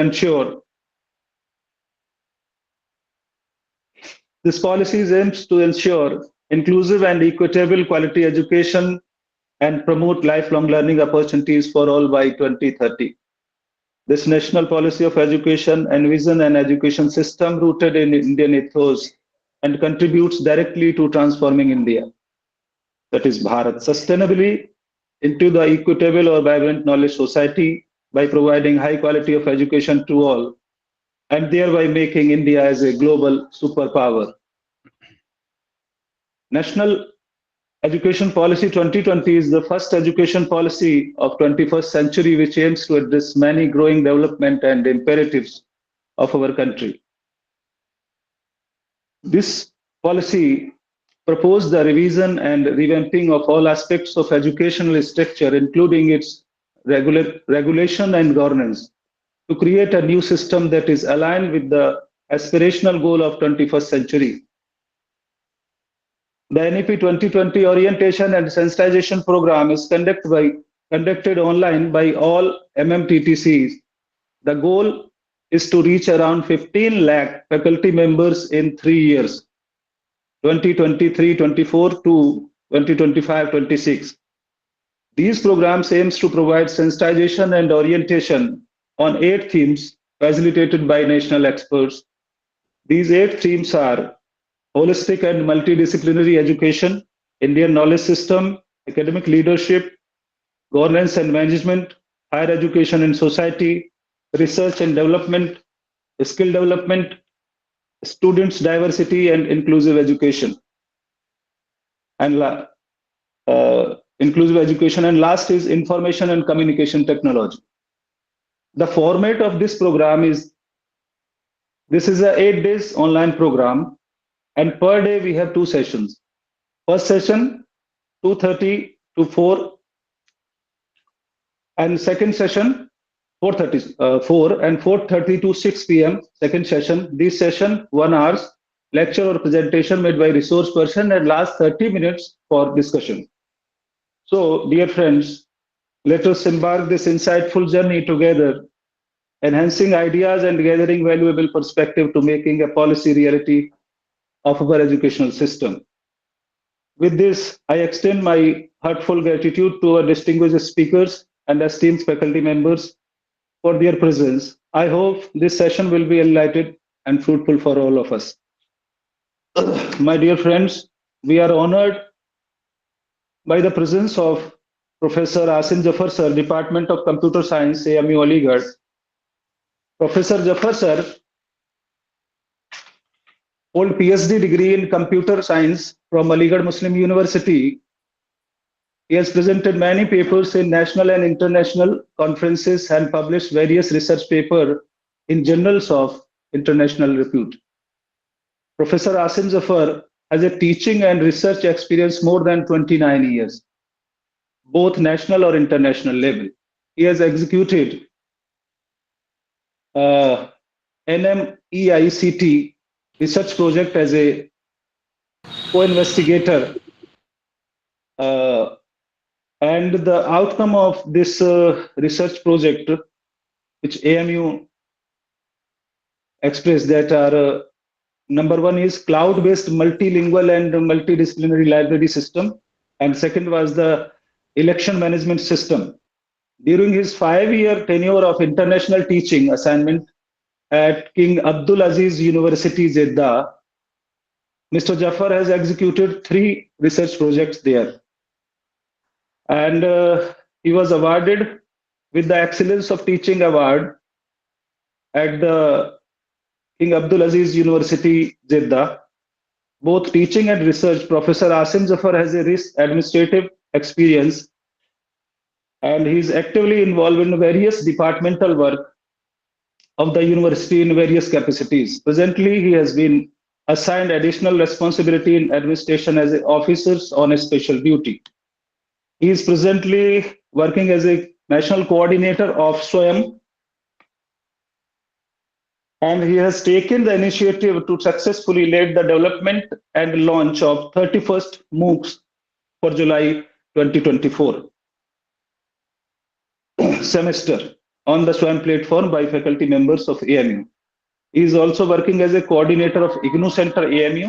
ensure this policy aims to ensure inclusive and equitable quality education and promote lifelong learning opportunities for all by 2030. This national policy of education envisions an education system rooted in Indian ethos and contributes directly to transforming India, that is Bharat, sustainably into the equitable or vibrant knowledge society by providing high quality of education to all and thereby making India as a global superpower. National Education Policy 2020 is the first education policy of 21st century which aims to address many growing development and imperatives of our country. This policy proposed the revision and revamping of all aspects of educational structure, including its regulation and governance, to create a new system that is aligned with the aspirational goal of 21st century. The NEP 2020 orientation and sensitization program is conducted online by all MMTTCs. The goal is to reach around 15 lakh faculty members in 3 years, 2023-24 to 2025-26. These programs aims to provide sensitization and orientation on 8 themes facilitated by national experts. These 8 themes are holistic and multidisciplinary education, Indian knowledge system, academic leadership, governance and management, higher education and society, research and development, skill development, students diversity and inclusive education. And inclusive education, and last is information and communication technology. The format of this program is, this is a 8 days online program, and per day we have 2 sessions. First session 2:30 to 4, and second session 4 and 4:30 to 6 p.m. second session. This session 1 hour lecture or presentation made by resource person and last 30 minutes for discussion. So dear friends, let us embark this insightful journey together, enhancing ideas and gathering valuable perspective to making a policy reality of our educational system. With this, I extend my heartfelt gratitude to our distinguished speakers and esteemed faculty members for their presence. I hope this session will be enlightened and fruitful for all of us. My dear friends, we are honored by the presence of Professor Asim Jafar Sir, Department of Computer Science, AMU Aligarh. Professor Jafar Sir hold PhD degree in computer science from Aligarh Muslim University. He has presented many papers in national and international conferences and published various research papers in journals of international repute. Professor Asim Jafar has a teaching and research experience more than 29 years, both national or international level. He has executed NMEICT research project as a co-investigator, and the outcome of this research project, which AMU expressed, that are number 1 is cloud-based multilingual and multidisciplinary library system, and second was the election management system. During his 5-year tenure of international teaching assignment at King Abdul Aziz University, Jeddah, Mr. Jafar has executed 3 research projects there. And he was awarded with the Excellence of Teaching Award at the King Abdul Aziz University, Jeddah. Both teaching and research, Professor Asim Jafar has a rich administrative experience, and he is actively involved in various departmental work of the university in various capacities. Presently, he has been assigned additional responsibility in administration as an officer on a special duty. He is presently working as a national coordinator of SWAYAM, and he has taken the initiative to successfully lead the development and launch of 31st MOOCs for July 2024 semester on the SWAYAM platform by faculty members of AMU. He is also working as a coordinator of IGNOU Center AMU,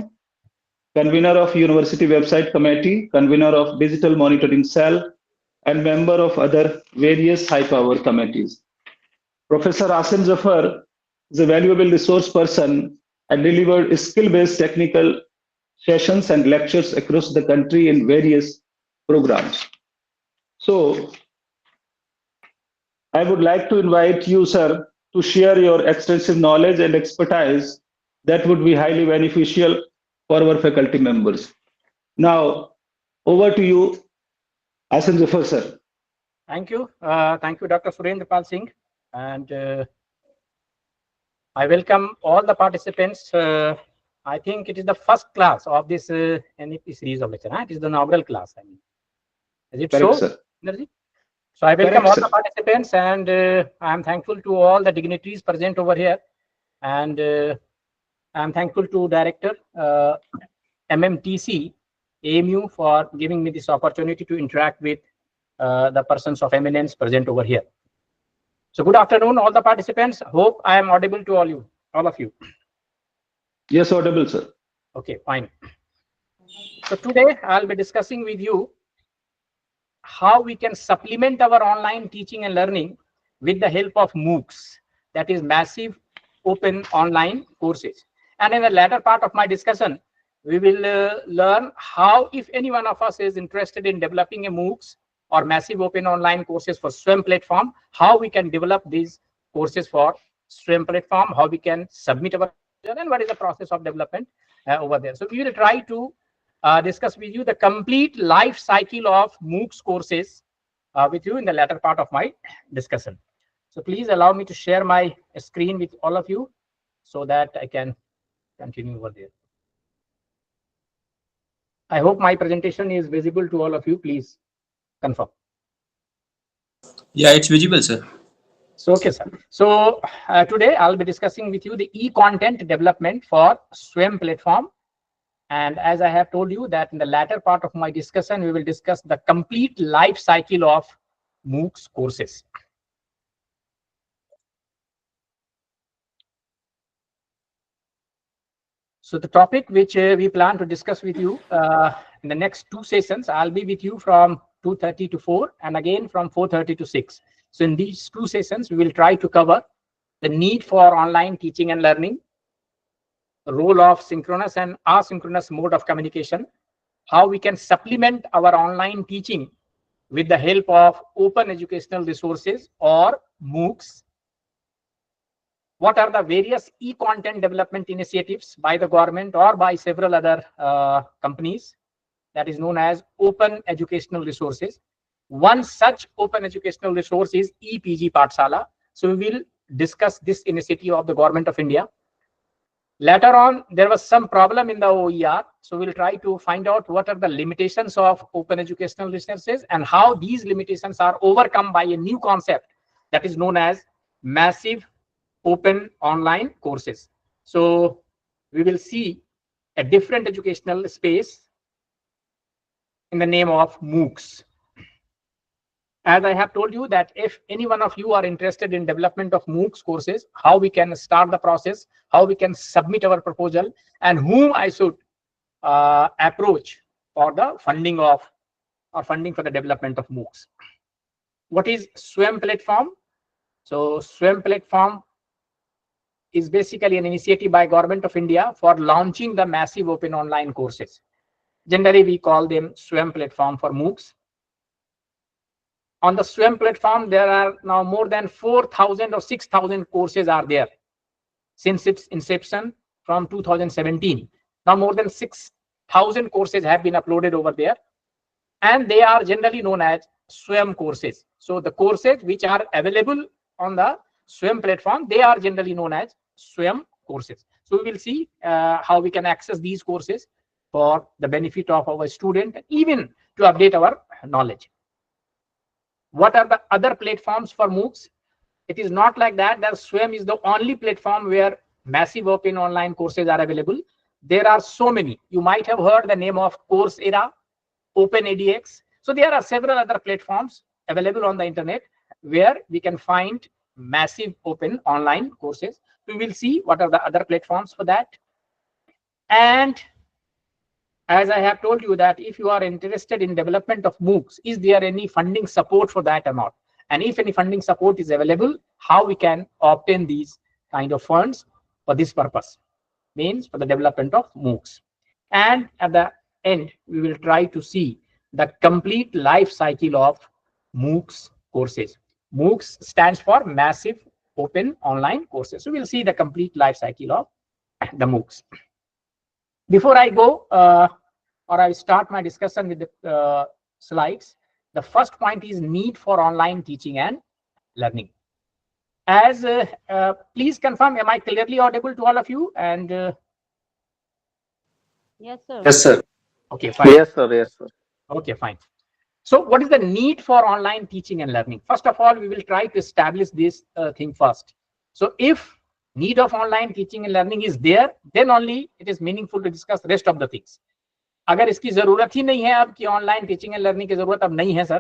convener of University Website Committee, convener of Digital Monitoring Cell, and member of other various high-power committees. Professor Asim Zafar is a valuable resource person and delivered skill-based technical sessions and lectures across the country in various programs. So I would like to invite you, sir, to share your extensive knowledge and expertise that would be highly beneficial for our faculty members. Now, over to you, Asim Zafar, sir. Thank you. Thank you, Dr. Surendra Pal Singh. And I welcome all the participants. I think it is the first class of this NEP series of lecture. It is the inaugural class. I mean, is it Correct, so? sir. So I welcome Correct, all sir. the participants, and I am thankful to all the dignitaries present over here. And I am thankful to Director MMTC AMU for giving me this opportunity to interact with the persons of eminence present over here. So good afternoon, all the participants. Hope I am audible to all of you. Yes, audible, sir. Okay, fine. So today I'll be discussing with you how we can supplement our online teaching and learning with the help of MOOCs, that is massive open online courses. And in the latter part of my discussion, we will learn how, if any one of us is interested in developing a MOOCs or massive open online courses for SWAYAM platform, how we can develop these courses for SWAYAM platform, how we can submit our, and what is the process of development over there. So we will try to discuss with you the complete life cycle of MOOCs courses with you in the latter part of my discussion. So please allow me to share my screen with all of you so that I can continue over there. I hope my presentation is visible to all of you. Please confirm. Yeah, it's visible, sir. So, okay, sir. So today I'll be discussing with you the e-content development for SWAYAM platform. And as I have told you that in the latter part of my discussion, we will discuss the complete life cycle of MOOCs courses. So the topic which we plan to discuss with you in the next two sessions, I'll be with you from 2:30 to 4 and again from 4:30 to 6. So in these two sessions, we will try to cover the need for online teaching and learning, the role of synchronous and asynchronous mode of communication, how we can supplement our online teaching with the help of open educational resources or MOOCs, what are the various e-content development initiatives by the government or by several other companies, that is known as open educational resources. One such open educational resource is ePG Pathshala. So we will discuss this initiative of the Government of India. Later on, there was some problem in the OER. So we'll try to find out what are the limitations of open educational resources and how these limitations are overcome by a new concept that is known as massive open online courses. So we will see a different educational space in the name of MOOCs. As I have told you that if any one of you are interested in development of MOOCs courses, how we can start the process, how we can submit our proposal, and whom I should approach for the funding of or funding for the development of MOOCs. What is SWAYAM platform? So SWAYAM platform is basically an initiative by Government of India for launching the massive open online courses. Generally, we call them SWAYAM platform for MOOCs. On the SWAYAM platform, there are now more than 4,000 or 6,000 courses are there since its inception from 2017. Now more than 6,000 courses have been uploaded over there, and they are generally known as SWAYAM courses. So the courses which are available on the SWAYAM platform, they are generally known as SWAYAM courses. So we will see how we can access these courses for the benefit of our student, even to update our knowledge. What are the other platforms for MOOCs? It is not like that SWAYAM is the only platform where massive open online courses are available. There are so many. You might have heard the name of Coursera, OpenEDX. So there are several other platforms available on the internet where we can find massive open online courses. We will see what are the other platforms for that. And as I have told you that if you are interested in development of MOOCs, is there any funding support for that or not? And if any funding support is available, how we can obtain these kind of funds for this purpose, means for the development of MOOCs. And at the end, we will try to see the complete life cycle of MOOCs courses. MOOCs stands for Massive Open Online Courses. So we'll see the complete life cycle of the MOOCs. Before I go, or I start my discussion with the slides, the first point is need for online teaching and learning. As please confirm, am I clearly audible to all of you? And yes, sir. Yes, sir. Okay, fine. Yes, sir. Yes, sir. Okay, fine. So what is the need for online teaching and learning? First of all, we will try to establish this thing first. So if need of online teaching and learning is there, then only it is meaningful to discuss the rest of the things. अगर इसकी जरूरत ही नहीं है अब कि online teaching and learning की जरूरत अब नहीं है सर,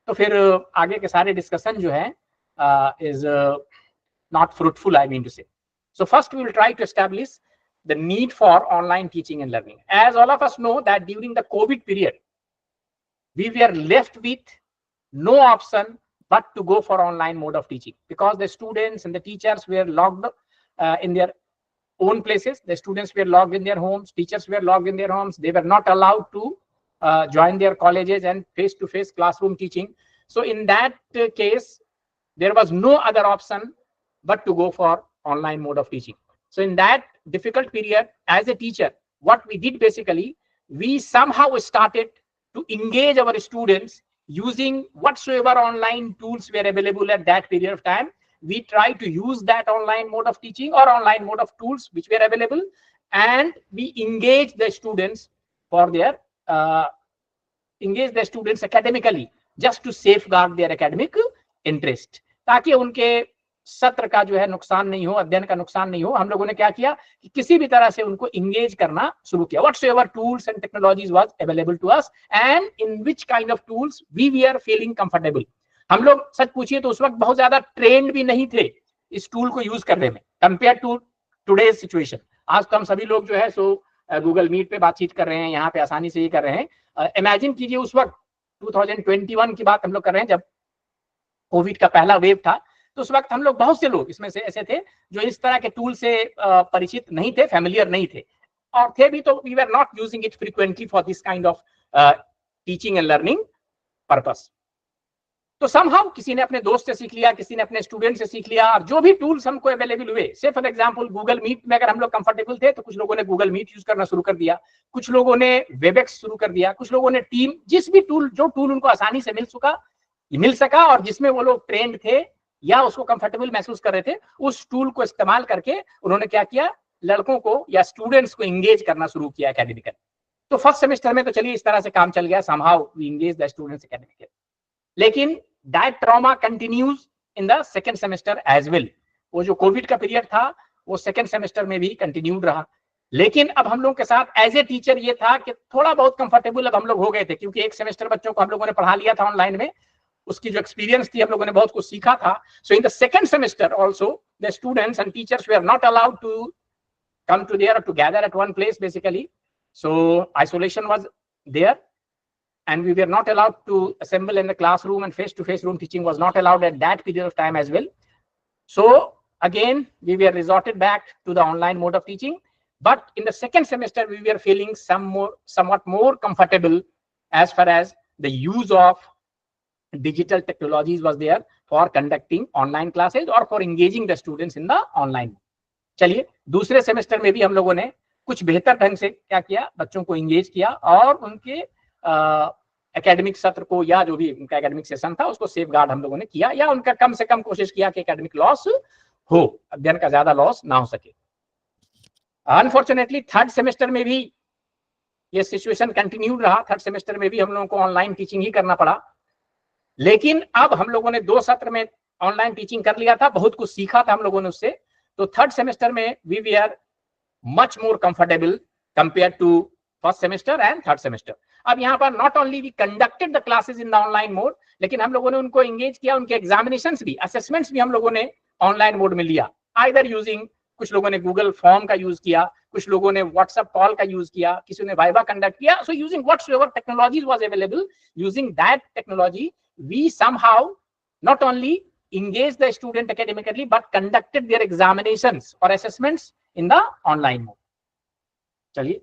तो फिर आगे के सारे डिस्कशन जो है is not fruitful, I mean to say. So first we will try to establish the need for online teaching and learning. As all of us know that during the COVID period, we were left with no option but to go for online mode of teaching, because the students and the teachers were locked in their own places. The students were locked in their homes, teachers were locked in their homes. They were not allowed to join their colleges and face-to-face classroom teaching. So in that case, there was no other option but to go for online mode of teaching. So in that difficult period, as a teacher, what we did basically, we somehow started to engage our students using whatsoever online tools were available at that period of time. We try to use that online mode of teaching or online mode of tools which were available, and we engage the students for their academically, just to safeguard their academic interest, ताकि उनके सत्र का जो है नुकसान नहीं हो, अध्ययन का नुकसान नहीं हो. हम लोगों ने क्या किया कि किसी भी तरह से उनको इंगेज करना शुरू किया. Whatsoever tools and technologies was available to us, and in which kind of tools we were feeling comfortable. हम लोग सच पूछिए तो उस वक्त बहुत ज्यादा ट्रेंड भी नहीं थे इस टूल को यूज करने में, कंपेयर टू टुडेज सिचुएशन. आज तो हम सभी लोग जो है सो गूगल मीट पे बातचीत कर रहे हैं, यहाँ पे आसानी से ये कर रहे हैं. इमेजिन कीजिए उस वक्त 2021 की बात हम लोग कर रहे हैं, जब कोविड का पहला वेव था, तो उस वक्त हम लोग बहुत से लोग इसमें से ऐसे थे जो इस तरह के टूल से परिचित नहीं थे, फैमिलियर नहीं थे, और थे भी तो we were not using it frequently for this kind of teaching and learning purpose. तो समहाउ किसी ने अपने दोस्त से सीख लिया, किसी ने अपने स्टूडेंट से सीख लिया, और जो भी टूल्स हमको अवेलेबल हुए, से फॉर एग्जांपल गूगल मीट में अगर हम लोग कंफर्टेबल थे तो कुछ लोगों ने गूगल मीट यूज करना शुरू कर दिया, कुछ लोगों ने वेबएक्स शुरू कर दिया, कुछ लोगों ने टीम, जिस भी टूल, जो टूल उनको आसानी से मिल सका और जिसमें वो लोग ट्रेंड थे या उसको कंफर्टेबल महसूस कर रहे थे, उस टूल को इस्तेमाल करके उन्होंने क्या किया, लड़कों को या स्टूडेंट्स को इंगेज करना शुरू किया एकेडमिकली. तो फर्स्ट सेमेस्टर में तो चलिए इस तरह से काम चल गया, somehow we engage the students academically. लेकिन that trauma continues in the second semester as well. वो जो कोविड का पीरियड था वो सेकंड सेमेस्टर में भी कंटिन्यूड रहा. लेकिन अब हम लोग के साथ एज ए टीचर ये था कि थोड़ा बहुत कंफर्टेबल अब हम लोग हो गए थे, क्योंकि एक सेमेस्टर बच्चों को हम लोगों ने पढ़ा लिया था ऑनलाइन में, उसकी जो एक्सपीरियंस थी हम लोगों ने बहुत कुछ सीखा था. So in the second semester also the students and teachers they are not allowed to come together or to gather at one place basically. So isolation was there, and we were not allowed to assemble in the classroom, and face-to-face room teaching was not allowed at that period of time as well. So again, we were resorted back to the online mode of teaching. But in the second semester, we were feeling somewhat more comfortable as far as the use of digital technologies was there for conducting online classes or for engaging the students in the online. चलिए दूसरे semester में भी हम लोगों ने कुछ बेहतर ढंग से क्या किया, बच्चों को इंगेज किया और उनके एकेडमिक सत्र को या जो भी उनका एकेडमिक सेशन था उसको सेफ गार्ड हम लोगों ने किया, या उनका कम से कम कोशिश किया कि एकेडमिक लॉस हो, अध्ययन का ज्यादा लॉस ना हो सके. अनफॉर्चुनेटली थर्ड सेमेस्टर में भी ये सिचुएशन कंटिन्यूड रहा. थर्ड सेमेस्टर में भी हम लोगों को ऑनलाइन टीचिंग ही करना पड़ा. लेकिन अब हम लोगों ने 2 सत्र में ऑनलाइन टीचिंग कर लिया था, बहुत कुछ सीखा था हम लोगों ने उससे. तो थर्ड सेमेस्टर में we are much more comfortable compare to first semester and third semester. अब यहाँ पर not only we conducted the classes in the online mode, लेकिन हम लोगों ने उनको एंगेज किया, उनके एग्जामिनेशंस भी, असेसमेंट्स भी हम लोगों ने ऑनलाइन मोड में लिया, आइदर यूजिंग, कुछ लोगों ने गूगल फॉर्म का यूज किया, कुछ लोगों ने व्हाट्सएप कॉल का यूज किया, किसी ने वाइवा कंडक्ट किया। So using whatever technologies was available, using that technology we somehow not only engage the student academically but conducted their examinations or assessments in the online mode। चलिए,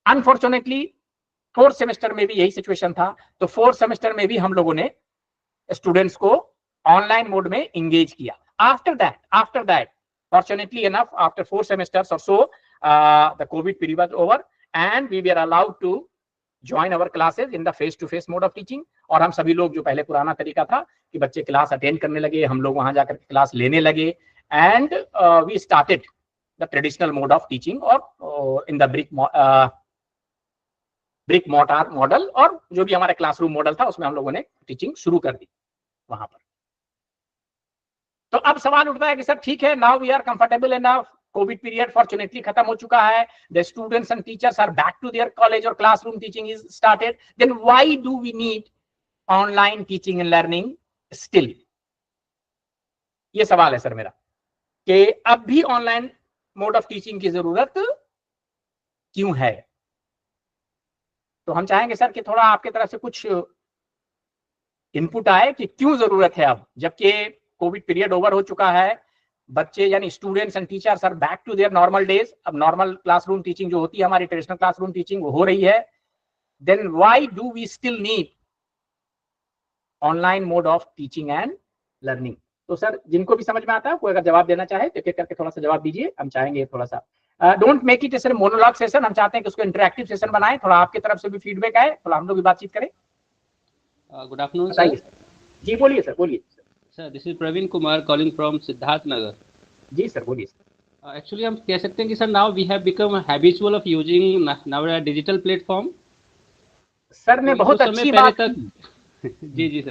unfortunately fourth semester में भी यही situation था, तो fourth semester में भी हम लोगों ने स्टूडेंट्स को ऑनलाइन मोड में एंगेज किया। After that fortunately enough, after 4 semesters or so, the COVID period was over and we were allowed to join our classes in the face-to-face mode of teaching। और हम सभी लोग, जो पहले पुराना तरीका था कि बच्चे क्लास अटेंड करने लगे, हम लोग वहां जाकर क्लास लेने लगे, and we started the traditional mode of teaching और in the brick mortar model, और जो भी हमारा क्लासरूम मॉडल था उसमें हम लोगों ने टीचिंग शुरू कर दी वहां पर। तो अब सवाल उठता है कि सर ठीक है, now we are comfortable enough, covid period fortunately खत्म हो चुका है, the students and teachers are back to their college और classroom teaching is started, then why do we need online teaching and learning still? ये सवाल है sir मेरा, कि अब भी ऑनलाइन मोड ऑफ टीचिंग की जरूरत क्यों है? तो हम चाहेंगे सर कि थोड़ा आपके तरफ से कुछ इनपुट आए कि क्यों जरूरत है अब, जबकि कोविड पीरियड ओवर हो चुका है, बच्चे यानी students and teachers are back to their normal days. अब नॉर्मल क्लासरूम टीचिंग जो होती है हमारी, ट्रेडिशनल क्लासरूम टीचिंग, वो हो रही है। Then why do we still need online mode of teaching and learning? तो सर जिनको भी समझ में आता है, कोई अगर जवाब देना चाहे तो एक एक करके थोड़ा सा जवाब दीजिए। हम चाहेंगे थोड़ा सा, don't make it sir monologue session, हम चाहते हैं कि उसको इंटरेक्टिव सेशन बनाएं, थोड़ा आपकी तरफ से भी फीडबैक आए, थोड़ा हम लोग भी बातचीत करें। Good afternoon sir. जी बोलिए सर, बोलिए sir. This is Praveen Kumar calling from Siddharth Nagar. जी सर, बोलिए सर। एक्चुअली हम कह सकते हैं कि sir now we have become habitual of using now digital platform. Sir ने बहुत अच्छी बात तक जी जी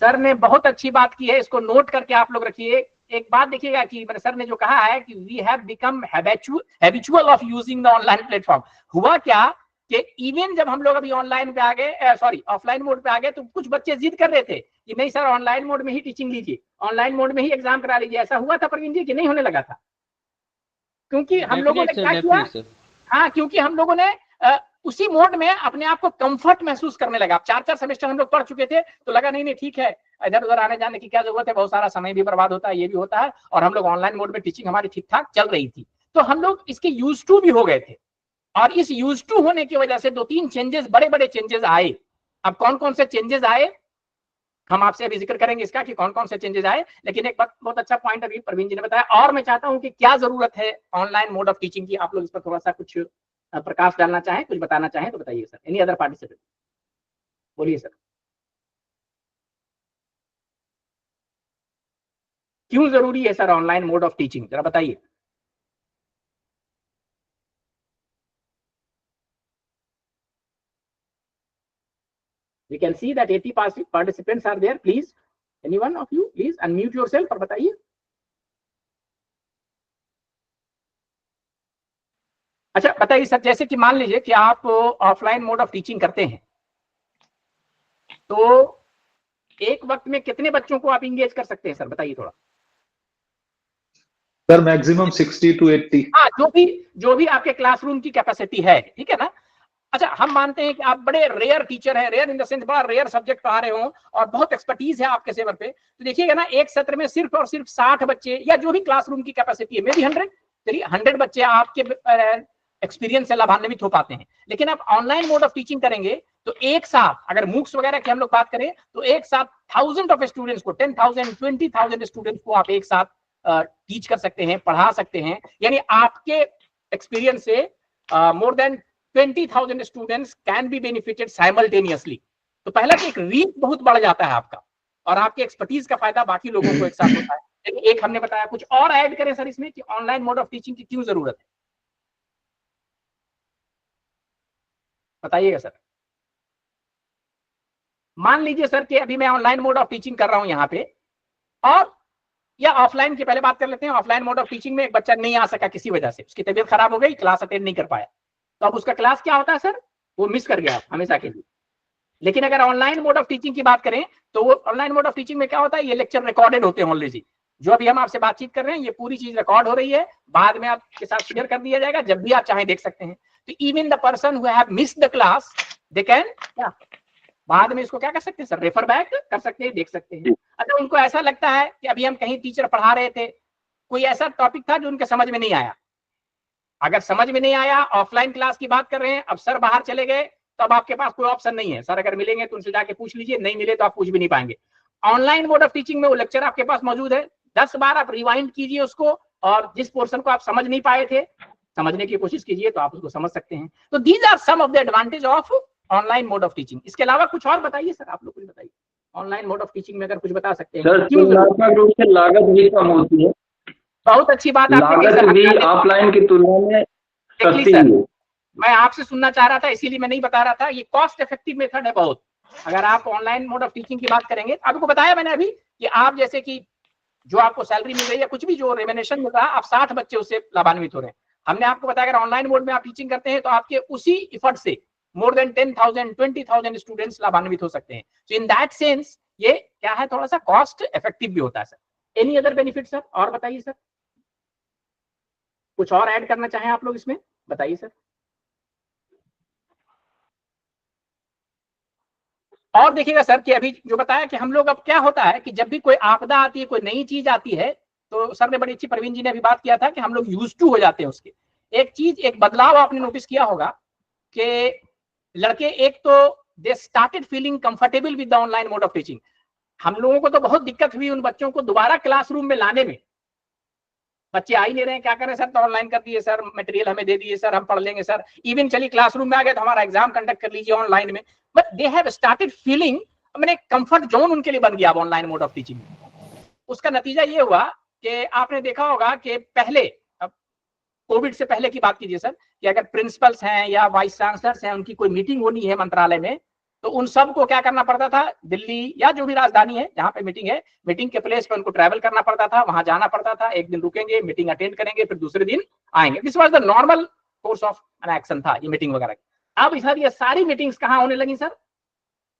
सर ने बहुत अच्छी बात की है, इसको नोट करके आप लोग रखिए। एक बात देखिएगा कि सर ने जो कहा है कि we have become habitual of using the online platform. हुआ क्या कि इवन जब हम लोग अभी ऑनलाइन पे आ गए, सॉरी ऑफलाइन मोड पे आ गए, तो कुछ बच्चे जिद कर रहे थे कि नहीं सर ऑनलाइन मोड में ही टीचिंग लीजिए, ऑनलाइन मोड में ही एग्जाम करा लीजिए। ऐसा हुआ था प्रवीण जी कि नहीं होने लगा था? क्योंकि हम लोगों ने क्या किया, हाँ, क्योंकि हम लोगों ने उसी मोड में अपने आप को कंफर्ट महसूस करने लगा। 4 सेमेस्टर हम लोग पढ़ चुके थे, तो लगा नहीं ठीक है, इधर उधर आने जाने की क्या जरूरत है, बहुत सारा समय भी बर्बाद होता है, ये भी होता है, और हम लोग ऑनलाइन मोड में टीचिंग हमारी ठीक ठाक चल रही थी, तो हम लोग इसके यूज टू भी हो गए थे। और इस यूज टू होने की वजह से 2-3 चेंजेस, बड़े बड़े चेंजेस आए। अब कौन कौन से चेंजेस आए हम आपसे अभी जिक्र करेंगे इसका, कि कौन कौन से चेंजेस आए। लेकिन एक बात, बहुत अच्छा पॉइंट अभी प्रवीण जी ने बताया, और मैं चाहता हूं कि क्या जरूरत है ऑनलाइन मोड ऑफ टीचिंग की, आप लोग इस पर थोड़ा सा कुछ प्रकाश डालना चाहें, कुछ बताना चाहें तो बताइए सर। एनी अदर पार्टिसिपेंट, बोलिए सर, क्यों जरूरी है sir online mode of teaching, जरा बताइए। We can see that 80 participants are there. Please, anyone of you, please unmute yourself और बताइए। अच्छा बताइए सर, जैसे कि मान लीजिए कि आप ऑफलाइन मोड ऑफ टीचिंग करते हैं, तो एक वक्त में कितने बच्चों को आप इंगेज कर सकते हैं सर, बताइए थोड़ा। Sir maximum 60 to 80। हाँ, जो भी आपके क्लासरूम की कैपेसिटी है, ठीक है ना। अच्छा, हम मानते हैं कि आप बड़े रेयर टीचर हैं, रेयर इन द सेंस बड़ा रेयर सब्जेक्ट पढ़ा रहे हो और बहुत एक्सपर्टीज है आपके सेवर पे, तो देखिएगा ना, एक सत्र में सिर्फ और सिर्फ 60 बच्चे, या जो भी क्लासरूम की कैपेसिटी है, मे बी 100, चलिए 100 बच्चे आपके एक्सपीरियंस से लाभान्वित हो पाते हैं। लेकिन आप ऑनलाइन मोड ऑफ टीचिंग करेंगे तो एक साथ, अगर मूक्स वगैरह की हम लोग बात करें, तो एक साथ 1000 ऑफ स्टूडेंट्स को, 10,000 20,000 स्टूडेंट्स को आप एक साथ टीच कर सकते हैं, पढ़ा सकते हैं। यानी आपके एक्सपीरियंस से more than 20,000 students can be benefited simultaneously. तो पहला तो एक रीच बहुत बढ़ जाता है आपका, और आपके एक्सपर्टीज का फायदा बाकी लोगों को एक साथ होता है। लेकिन एक हमने बताया, कुछ और ऐड करें सर इसमें कि ऑनलाइन मोड ऑफ टीचिंग की क्यों जरूरत है, बताइएगा सर। मान लीजिए सर कि अभी मैं ऑनलाइन मोड ऑफ टीचिंग कर रहा हूं यहाँ पे, और या ऑफलाइन की पहले बात कर लेते हैं। ऑफलाइन मोड ऑफ टीचिंग में एक बच्चा नहीं आ सका, किसी वजह से उसकी तबीयत खराब हो गई, क्लास अटेंड नहीं कर पाया, तो अब उसका क्लास क्या होता है सर, वो मिस कर गया हमेशा के लिए। लेकिन अगर ऑनलाइन मोड ऑफ टीचिंग की बात करें तो वो ऑनलाइन मोड ऑफ टीचिंग में क्या होता है, ये लेक्चर रिकॉर्डेड होते हैं ऑलरेडी। जो अभी हम आपसे बातचीत कर रहे हैं ये पूरी चीज रिकॉर्ड हो रही है, बाद में आपके साथ शेयर कर दिया जाएगा, जब भी आप चाहें देख सकते हैं। तो even the person who have missed the class they can क्या बाद में इसको क्या कर सकते हैं सर, रेफर बैक कर सकते हैं, देख सकते हैं। अगर उनको ऐसा लगता है कि अभी हम कहीं टीचर पढ़ा रहे थे, कोई ऐसा टॉपिक था जो उनके समझ में नहीं आया, अगर समझ में नहीं आया, ऑफलाइन क्लास की बात कर रहे हैं, अब सर बाहर चले गए तो अब आपके पास कोई ऑप्शन नहीं है, सर अगर मिलेंगे तो उनसे जाके पूछ लीजिए, नहीं मिले तो आप पूछ भी नहीं पाएंगे। ऑनलाइन मोड ऑफ टीचिंग में वो लेक्चर आपके पास मौजूद है, 10 बार आप रिवाइंड कीजिए उसको, और जिस पोर्शन को आप समझ नहीं पाए थे समझने की कोशिश कीजिए तो आप उसको समझ सकते हैं। तो these are some of the advantage of online mode of teaching. इसके अलावा कुछ और बताइए सर, आप लोग कुछ बताइए ऑनलाइन मोड ऑफ टीचिंग में अगर कुछ बता सकते हैं। सर तुलनात्मक रूप से लागत भी कम होती है। बहुत अच्छी बात आपने लागत भी ऑफलाइन की तुलना में सस्ती है। मैं आपसे सुनना चाह रहा था, इसीलिए मैं नहीं बता रहा था, ये कॉस्ट इफेक्टिव मेथड है बहुत। अगर आप ऑनलाइन मोड ऑफ टीचिंग की बात करेंगे, आपको बताया मैंने अभी कि आप जैसे कि जो आपको सैलरी मिल रही है, कुछ भी जो रेम्युनरेशन मिल रहा है, आप 60 बच्चे उससे लाभान्वित हो रहे हैं। हमने आपको बताया अगर ऑनलाइन मोड में आप टीचिंग करते हैं तो आपके उसी इफर्ट से मोर देन 10,000 20,000 स्टूडेंट्स लाभान्वित हो सकते हैं। सो इन दैट सेंस ये क्या है, थोड़ा सा कॉस्ट इफेक्टिव भी होता है sir. Any other benefit sir, और बताइए सर, कुछ और ऐड करना चाहें आप लोग इसमें, बताइए सर। और देखिएगा सर कि अभी जो बताया कि हम लोग अब क्या होता है कि जब भी कोई आपदा आती है, कोई नई चीज आती है, तो सर ने बड़ी अच्छी, प्रवीण जी ने अभी बात किया था कि हम लोग यूज्ड टू हो जाते हैं उसके। एक चीज, एक बदलाव आपने नोटिस किया होगा कि लड़के एक तो they started feeling comfortable with the online mode of teaching. हम लोगों को तो बहुत दिक्कत हुई उन बच्चों को दोबारा क्लासरूम में लाने में, बच्चे आ ही नहीं रहे हैं, क्या करें सर, तो ऑनलाइन कर दिए सर, मटेरियल हमें दे दिए सर, हम पढ़ लेंगे सर, इवन चलिए क्लासरूम में आ गए तो हमारा एग्जाम कंडक्ट कर लीजिए ऑनलाइन में। But they have started feeling, मैंने कंफर्ट जोन उनके लिए बन गया अब ऑनलाइन मोड ऑफ टीचिंग। उसका नतीजा ये हुआ कि आपने देखा होगा कि पहले, अब कोविड से पहले की बात कीजिए सर, कि अगर प्रिंसिपल्स हैं या वाइस चांसलर्स हैं, उनकी कोई मीटिंग होनी है मंत्रालय में, तो उन सबको क्या करना पड़ता था, दिल्ली या जो भी राजधानी है जहां पे मीटिंग है, मीटिंग के प्लेस पे उनको ट्रैवल करना पड़ता था, वहां जाना पड़ता था, एक दिन रुकेंगे, मीटिंग अटेंड करेंगे, फिर दूसरे दिन आएंगे। This was the normal course of an action था ये मीटिंग वगैरह। अब सर ये सारी मीटिंग्स कहाँ होने लगी सर,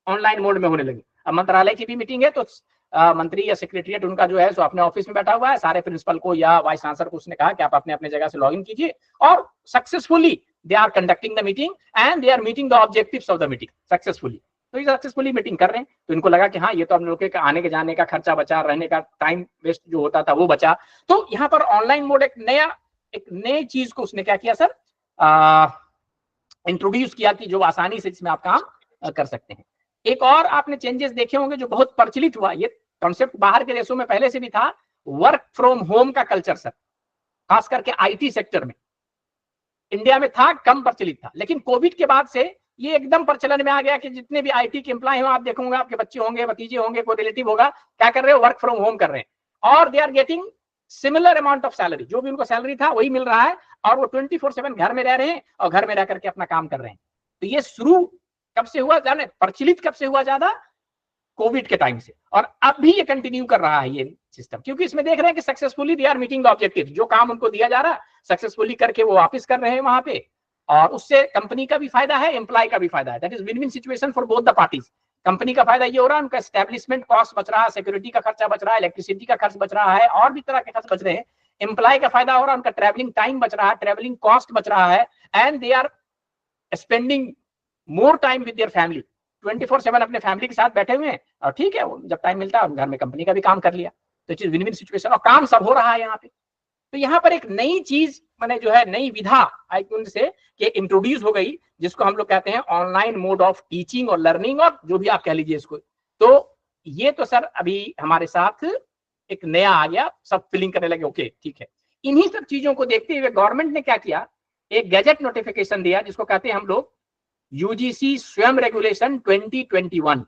ऑनलाइन मोड में होने लगी। अब मंत्रालय की भी मीटिंग है तो मंत्री या सेक्रेटरिएट उनका जो है सो अपने ऑफिस में बैठा हुआ है, सारे प्रिंसिपल को या वाइस चांसलर को उसने कहा कि आप अपने अपने जगह से लॉगिन कीजिए, और successfully they are conducting the meeting and they are meeting the objectives of the meeting successfully. तो ये सक्सेसफुली मीटिंग कर रहे हैं, तो इनको लगा कि हाँ ये तो हम लोग के आने के जाने का खर्चा बचा, रहने का टाइम वेस्ट जो होता था वो बचा। तो यहाँ पर ऑनलाइन मोड एक नई चीज को उसने क्या किया सर, इंट्रोड्यूस किया कि जो आसानी से इसमें आप काम कर सकते हैं। एक और आपने चेंजेस देखे होंगे जो बहुत प्रचलित हुआ, ये कॉन्सेप्ट बाहर के देशों में पहले से भी था, वर्क फ्रॉम होम का कल्चर सर, खास करके आईटी सेक्टर में। इंडिया में था, कम प्रचलित था, लेकिन कोविड के बाद से ये एकदम प्रचलन में आ गया कि जितने भी आईटी के एम्प्लॉय हो, आप देखोगे आपके बच्चे होंगे, भतीजे होंगे, कोई रिलेटिव होगा, क्या कर रहे हो, वर्क फ्रॉम होम कर रहे हैं, और they are getting similar amount of salary, जो भी उनको सैलरी था वही मिल रहा है, और वो 24/7 घर में रह रहे हैं और घर में रह करके अपना काम कर रहे हैं। तो ये शुरू कब से हुआ जाने, प्रचलित कब से हुआ ज्यादा, कोविड के टाइम से, और अब भी ये कंटिन्यू कर रहा है ये सिस्टम, क्योंकि इसमें देख रहे हैं कि successfully they are meeting the objective, जो काम उनको दिया जा रहा है सक्सेसफुली करके वो वापस कर रहे हैं वहां पे, और उससे कंपनी का भी फायदा है, एम्प्लॉय का भी फायदा है। That is win win situation for both the parties. Company का फायदा ये हो रहा है, उनका एस्टेब्लिशमेंट कॉस्ट बच रहा है, सिक्योरिटी का खर्चा बच रहा है, इलेक्ट्रिसिटी का खर्च बच रहा है, और भी तरह के खर्च बच रहे हैं। एम्प्लॉय का फायदा हो रहा है, उनका ट्रैवलिंग टाइम बच रहा है, ट्रैवलिंग कॉस्ट बच रहा है, and they are spending more time with their family, 24/7 अपने फैमिली के साथ बैठे हुए हैं, और ठीक है जब टाइम मिलता है घर में कंपनी का भी काम कर लिया, तो it is win win situation, और काम सब हो रहा है यहाँ पे। तो यहाँ पर एक नई चीज मैंने जो है, नई विधा आईक्यून से कि इंट्रोड्यूस हो गई, जिसको हम लोग कहते हैं ऑनलाइन मोड ऑफ टीचिंग और लर्निंग, और जो भी आप कह लीजिए इसको। तो ये तो सर अभी हमारे साथ एक नया आ गया, सब फिलिंग करने लगे, ओके ठीक है। इन्हीं सब चीजों को देखते हुए गवर्नमेंट ने क्या किया, एक गैजेट नोटिफिकेशन दिया, जिसको कहते हैं हम लोग यूजीसी स्वयं रेगुलेशन 2021।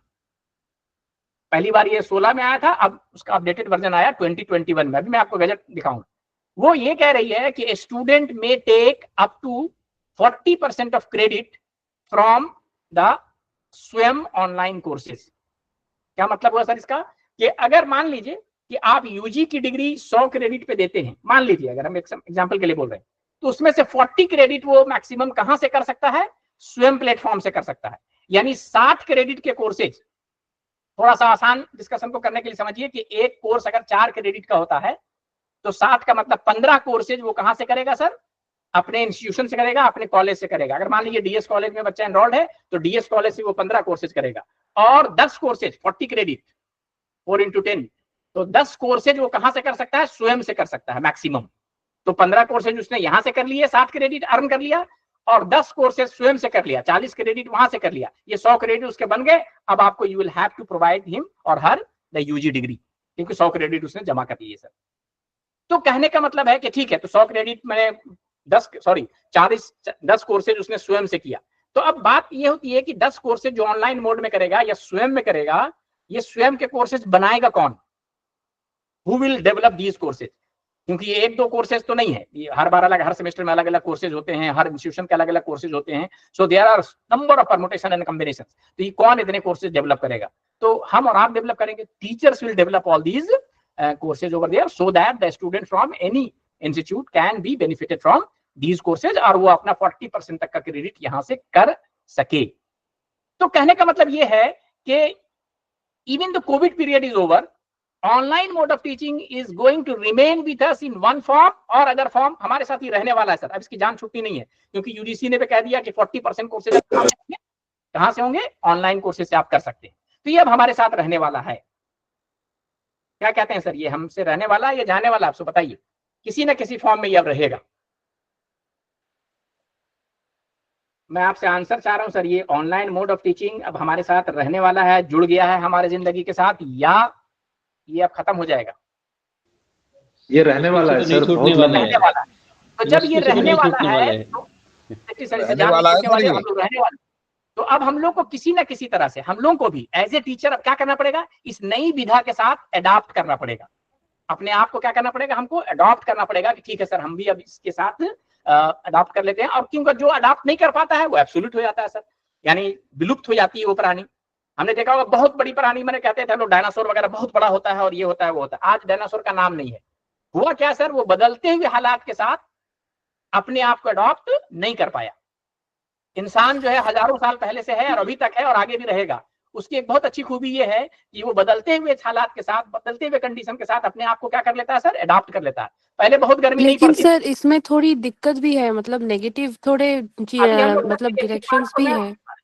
पहली बार ये 16 में आया था, अब उसका अपडेटेड वर्जन आया 2021 में। अभी मैं आपको गैजेट दिखाऊंगा। वो ये कह रही है कि स्टूडेंट में take up to 40% of credit from the Swayam online courses. क्या मतलब हुआ सर इसका, कि अगर मान लीजिए कि आप यूजी की डिग्री 100 क्रेडिट पे देते हैं, मान लीजिए अगर हम एक एग्जांपल के लिए बोल रहे हैं, तो उसमें से 40 क्रेडिट वो मैक्सिमम कहां से कर सकता है, स्वयं प्लेटफॉर्म से कर सकता है। यानी 60 क्रेडिट के कोर्सेज, थोड़ा सा आसान डिस्कशन को करने के लिए समझिए कि एक कोर्स अगर 4 क्रेडिट का होता है तो 60 का मतलब 15 कोर्सेज वो कहां से करेगा सर, अपने इंस्टीट्यूशन से करेगा, अपने कॉलेज से करेगा। अगर मान लीजिए डीएस कॉलेज में बच्चा एनरोल्ड है तो डीएस कॉलेज से वो 15 कोर्सेज करेगा, और 10 कोर्सेज 40 क्रेडिट 4 into 10, तो 10 कोर्सेज वो कहां से कर सकता है, स्वयं से कर सकता है मैक्सिमम। तो 15 कोर्सेज उसने यहां से कर लिए, 60 क्रेडिट अर्न कर लिया, और 10 कोर्सेज स्वयं से कर लिया, 40 क्रेडिट वहां से कर लिया, ये 100 क्रेडिट उसके बन गए। अब आपको you will have to provide him और हर द यूजी डिग्री, क्योंकि 100 क्रेडिट उसने जमा कर लिए सर। तो कहने का मतलब है कि ठीक है, तो 100 क्रेडिट मैंने 10 कोर्सेज उसने स्वयं से किया। तो अब बात ये होती है कि 10 कोर्सेज जो ऑनलाइन मोड में करेगा या स्वयं में करेगा, ये स्वयं के कोर्सेज बनाएगा कौन, who will develop these courses, क्योंकि ये 1-2 कोर्सेज तो नहीं है, ये हर बार अलग, हर सेमेस्टर में अलग अलग कोर्सेज होते हैं, हर इंस्टीट्यूशन के अलग अलग कोर्सेज होते हैं। So there are number of permutation and combination. तो ये कौन इतने कोर्सेज डेवलप करेगा, तो हम और आप डेवलप करेंगे। Teachers will develop all these courses over there so that the student from any institute can be benefited from these courses, और वो अपना 40% तक का क्रेडिट यहां से कर सके। तो कहने का मतलब ये है कि even the COVID period is over, online mode of teaching is going to remain with us in one form or other form, हमारे साथ ही रहने वाला है सर। अब इसकी जान छुट्टी नहीं है, क्योंकि यूजीसी ने भी कह दिया कि 40% कोर्सेज कहां से होंगे, ऑनलाइन कोर्सेज से आप कर सकते हैं। तो ये अब हमारे साथ रहने वाला है। क्या कहते हैं सर, ये हमसे रहने वाला है या जाने वाला, आपसे बताइए, किसी ना किसी फॉर्म में ये अब रहेगा। मैं आपसे आंसर चाह रहा हूं सर, ये ऑनलाइन मोड ऑफ टीचिंग अब हमारे साथ रहने वाला है, जुड़ गया है हमारे जिंदगी के साथ, या ये अब खत्म हो जाएगा? ये रहने वाला है सर, बहुत वाला रहने वाला है। तो जब ये रहने वाला है तो रहने वाला है सर, हम लोग रहने वाले, तो अब हम लोग को किसी ना किसी तरह से, हम लोग को भी एज ए टीचर अब क्या करना पड़ेगा, इस नई विधा के साथ अडॉप्ट करना पड़ेगा। अपने आप को क्या करना पड़ेगा, हमको अडॉप्ट करना पड़ेगा कि ठीक है सर, हम भी अब इसके साथ अडॉप्ट कर लेते हैं। और क्योंकि जो अडॉप्ट नहीं कर पाता है वो एब्सोल्यूट हो जाता है सर, यानी विलुप्त हो जाती है वो प्राणी। हमने देखा होगा बहुत बड़ी प्राणी, मैंने कहते थे लोग डायनासोर वगैरह बहुत बड़ा होता है और ये होता है वो होता है, आज डायनासोर का नाम नहीं है। हुआ क्या सर, वो बदलते हुए हालात के साथ अपने आप को अडॉप्ट नहीं कर पाया। इंसान जो है हजारों साल पहले से है और अभी तक है और आगे भी रहेगा। उसकी एक बहुत अच्छी खूबी ये है कि वो बदलते हुए हालात के साथ, बदलते हुए कंडीशन के साथ अपने आप को क्या कर लेता है सर, अडॉप्ट कर लेता है। पहले बहुत गर्मी नहीं पड़ती, लेकिन सर इसमें थोड़ी दिक्कत भी है, मतलब नेगेटिव थोड़े मतलब डायरेक्शंस भी है।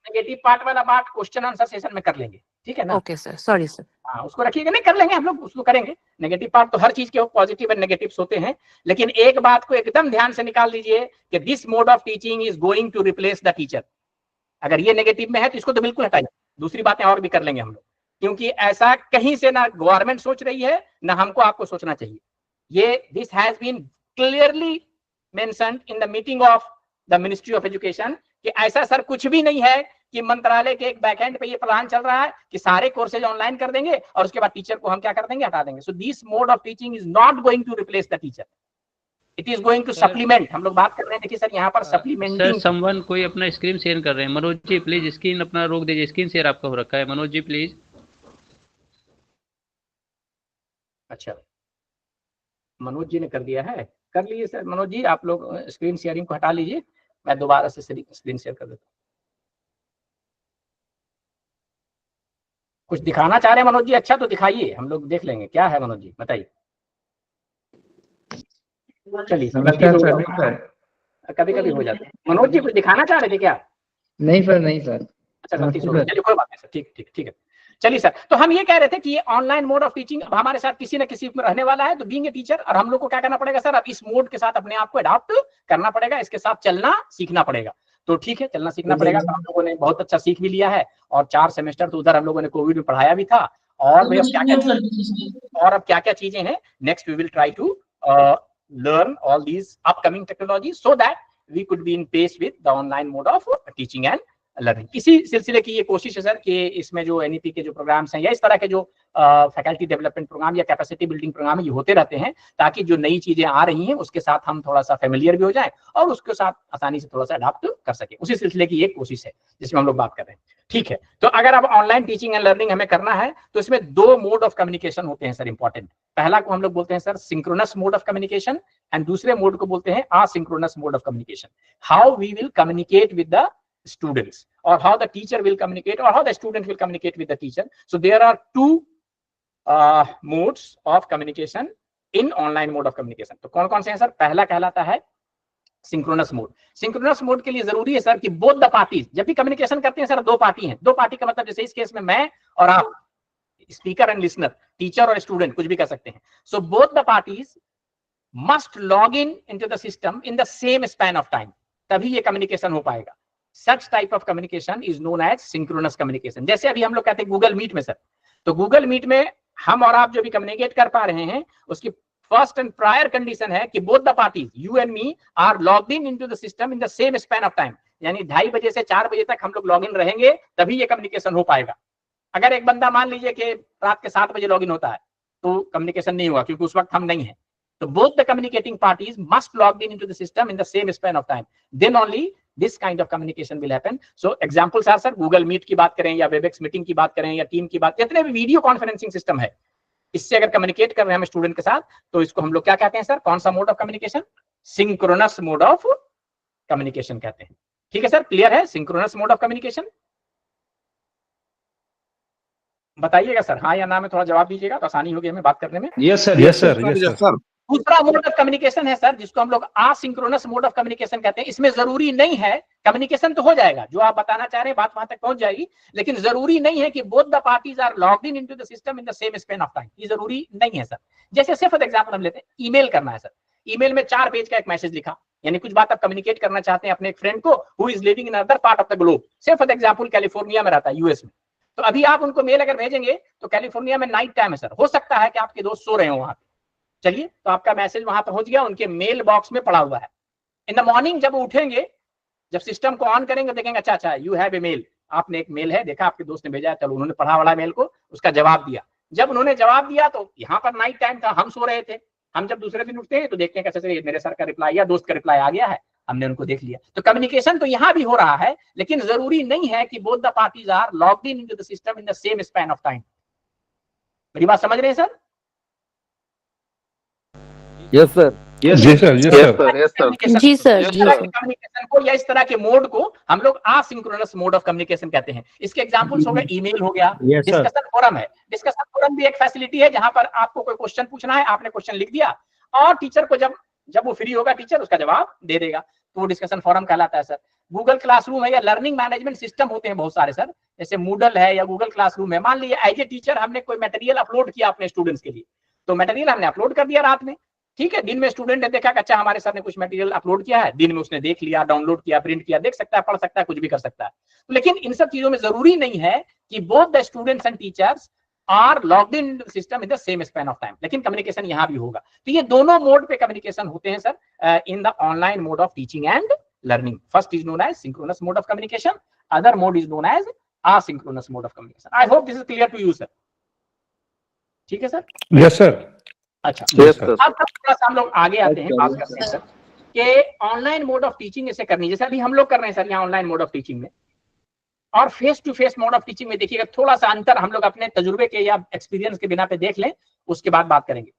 नेगेटिव पार्ट वाला बात क्वेश्चन आंसर सेशन में कर लेंगे, ठीक है ना? Okay sir, sorry sir. हाँ, उसको रखिएगा, नहीं कर लेंगे हम लोग, उसको करेंगे। नेगेटिव पार्ट तो हर चीज के पॉजिटिव एंड नेगेटिव्स होते हैं, लेकिन एक बात को एकदम ध्यान से निकाल लीजिए कि this mode of teaching is going to replace the teacher. अगर ये नेगेटिव में है तो इसको तो बिल्कुल हटाइए, दूसरी बातें और भी कर लेंगे हम लोग, क्योंकि ऐसा कहीं से ना गवर्नमेंट सोच रही है ना हमको आपको सोचना चाहिए। ये this has been clearly mentioned in the meeting of the ministry of education कि ऐसा सर कुछ भी नहीं है कि मंत्रालय के एक बैकएंड पे ये प्लान चल रहा है कि सारे कोर्सेज ऑनलाइन कर देंगे और उसके बाद टीचर को हम क्या कर देंगे, हटा देंगे। So this mode of teaching is not going to replace the teacher, it is going to supplement. हम लोग बात कर रहे हैं, देखिए सर यहाँ पर सप्लीमेंटिंग। सर समवन कोई अपना स्क्रीन शेयर कर रहे हैं, मनोज जी प्लीज स्क्रीन अपना रोक दीजिए, स्क्रीन शेयर आपका हो रखा है, मनोज जी प्लीज। अच्छा, मनोज जी ने कर दिया है, कर लीजिए सर मनोज जी, आप लोग स्क्रीन शेयरिंग को हटा लीजिए, मैं दोबारा से स्क्रीन शेयर कर देता हूँ। कुछ दिखाना चाह रहे हैं मनोज जी? अच्छा तो दिखाइए, हम लोग देख लेंगे क्या है। मनोज जी बताइए। चलिए कभी कभी हो जाता है। मनोज जी कुछ दिखाना चाह रहे थे क्या? नहीं सर, नहीं सर। अच्छा गलती से हो गई, चलिए कोई बात नहीं सर, ठीक ठीक ठीक है। चलिए सर, तो हम ये कह रहे थे कि ये ऑनलाइन मोड ऑफ टीचिंग अब हमारे साथ किसी न किसी में रहने वाला है। तो बीइंग ए टीचर और हम लोग को क्या करना पड़ेगा सर, अब इस मोड के साथ अपने आप को अडॉप्ट करना पड़ेगा, इसके साथ चलना सीखना पड़ेगा। तो ठीक है, चलना सीखना पड़ेगा। तो हम लोगों ने बहुत अच्छा सीख भी लिया है, और 4 सेमेस्टर तो उधर हम लोगों ने कोविड में पढ़ाया भी था। और भी अब क्या क्या चीजें हैं, next we will try to learn all these upcoming technologies so that we could be in pace with the online mode of teaching and learning. इसी सिलसिले की ये कोशिश है सर कि इसमें जो एनईपी के जो प्रोग्राम्स हैं या इस तरह के जो फैकल्टी डेवलपमेंट प्रोग्राम या कैपेसिटी बिल्डिंग प्रोग्राम ये होते रहते हैं, ताकि जो नई चीजें आ रही हैं उसके साथ हम थोड़ा सा फेमिलियर भी हो जाएं और उसके साथ आसानी से थोड़ा सा अडॉप्ट कर सके। उसी सिलसिले की एक कोशिश है जिसमें हम लोग बात कर रहे हैं। ठीक है, तो अगर अब ऑनलाइन टीचिंग एंड लर्निंग हमें करना है तो इसमें 2 मोड ऑफ कम्युनिकेशन होते हैं सर इंपॉर्टेंट। पहला को हम लोग बोलते हैं sir synchronous mode of communication and दूसरे मोड को बोलते हैं asynchronous mode of communication. How we will communicate with the students or how the teacher will communicate or how the student will communicate with the teacher. So there are 2 modes of communication in online mode of communication. तो कौन कौन से हैं sir? पहला कहलाता है synchronous mode. Synchronous mode के लिए जरूरी है सर कि बोथ द पार्टीज, जब भी कम्युनिकेशन करते हैं सर 2 पार्टी हैं। 2 पार्टी का मतलब जैसे इस केस में मैं और आप, स्पीकर एंड लिसनर, टीचर और स्टूडेंट, कुछ भी कर सकते हैं। So both the parties must log in into the system in the same span of time, तभी ये कम्युनिकेशन हो पाएगा। Such type of communication is known as synchronous communication. जैसे अभी हम लोग कहते हैं गूगल मीट में सर, तो गूगल मीट में हम और आप जो भी कम्युनिकेट कर पा रहे हैं उसकी फर्स्ट एंड प्रायर कंडीशन है कि both the parties, you and me, are logged in into the system in the same span of time. यानी 2:30 बजे से 4 बजे तक हम लोग लॉग इन रहेंगे, तभी ये कम्युनिकेशन हो पाएगा। अगर एक बंदा मान लीजिए कि रात के 7 बजे लॉग इन होता है तो कम्युनिकेशन नहीं होगा, क्योंकि उस वक्त हम नहीं है। So both the communicating parties must log in into the system in the same span of time. Then only this kind of communication will happen. So examples are sir, Google Meet की बात करें या Webex meeting की बात करें या team की बात, जितने भी वीडियो कॉन्फ्रेंसिंग सिस्टम है, इससे अगर कम्युनिकेट कर रहे हैं हम स्टूडेंट के साथ, तो इसको हम लोग क्या कहते हैं सर? कौन सा mode of communication? Synchronous mode of communication कहते हैं। ठीक है सर, क्लियर है? सिंक्रोनस मोड ऑफ कम्युनिकेशन बताइएगा सर, हाँ या ना में थोड़ा जवाब दीजिएगा तो आसानी होगी हमें बात करने में। Yes sir, yes sir, yes sir. दूसरा मोड ऑफ कम्युनिकेशन है सर जिसको हम लोग असिंक्रोनस मोड ऑफ कम्युनिकेशन कहते हैं। इसमें जरूरी नहीं है, कम्युनिकेशन तो हो जाएगा, जो आप बताना चाह रहे हैं बात वहां तक पहुंच जाएगी, लेकिन जरूरी नहीं है कि both the parties are logged in into the system in the same span of time. ये जरूरी नहीं है सर। जैसे फॉर एग्जांपल हम लेते हैं ईमेल करना है सर, ईमेल में 4 पेज का एक मैसेज लिखा, यानी कुछ बात आप कम्युनिकेट करना चाहते हैं अपने एक फ्रेंड को who is living in other part of the globe. से फॉर एग्जांपल कैलिफोर्निया में रहता है, यूएस में, तो अभी आप उनको मेल अगर भेजेंगे तो कैलिफोर्निया में नाइट टाइम है सर, हो सकता है कि आपके दोस्त सो रहे हो वहां पे। चलिए, तो आपका मैसेज वहां पहुंच गया, उनके मेल बॉक्स में पड़ा हुआ है। इन द मॉर्निंग जब उठेंगे, जब सिस्टम को ऑन करेंगे, देखेंगे अच्छा अच्छा यू हैव ए मेल, आपने एक मेल है, देखा आपके दोस्त ने भेजा है, चलो उन्होंने पढ़ा वाला मेल को, उसका जवाब दिया। जब उन्होंने जवाब दिया तो यहाँ पर नाइट टाइम था, हम सो रहे थे। हम जब दूसरे दिन उठते हैं तो देखते हैं कैसे मेरे सर का रिप्लाई या दोस्त का रिप्लाई आ गया है, हमने उनको देख लिया। तो कम्युनिकेशन तो यहाँ भी हो रहा है, लेकिन जरूरी नहीं है कि both the parties are logged in into the system in the same span of time. मेरी बात समझ रहे हैं सर? यस सर, जी सर, जी सर, यस सर, जी सर, जी सर। कम्युनिकेशन को या इस तरह के मोड को हम लोग असिंक्रोनस मोड ऑफ कम्युनिकेशन कहते हैं। इसके एग्जांपल्स हो गए, ईमेल हो गया, डिस्कशन फोरम है। डिस्कशन फोरम भी एक फैसिलिटी है जहां पर आपको कोई क्वेश्चन पूछना है, आपने क्वेश्चन लिख दिया और टीचर को जब वो फ्री होगा टीचर उसका जवाब दे देगा, तो वो डिस्कशन फोरम कहलाता है सर। गूगल क्लासरूम है या लर्निंग मैनेजमेंट सिस्टम होते हैं बहुत सारे सर, जैसे मूडल है या गूगल क्लासरूम है। मान लीजिए एज ए टीचर हमने कोई मटेरियल अपलोड किया अपने स्टूडेंट्स के लिए, तो मटेरियल हमने अपलोड कर दिया रात में, ठीक है। दिन में स्टूडेंट ने देखा कि अच्छा हमारे सर ने कुछ मटेरियल अपलोड किया है, दिन में उसने देख लिया, डाउनलोड किया, प्रिंट किया, देख सकता है, पढ़ सकता है, कुछ भी कर सकता है। लेकिन इन सब चीजों में जरूरी नहीं है कि both the students and teachers are logged in the system in the same span of time, लेकिन कम्युनिकेशन यहाँ भी होगा। तो ये दोनों मोड पे कम्युनिकेशन होते हैं sir in the online mode of teaching and learning. First is known as synchronous mode of communication, other mode is known as asynchronous mode of communication. I hope this is clear to you sir. ठीक है sir? Yes sir. अच्छा, yes sir. अब थोड़ा सा हम लोग आगे आते हैं, बात करते हैं सर कि ऑनलाइन मोड ऑफ टीचिंग इसे करनी, जैसे अभी हम लोग कर रहे हैं सर यहाँ ऑनलाइन मोड ऑफ टीचिंग में, और face to face mode of teaching में देखिएगा थोड़ा सा अंतर हम लोग अपने तजुर्बे के या एक्सपीरियंस के बिना पे देख लें, उसके बाद बात करेंगे।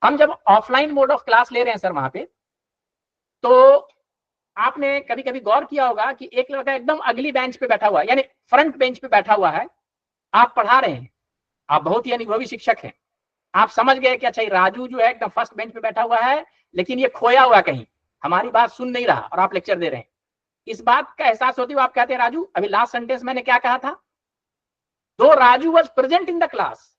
हम जब ऑफलाइन मोड ऑफ क्लास ले रहे हैं सर वहां पे, तो आपने कभी कभी गौर किया होगा कि एक लड़का एकदम अगली बेंच पे बैठा हुआ है, यानी फ्रंट बेंच पे बैठा हुआ है, आप पढ़ा रहे हैं, आप बहुत ही अनुभवी शिक्षक हैं, आप समझ गए कि अच्छा राजू जो है एकदम फर्स्ट बेंच पे बैठा हुआ है, लेकिन ये खोया हुआ कहीं, हमारी बात सुन नहीं रहा, और आप लेक्चर दे रहे हैं। इस बात का एहसास होती है, आप कहते हैं राजू अभी लास्ट सेंटेंस मैंने क्या कहा था, दो Raju was present in the class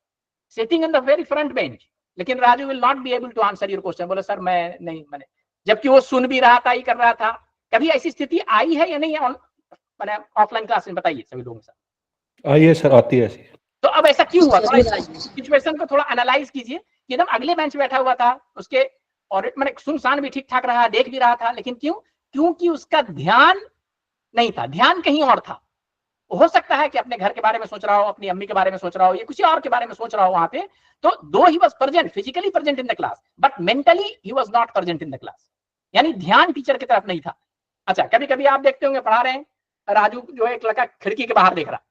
sitting in the very front bench, लेकिन Raju will not be able to answer your question. बोले सर मैं नहीं, मैंने, जबकि वो सुन भी रहा था, ही कर रहा था। कभी ऐसी स्थिति आई है या नहीं है मैंने ऑफलाइन क्लास में? बताइए सभी लोगों के साथ। आइए सर, आती है ऐसी। तो अब ऐसा क्यों हुआ? थोड़ा सिचुएशन को थोड़ा एनालाइज कीजिए कि एकदम अगले बेंच बैठा हुआ था, उसके और मैंने सुनसान भी ठीक ठाक रहा, देख भी रहा था, लेकिन क्यों? क्योंकि उसका ध्यान नहीं था, ध्यान कहीं और था। हो सकता है कि अपने घर के बारे में सोच रहा हो, अपनी अम्मी के बारे में सोच रहा हो, या किसी और के बारे में सोच रहा हो वहां पे, तो though he was present, physically present in the class, but mentally he was not present in the class, यानी ध्यान टीचर की तरफ नहीं था। अच्छा, कभी कभी आप देखते होंगे पढ़ा रहे हैं, राजू जो है एक लड़का खिड़की के बाहर देख रहा,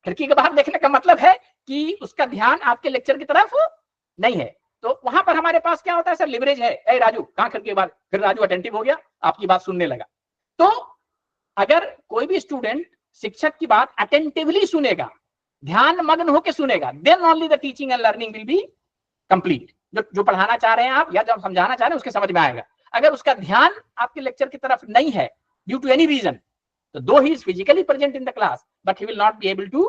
खिड़की के बाहर देखने का मतलब है कि उसका ध्यान आपके लेक्चर की तरफ नहीं है। तो वहां पर हमारे पास क्या होता है सर, लिवरेज है, ए राजू कहां खिड़की के बाहर, फिर राजू अटेंटिव हो गया, आपकी बात सुनने लगा। तो अगर कोई भी स्टूडेंट शिक्षक की बात अटेंटिवली सुनेगा, ध्यान मग्न होकर सुनेगा, then only the teaching and learning will be complete. जो पढ़ाना चाह रहे हैं आप या जो समझाना चाह रहे हैं उसके समझ में आएगा। अगर उसका ध्यान आपके लेक्चर की तरफ नहीं है ड्यू टू एनी रीजन, तो though he is physically present in the class but he will not be able to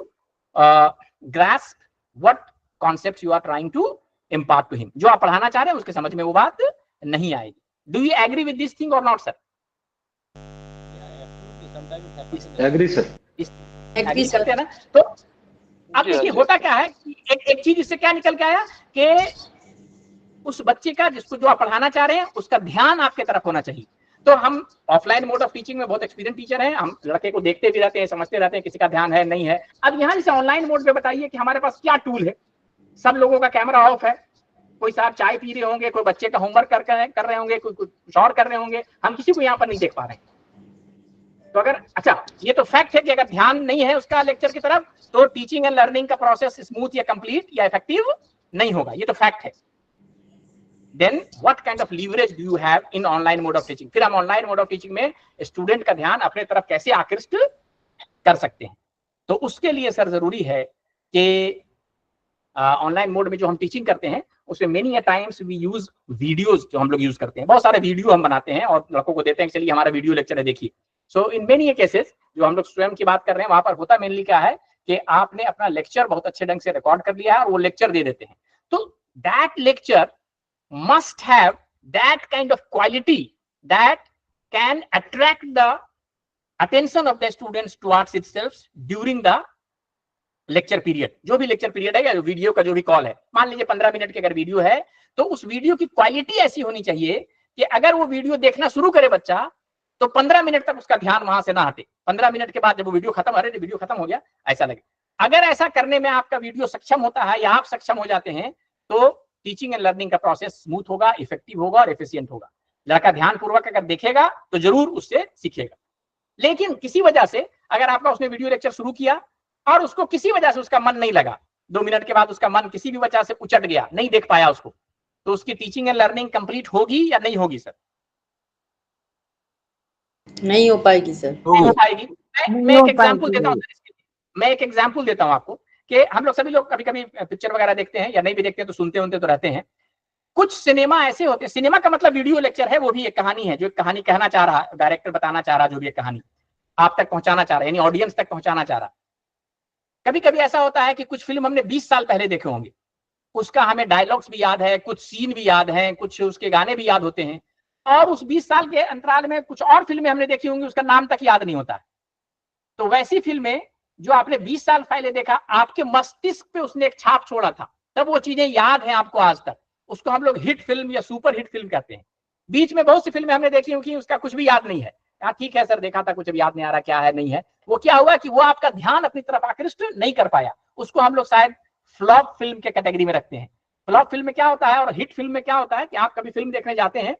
grasp what concepts you are trying to impart to him. जो आप पढ़ाना चाह रहे हैं उसके समझ में वो बात नहीं आएगी। Do you agree with this thing और not sir? Agree sir. Agree करते हैं ना? तो अब देखिए होता क्या है कि एक चीज इससे क्या निकल के आया कि उस बच्चे का जिसको जो आप पढ़ाना चाह रहे हैं उसका ध्यान आपके तरफ होना चाहिए। तो हम ऑफलाइन मोड ऑफ टीचिंग में बहुत एक्सपीरियंस टीचर हैं, हम लड़के को देखते भी रहते हैं, समझते रहते हैं किसी का ध्यान है नहीं है। अब यहाँ जैसे ऑनलाइन मोड पे बताइए कि हमारे पास क्या टूल है। सब लोगों का कैमरा ऑफ है, कोई साहब चाय पी रहे होंगे, कोई बच्चे का होमवर्क कर रहे होंगे, कोई कुछ और कर रहे होंगे, हम किसी को यहाँ पर नहीं देख पा रहे हैं। तो अगर अच्छा ये तो फैक्ट है कि अगर ध्यान नहीं है उसका लेक्चर की तरफ तो टीचिंग एंड लर्निंग का प्रोसेस स्मूथ या कंप्लीट या इफेक्टिव नहीं होगा, ये तो फैक्ट है। Then what kind of leverage do you have in online mode of teaching? फिर हम ऑनलाइन मोड ऑफ टीचिंग में स्टूडेंट का ध्यान अपने तरफ कैसे आकृष्ट कर सकते हैं। तो उसके लिए सर जरूरी है कि ऑनलाइन मोड में जो हम टीचिंग करते हैं उसमें many times we use videos, जो हम लोग यूज करते हैं, बहुत सारे वीडियो हम बनाते हैं और लड़कों को देते हैं, चलिए हमारा वीडियो लेक्चर है देखिए। सो इन मेनी केसेस जो हम लोग स्वयं की बात कर रहे हैं वहां पर होता मेनली क्या है कि आपने अपना लेक्चर बहुत अच्छे ढंग से रिकॉर्ड कर लिया है और वो लेक्चर दे देते हैं। तो that lecture must have that kind of quality that can attract the attention of the students towards itself during the lecture period। जो भी लेक्चर पीरियड है या वीडियो का जो भी कॉल है, मान लीजिए 15 मिनट की अगर वीडियो है तो उस वीडियो की क्वालिटी ऐसी होनी चाहिए कि अगर वो वीडियो देखना शुरू करे बच्चा तो 15 मिनट तक उसका ध्यान वहां से ना हटे। 15 मिनट के बाद जब वो वीडियो खत्म, अरे वीडियो खत्म हो गया ऐसा लगे। अगर ऐसा करने में आपका वीडियो सक्षम होता है या आप सक्षम हो जाते हैं तो टीचिंग एंड लर्निंग का प्रोसेस स्मूथ होगा, इफेक्टिव होगा और एफिशिएंट होगा। लड़का ध्यान पूर्वक अगर देखेगा तो जरूर उससे सीखेगा। लेकिन किसी वजह से अगर आपका उसने वीडियो लेक्चर शुरू किया और उसको किसी वजह से उसका मन नहीं लगा, 2 मिनट के बाद उसका मन किसी भी वजह से उचट गया, नहीं देख पाया उसको, तो उसकी टीचिंग एंड लर्निंग कंप्लीट होगी या नहीं होगी सर? नहीं हो पाएगी सर। नहीं हो पाएगी। मैं एक एग्जांपल देता हूं, मैं एक एग्जांपल देता हूं आपको कि हम लोग सभी लोग कभी कभी पिक्चर वगैरह देखते हैं या नहीं भी देखते हैं तो सुनते तो रहते हैं। कुछ सिनेमा ऐसे होते हैं, सिनेमा का मतलब वीडियो लेक्चर है, वो भी एक कहानी है, जो एक कहानी कहना चाह रहा, डायरेक्टर बताना चाह रहा, जो भी एक कहानी आप तक पहुंचाना चाह रहा है, यानी ऑडियंस तक पहुंचाना चाह रहा। कभी कभी ऐसा होता है कि कुछ फिल्म हमने 20 साल पहले देखे होंगे, उसका हमें डायलॉग्स भी याद है, कुछ सीन भी याद है, कुछ उसके गाने भी याद होते हैं, और उस 20 साल के अंतराल में कुछ और फिल्में हमने देखी होंगी, उसका नाम तक याद नहीं होता। तो वैसी फिल्में जो आपने 20 साल पहले देखा, आपके मस्तिष्क पे उसने एक छाप छोड़ा था, तब वो चीजें याद हैं आपको आज तक। उसको हम लोग हिट फिल्म या सुपर हिट फिल्म कहते हैं। बीच में बहुत सी फिल्में हमने देखी होंगी, उसका कुछ भी याद नहीं है, ठीक है सर देखा था, कुछ भी याद नहीं आ रहा क्या है नहीं है। वो क्या हुआ कि वो आपका ध्यान अपनी तरफ आकृष्ट नहीं कर पाया, उसको हम लोग शायद फ्लॉप फिल्म के कैटेगरी में रखते हैं। फ्लॉप फिल्म में क्या होता है और हिट फिल्म में क्या होता है कि आप कभी फिल्म देखने जाते हैं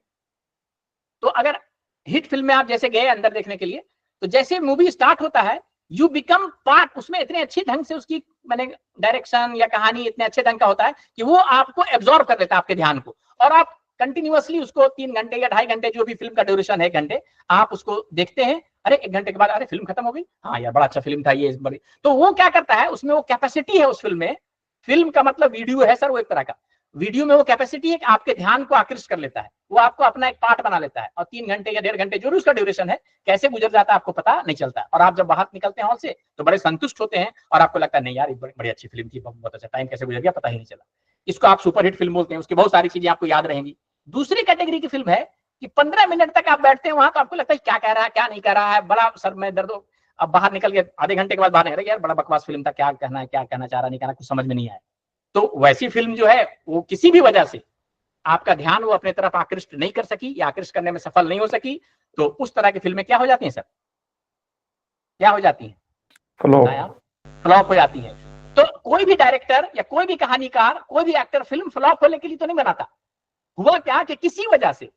तो अगर हिट फिल्म में आप जैसे गए अंदर देखने के लिए, तो जैसे मूवी स्टार्ट होता है यू बिकम पार्ट, उसमें इतने अच्छे ढंग से उसकी मैंने डायरेक्शन या कहानी इतने अच्छे ढंग का होता है कि वो आपको एब्जॉर्ब कर लेता है आपके ध्यान को, और आप कंटिन्यूअसली उसको 3 घंटे या 2.5 घंटे, जो भी फिल्म का ड्यूरेशन है, 1 घंटे आप उसको देखते हैं। अरे 1 घंटे के बाद अरे फिल्म खत्म हो गई, हाँ यार बड़ा अच्छा फिल्म था ये बड़ी। तो वो क्या करता है, उसमें वो कैपेसिटी है उस फिल्म में, फिल्म का मतलब वीडियो है सर, वो एक तरह का वीडियो में वो कैपेसिटी है कि आपके ध्यान को आकृष्ट कर लेता है, वो आपको अपना एक पार्ट बना लेता है, और 3 घंटे या 1.5 घंटे जो भी उसका ड्यूरेशन है कैसे गुजर जाता है आपको पता नहीं चलता। और आप जब बाहर निकलते हैं हॉल से तो बड़े संतुष्ट होते हैं और आपको लगता है नहीं यार बड़ी अच्छी फिल्म थी, बहुत अच्छा टाइम कैसे गुजर गया पता ही नहीं चला। इसको आप सुपर हिट फिल्म बोलते हैं, उसकी बहुत सारी चीजें आपको याद रहेंगी। दूसरी कैटेगरी की फिल्म है कि 15 मिनट तक आप बैठते हैं वहां तो आपको लगता है क्या कह रहा है क्या नहीं कह रहा है, बड़ा सर में दर्द हो, अब बाहर निकल के आधे घंटे के बाद बाहर निकल यार बड़ा बकवास फिल्म था, क्या कहना है क्या कहना चाह रहा नहीं कहना, कुछ समझ में नहीं आया। तो वैसी फिल्म जो है वो किसी भी वजह से आपका ध्यान वो अपने तरफ आकृष्ट नहीं कर सकी या आकृष्ट करने में सफल नहीं हो सकी, तो उस तरह की फिल्में क्या हो जाती हैं सर, क्या हो जाती हैं? फ्लॉप हो जाती है। तो कोई भी डायरेक्टर या कोई भी कहानीकार, कोई भी एक्टर फिल्म फ्लॉप होने के लिए तो नहीं बनाता। हुआ क्या कि किसी वजह से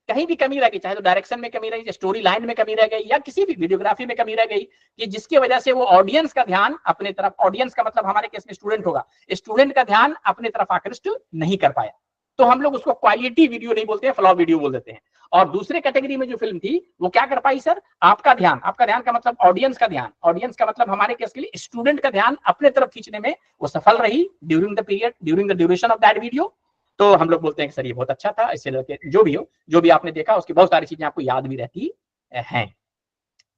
कहीं भी कमी रह गई, चाहे तो डायरेक्शन में कमी रही, स्टोरी लाइन में कमी रह गई, या किसी भी वीडियोग्राफी में कमी रह गई, कि जिसकी वजह से वो ऑडियंस का ध्यान अपने तरफ, ऑडियंस का मतलब हमारे केस में स्टूडेंट होगा, स्टूडेंट का ध्यान अपने तरफ आकृष्ट नहीं कर पाया, तो हम लोग उसको क्वालिटी वीडियो नहीं बोलते हैं, फ्लॉप वीडियो बोल देते हैं। और दूसरे कैटेगरी में जो फिल्म थी वो क्या कर पाई सर, आपका ध्यान का मतलब ऑडियंस का ध्यान, ऑडियंस का मतलब हमारे केस के लिए स्टूडेंट का ध्यान अपने तरफ खींचने में वो सफल रही during the period, during the duration of that video. तो हम लोग बोलते हैं कि सर ये बहुत अच्छा था, इससे लेके जो भी हो, जो भी आपने देखा उसकी बहुत सारी चीजें आपको याद भी रहती हैं।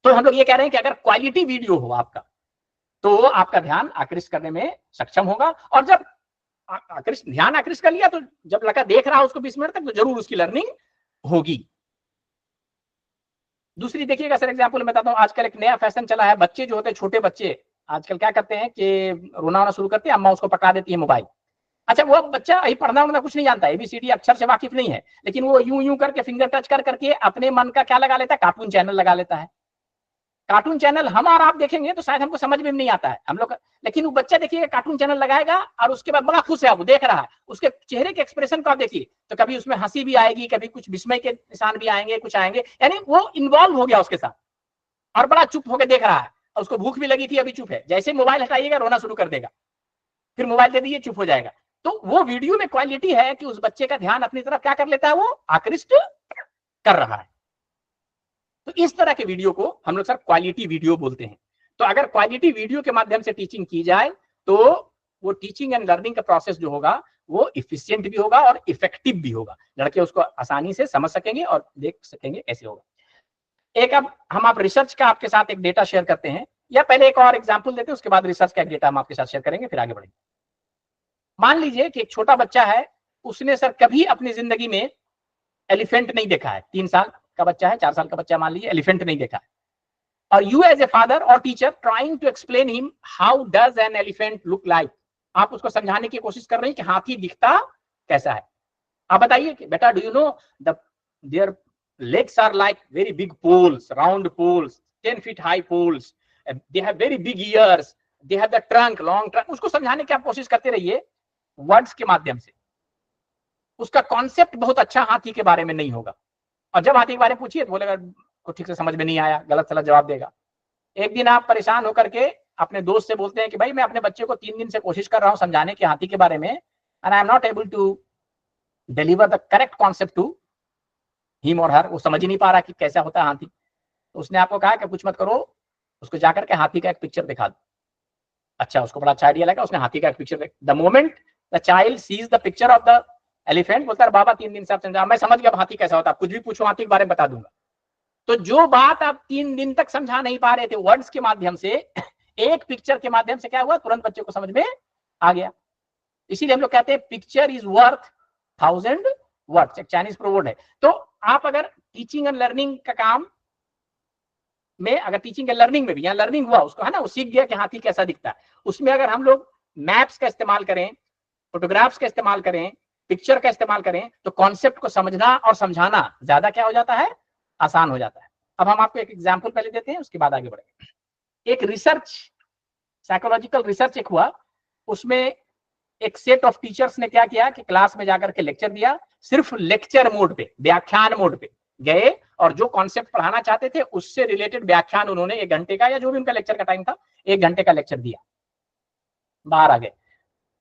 तो हम लोग ये कह रहे हैं कि अगर क्वालिटी वीडियो हो आपका, तो आपका ध्यान आकृष्ट करने में सक्षम होगा। और जब ध्यान आकृष्ट कर लिया, तो जब लड़का देख रहा है उसको 20 मिनट तक, तो जरूर उसकी लर्निंग होगी। दूसरी देखिएगा सर, एग्जाम्पल मैं बताता हूँ, आजकल एक नया फैशन चला है, बच्चे जो होते हैं, छोटे बच्चे आजकल क्या करते हैं कि रोना वोना शुरू करते हैं, अम्मा उसको पकड़ा देती है मोबाइल। अच्छा, वो बच्चा अभी पढ़ना उड़ना कुछ नहीं जानता, ABCD अक्षर से वाकिफ नहीं है, लेकिन वो यूं यूं करके फिंगर टच कर करके अपने मन का क्या लगा लेता है, कार्टून चैनल लगा लेता है। कार्टून चैनल हम और आप देखेंगे तो शायद हमको समझ में नहीं आता है हम लोग, लेकिन वो बच्चा देखिए कार्टून चैनल लगाएगा और उसके बाद बड़ा खुश है, वो देख रहा है, उसके चेहरे के एक्सप्रेशन को आप देखिए, तो कभी उसमें हंसी भी आएगी, कभी कुछ विस्मय के निशान भी आएंगे, कुछ आएंगे, यानी वो इन्वॉल्व हो गया उसके साथ और बड़ा चुप होकर देख रहा है। और उसको भूख भी लगी थी, अभी चुप है, जैसे मोबाइल हटाइएगा रोना शुरू कर देगा, फिर मोबाइल दे दीजिए चुप हो जाएगा। तो वो वीडियो में क्वालिटी है कि उस बच्चे का ध्यान अपनी तरफ क्या कर लेता है, वो आकृष्ट कर रहा है। तो इस तरह के वीडियो को हम लोग सर क्वालिटी वीडियो बोलते हैं। तो अगर क्वालिटी वीडियो के माध्यम से टीचिंग की जाए, तो वो टीचिंग एंड लर्निंग का प्रोसेस जो होगा वो इफिशिएंट भी होगा और इफेक्टिव भी होगा। लड़के उसको आसानी से समझ सकेंगे और देख सकेंगे कैसे होगा। एक अब हम आप रिसर्च का आपके साथ एक डेटा शेयर करते हैं, या पहले एक और एग्जाम्पल देते हैं, उसके बाद रिसर्च का एक डेटा हम आपके साथ शेयर करेंगे, फिर आगे बढ़ेंगे। मान लीजिए कि एक छोटा बच्चा है, उसने सर कभी अपनी जिंदगी में एलिफेंट नहीं देखा है, 3 साल का बच्चा है, 4 साल का बच्चा, मान लीजिए एलिफेंट नहीं देखा है, और you as a father or teacher trying to explain him how does an elephant look like. आप उसको समझाने की कोशिश कर रहे हैं कि हाथी दिखता कैसा है। आप बताइए कि बेटा, do you know there legs are like very big poles, round poles, 10 feet high poles, they have very big ears, they have the trunk, long trunk। उसको समझाने की आप कोशिश करते रहिए वर्ड्स के माध्यम से। उसका कॉन्सेप्ट बहुत अच्छा हाथी के बारे में नहीं होगा, और जब हाथी के बारे में पूछिए तो बोलेगा को ठीक से समझ में नहीं आया, गलत सलत जवाब देगा। एक दिन आप परेशान होकर के अपने दोस्त से बोलते हैं कि भाई मैं अपने बच्चे को 3 दिन से कोशिश कर रहा हूं समझाने के हाथी के बारे में, and I am not able to deliver the correct concept to him और हर, वो समझ ही नहीं पा रहा कि कैसा होता है हाथी। तो उसने आपको कहा कि कुछ मत करो, उसको जाकर के हाथी का एक पिक्चर दिखा दो। अच्छा, उसको बड़ा अच्छा आइडिया लगा, उसने हाथी का एक पिक्चर देख, the moment the child sees the picture of the elephant, बोलता है बाबा 3 दिन से आप समझा, मैं समझ गया हाथी कैसा होता है, कुछ भी पूछो हाथी के बारे में बता दूंगा। तो जो बात आप 3 दिन तक समझा नहीं पा रहे थे वर्ड्स के माध्यम से, एक पिक्चर के माध्यम से क्या हुआ, तुरंत बच्चे को समझ में आ गया। इसीलिए हम लोग कहते हैं पिक्चर इज वर्थ 1000 वर्ड्स, एक चाइनीज प्रोवर्ड है। तो आप अगर टीचिंग एंड लर्निंग का काम में, अगर टीचिंग एंड लर्निंग में भी, यहाँ लर्निंग हुआ उसको, है ना, वो सीख गया कि हाथी कैसा दिखता है, उसमें अगर हम लोग मैप्स का इस्तेमाल करें, फोटोग्राफ्स का इस्तेमाल करें, पिक्चर का इस्तेमाल करें, तो कॉन्सेप्ट को समझना और समझाना ज्यादा क्या हो जाता है, आसान हो जाता है। अब हम आपको एक एग्जाम्पल पहले देते हैं, उसके बाद आगे बढ़ेंगे। एक रिसर्च, साइकोलॉजिकल रिसर्च एक हुआ, उसमें एक सेट ऑफ टीचर्स ने क्या किया कि क्लास में जाकर के लेक्चर दिया, सिर्फ लेक्चर मोड पे, व्याख्यान मोड पे गए, और जो कॉन्सेप्ट पढ़ाना चाहते थे उससे रिलेटेड व्याख्यान उन्होंने 1 घंटे का, या जो भी उनका लेक्चर का टाइम था, 1 घंटे का लेक्चर दिया, बाहर आ गए।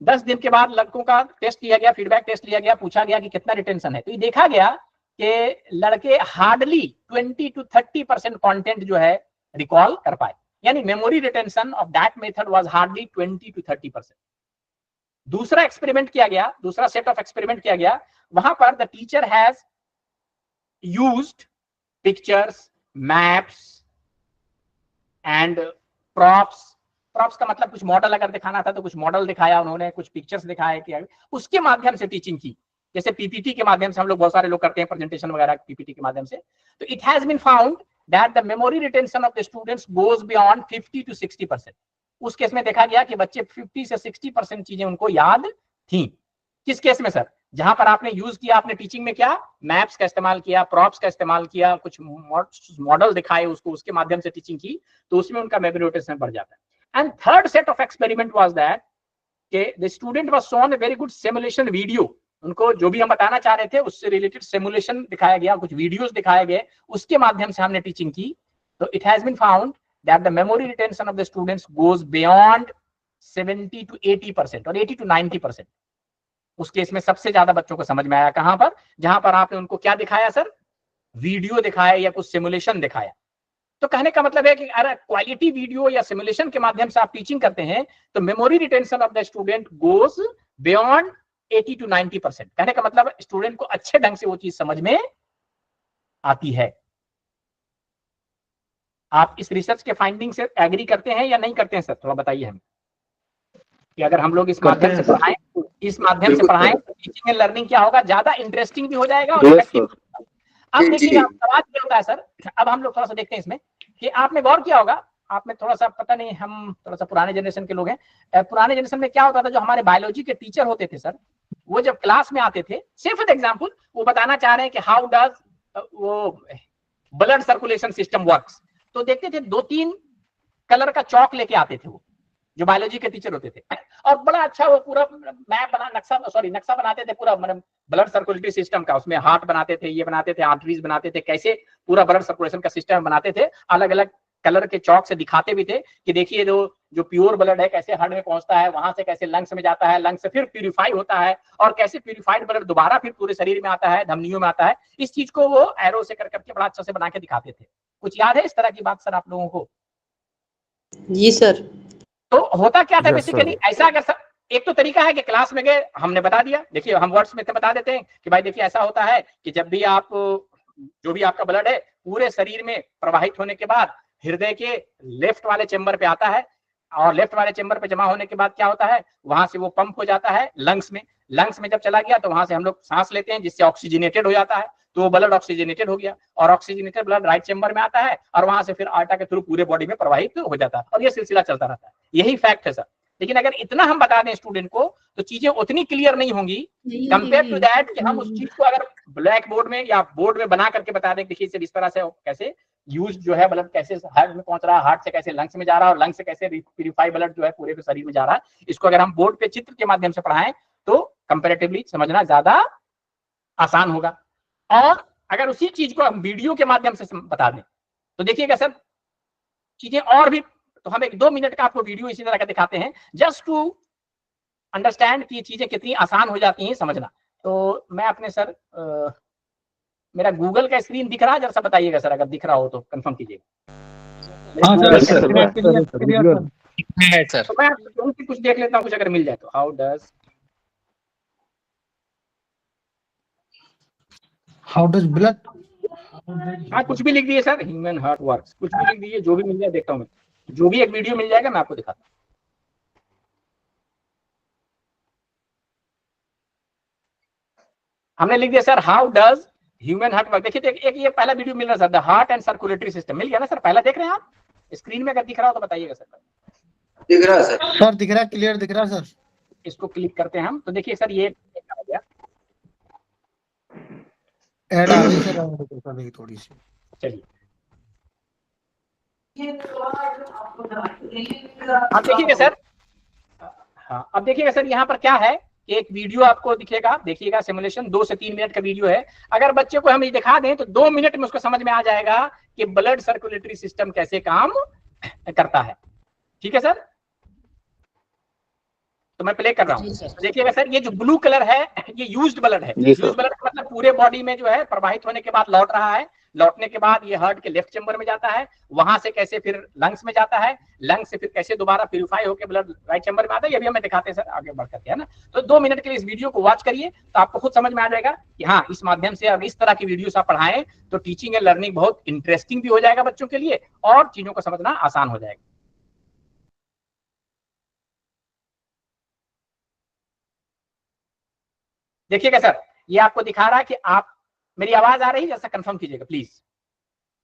10 दिन के बाद लड़कों का टेस्ट लिया गया, फीडबैक टेस्ट लिया गया, पूछा गया कि कितना रिटेंशन है, तो ये देखा गया कि लड़के हार्डली 20 to 30% कंटेंट जो है रिकॉल कर पाए, यानी memory retention of that method was hardly 20 to 30%। दूसरा एक्सपेरिमेंट किया गया, दूसरा सेट ऑफ एक्सपेरिमेंट किया गया, वहां पर the teacher has used pictures, maps and props. Props का मतलब कुछ मॉडल अगर दिखाना था तो कुछ मॉडल दिखाया उन्होंने, कुछ पिक्चर्स दिखाए, किया, उसके माध्यम से टीचिंग की। जैसे पीपीटी के माध्यम से हम लोग बहुत सारे लोग करते हैं प्रेजेंटेशन वगैरह पीपीटी के माध्यम से। तो it has been found that the memory retention of the students goes beyond 50 to 60%। उस केस में देखा गया कि बच्चे 50 से 60% चीजें उनको याद थी। किस केस में सर, जहां पर आपने यूज किया, आपने टीचिंग में क्या, मैप्स का इस्तेमाल किया, प्रॉप्स का इस्तेमाल किया, कुछ मॉडल दिखाए उसको, उसके माध्यम से टीचिंग की, तो उसमें उनका मेमोरी रिटेंशन बढ़ जाता है। And third set of experiment was that the student was shown a very good simulation video. उनको जो भी हम बताना चाह रहे थे उससे रिलेटेड सिमुलेशन दिखाया गया, कुछ वीडियोस दिखाए गए, उसके माध्यम से हमने टीचिंग की. तो it has been found that the memory retention of the students goes beyond 70 to 80% और 80 to 90%. उस केस में सबसे ज्यादा बच्चों को समझ में आया कहां पर, जहां पर आपने उनको क्या दिखाया सर, वीडियो दिखाया या कुछ सिमुलेशन दिखाया. तो कहने का मतलब है कि अगर क्वालिटी वीडियो या सिमुलेशन के माध्यम से आप टीचिंग करते हैं तो memory retention of the student goes beyond 80 to 90%. कहने का मतलब स्टूडेंट को अच्छे ढंग से वो चीज समझ में आती है. आप इस रिसर्च के फाइंडिंग से एग्री करते हैं या नहीं करते हैं सर, थोड़ा बताइए हमें कि अगर हम लोग इस माध्यम से पढ़ाएं तो टीचिंग एंड लर्निंग क्या होगा, ज्यादा इंटरेस्टिंग भी हो जाएगा और इफेक्टिव. अब देखिए सवाल क्या होता है सर, अब हम लोग थोड़ा सा देखते हैं इसमें कि आपने गौर किया होगा, आप में थोड़ा सा पता नहीं, हम थोड़ा सा पुराने जनरेशन के लोग हैं. पुराने जनरेशन में क्या होता था, जो हमारे बायोलॉजी के टीचर होते थे सर, वो जब क्लास में आते थे, सिर्फ फॉर एग्जांपल वो बताना चाह रहे हैं कि हाउ डज वो ब्लड सर्कुलेशन सिस्टम वर्क्स, तो देखते थे 2-3 कलर का चौक लेके आते थे वो जो बायोलॉजी के टीचर होते थे, और बड़ा अच्छा वो पूरा मैप बना नक्शा बनाते थे पूरा, मतलब ब्लड सर्कुलेटरी सिस्टम का. उसमें हार्ट बनाते थे, ये बनाते थे, आर्टरीज बनाते थे, कैसे पूरा ब्लड सर्कुलेशन का सिस्टम बनाते थे. अलग अलग कलर के चौक से दिखाते भी थे कि देखिए जो प्योर ब्लड है कैसे हार्ट में पहुंचता है, वहां से कैसे लंग्स में जाता है, लंग्स से फिर प्यूरिफाई होता है, और कैसे प्यूरिफाइड ब्लड दोबारा फिर पूरे शरीर में आता है, धमनियों में आता है. इस चीज को वो एरो से कर करके बड़ा अच्छा से बना के दिखाते थे. कुछ याद है इस तरह की बात सर आप लोगों को? जी सर. तो होता क्या था बेसिकली ऐसा, अगर सर एक तो तरीका है कि क्लास में गए, हमने बता दिया, देखिए हम वर्ड्स में बता देते हैं कि भाई देखिए ऐसा होता है कि जब भी आप जो भी आपका ब्लड है पूरे शरीर में प्रवाहित होने के बाद हृदय के लेफ्ट वाले चेंबर पे आता है, और लेफ्ट वाले चेंबर पे जमा होने के बाद क्या होता है, वहां से वो पंप हो जाता है लंग्स में. लंग्स में जब चला गया तो वहां से हम लोग सांस लेते हैं, जिससे ऑक्सीजनेटेड हो जाता है, तो वो ब्लड ऑक्सीजनेटेड हो गया, और ऑक्सीजनेटेड ब्लड राइट चेंबर में आता है, और वहां से फिर आर्टा के थ्रू पूरे बॉडी में प्रवाहित हो जाता है, और ये सिलसिला चलता रहता है. यही फैक्ट है सर. लेकिन अगर इतना हम बता दें स्टूडेंट को तो चीजें उतनी क्लियर नहीं होंगी कंपेयर टू दैट कि हम उस चीज को अगर ब्लैक बोर्ड में या बोर्ड में बना करके बता दें, देखिए इस तरह से कैसे यूज जो है ब्लड कैसे हार्ट में पहुंच रहा है, हार्ट से कैसे लंग्स में जा रहा है, और लंग्स से कैसे प्यूरिफाई ब्लड जो है पूरे शरीर में जा रहा है. इसको अगर हम बोर्ड पे चित्र के माध्यम से पढ़ाएं तो कंपैरेटिवली समझना ज्यादा आसान होगा. और अगर उसी चीज को हम वीडियो के माध्यम से बता दें तो देखिएगा सर चीजें और भी, तो हम 1-2 मिनट का आपको वीडियो इसी तरह का दिखाते हैं जस्ट टू अंडरस्टैंड कि ये चीजें कितनी आसान हो जाती हैं समझना. तो मैं अपने सर मेरा गूगल का स्क्रीन दिख रहा है, जरा सा बताइएगा सर, अगर दिख रहा हो तो कंफर्म कीजिएगा. तो मैं कुछ देख लेता हूँ, कुछ अगर मिल जाए तो. हाउ डज ब्लड, हाँ कुछ भी लिख दिए सर, ह्यूमन हार्ट वर्क्स, कुछ भी लिख दिए, जो भी मिल जाए देखता हूँ मैं. जो भी एक वीडियो मिल जाएगा मैं आपको दिखाता हूँ. हमने लिख दिया sir how does human heart work. देखिए एक ये पहला वीडियो मिल रहा है sir, the heart and circulatory system, मिल गया ना सर? पहला देख रहे हैं आप स्क्रीन में? अगर दिख रहा हो तो बताइएगा सर. दिख रहा है सर. सर दिख रहा है, क्लियर दिख रहा है सर. इसको क्लिक करते हैं हम तो देखिए सर ये आ गया, ऐड आ गई सर थोड़ी सी. चलिए अब देखिएगा सर. हाँ अब देखिएगा सर यहाँ पर क्या है, एक वीडियो आपको दिखेगा, देखिएगा सिमुलेशन 2 से 3 मिनट का वीडियो है. अगर बच्चे को हम ये दिखा दें तो 2 मिनट में उसको समझ में आ जाएगा कि ब्लड सर्कुलेटरी सिस्टम कैसे काम करता है. ठीक है सर, तो मैं प्ले कर रहा हूँ. देखिएगा सर ये जो ब्लू कलर है ये यूज्ड ब्लड है. यूज्ड ब्लड का मतलब पूरे बॉडी में जो है प्रवाहित होने के बाद लौट रहा है. लौटने के बाद ये हार्ट के लेफ्ट चेंबर में जाता है, वहां से कैसे फिर लंग्स में जाता है, लंग्स से फिर कैसे दोबारा प्यूरिफाई होकर ब्लड राइट चेंबर में आता है. ये भी हमें दिखाते हैं सर आगे बढ़ करके, है ना. तो 2 मिनट के लिए इस वीडियो को वॉच करिए तो आपको खुद समझ में आ जाएगा कि हाँ इस माध्यम से अगर इस तरह की वीडियोस आप पढ़ाएं तो टीचिंग एंड लर्निंग बहुत इंटरेस्टिंग भी हो जाएगा बच्चों के लिए, और चीजों को समझना आसान हो जाएगा. देखिएगा सर ये आपको दिखा रहा है कि आप, मेरी आवाज आ रही है? जैसा कंफर्म कीजिएगा प्लीज.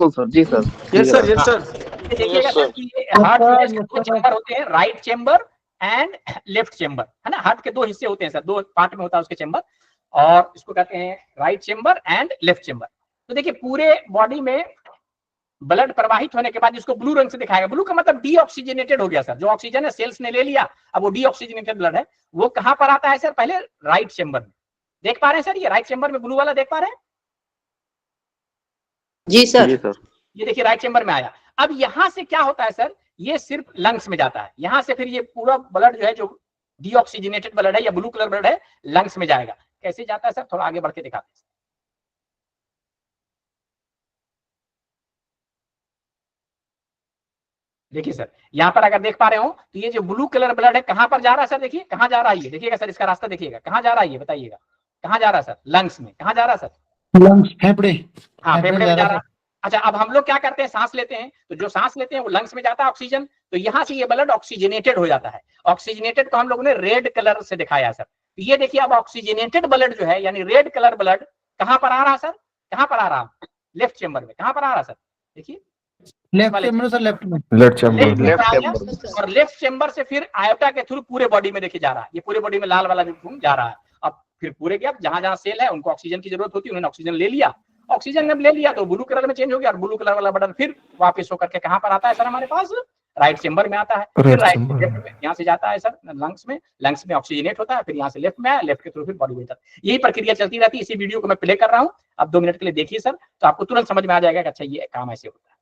सर जी sir. Yes sir, yes sir. देखिएगा सर कि हार्ट में 2 चेंबर होते हैं, right chamber and left chamber, है ना. हार्ट के 2 हिस्से होते हैं सर, 2 पार्ट में होता है उसके चेंबर, और इसको कहते हैं right chamber and left chamber. तो देखिए पूरे बॉडी में ब्लड प्रवाहित होने के बाद इसको ब्लू रंग से दिखाएगा। ब्लू का मतलब डीऑक्सीजनेटेड हो गया सर, जो ऑक्सीजन है सेल्स ने ले लिया, अब वो डीऑक्सीजनेटेड ब्लड है। वो कहां पर आता है सर? पहले राइट चेंबर में। देख पा रहे हैं सर, ये राइट चेंबर में ब्लू वाला देख पा रहे हैं? जी सर। जी सर। ये देखिए राइट चेंबर में आया। अब यहां से क्या होता है सर, ये सिर्फ लंग्स में जाता है। यहां से फिर ये पूरा ब्लड जो है, जो डीऑक्सीजनेटेड ब्लड है या ब्लू कलर ब्लड है, लंग्स में जाएगा। कैसे जाता है सर, थोड़ा आगे बढ़ के दिखाते हैं। देखिए सर, यहां पर अगर देख पा रहे हो तो ये जो ब्लू कलर ब्लड है कहां पर जा रहा है सर? देखिए कहां जा रहा है ये, देखिएगा सर, इसका रास्ता देखिएगा कहां जा रहा है ये, बताइएगा कहां जा रहा है सर? लंग्स में। कहां जा रहा है सर? फेफड़े। हाँ, फेफड़े में जा रहा है। अच्छा, अब हम लोग क्या करते हैं, सांस लेते हैं, तो जो सांस लेते हैं वो लंग्स में जाता है ऑक्सीजन, तो यहाँ से ये ब्लड ऑक्सीजनेटेड हो जाता है। ऑक्सीजनेटेड को हम लोगों ने रेड कलर से दिखाया सर। तो ये देखिए, अब ऑक्सीजनेटेड ब्लड जो है, यानी रेड कलर ब्लड कहां पर आ रहा सर? कहां पर आ रहा? लेफ्ट चेंबर में। कहां पर आ रहा सर? देखिए लेफ्ट चेंबर सर, लेफ्ट में। Left chamber. और लेफ्ट चेंबर से फिर आयोटा के थ्रू पूरे बॉडी में देखिए जा रहा है। ये पूरे बॉडी में लाल वाला जो खून जा रहा है। अब फिर पूरे गया, जहां जहां सेल है उनको ऑक्सीजन की जरूरत होती है, उन्होंने ऑक्सीजन ले लिया। ऑक्सीजन जब ले लिया तो ब्लू कलर में चेंज हो गया, और ब्लू कलर वाला बटन फिर वापस होकर के कहां पर आता है सर? हमारे पास राइट चेंबर में आता है। फिर राइट लेफ्ट में, यहाँ से जाता है सर लंग्स में, लंग्स में ऑक्सीजनेट होता है, फिर यहाँ से लेफ्ट में आया, लेफ्ट के थ्रू फिर बॉडी में जाता है। यही प्रक्रिया चलती रहती है। इसी वीडियो को मैं प्ले कर रहा हूँ, अब 2 मिनट के लिए देखिए सर, तो आपको तुरंत समझ में आ जाएगा कि अच्छा ये काम ऐसे होता है।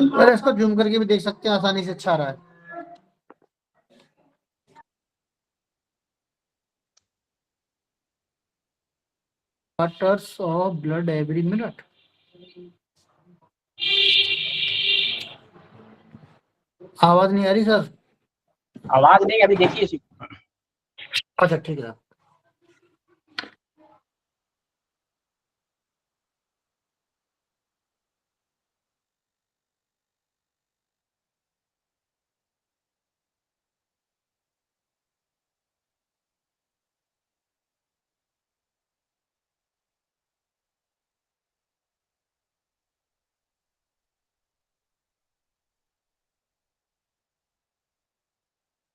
सर इसको जूम करके भी देख सकते हैं, आसानी से अच्छा आ रहा है। waters of blood every minute। आवाज नहीं आ रही सर? आवाज नहीं, अभी देखिए इसी। अच्छा ठीक है।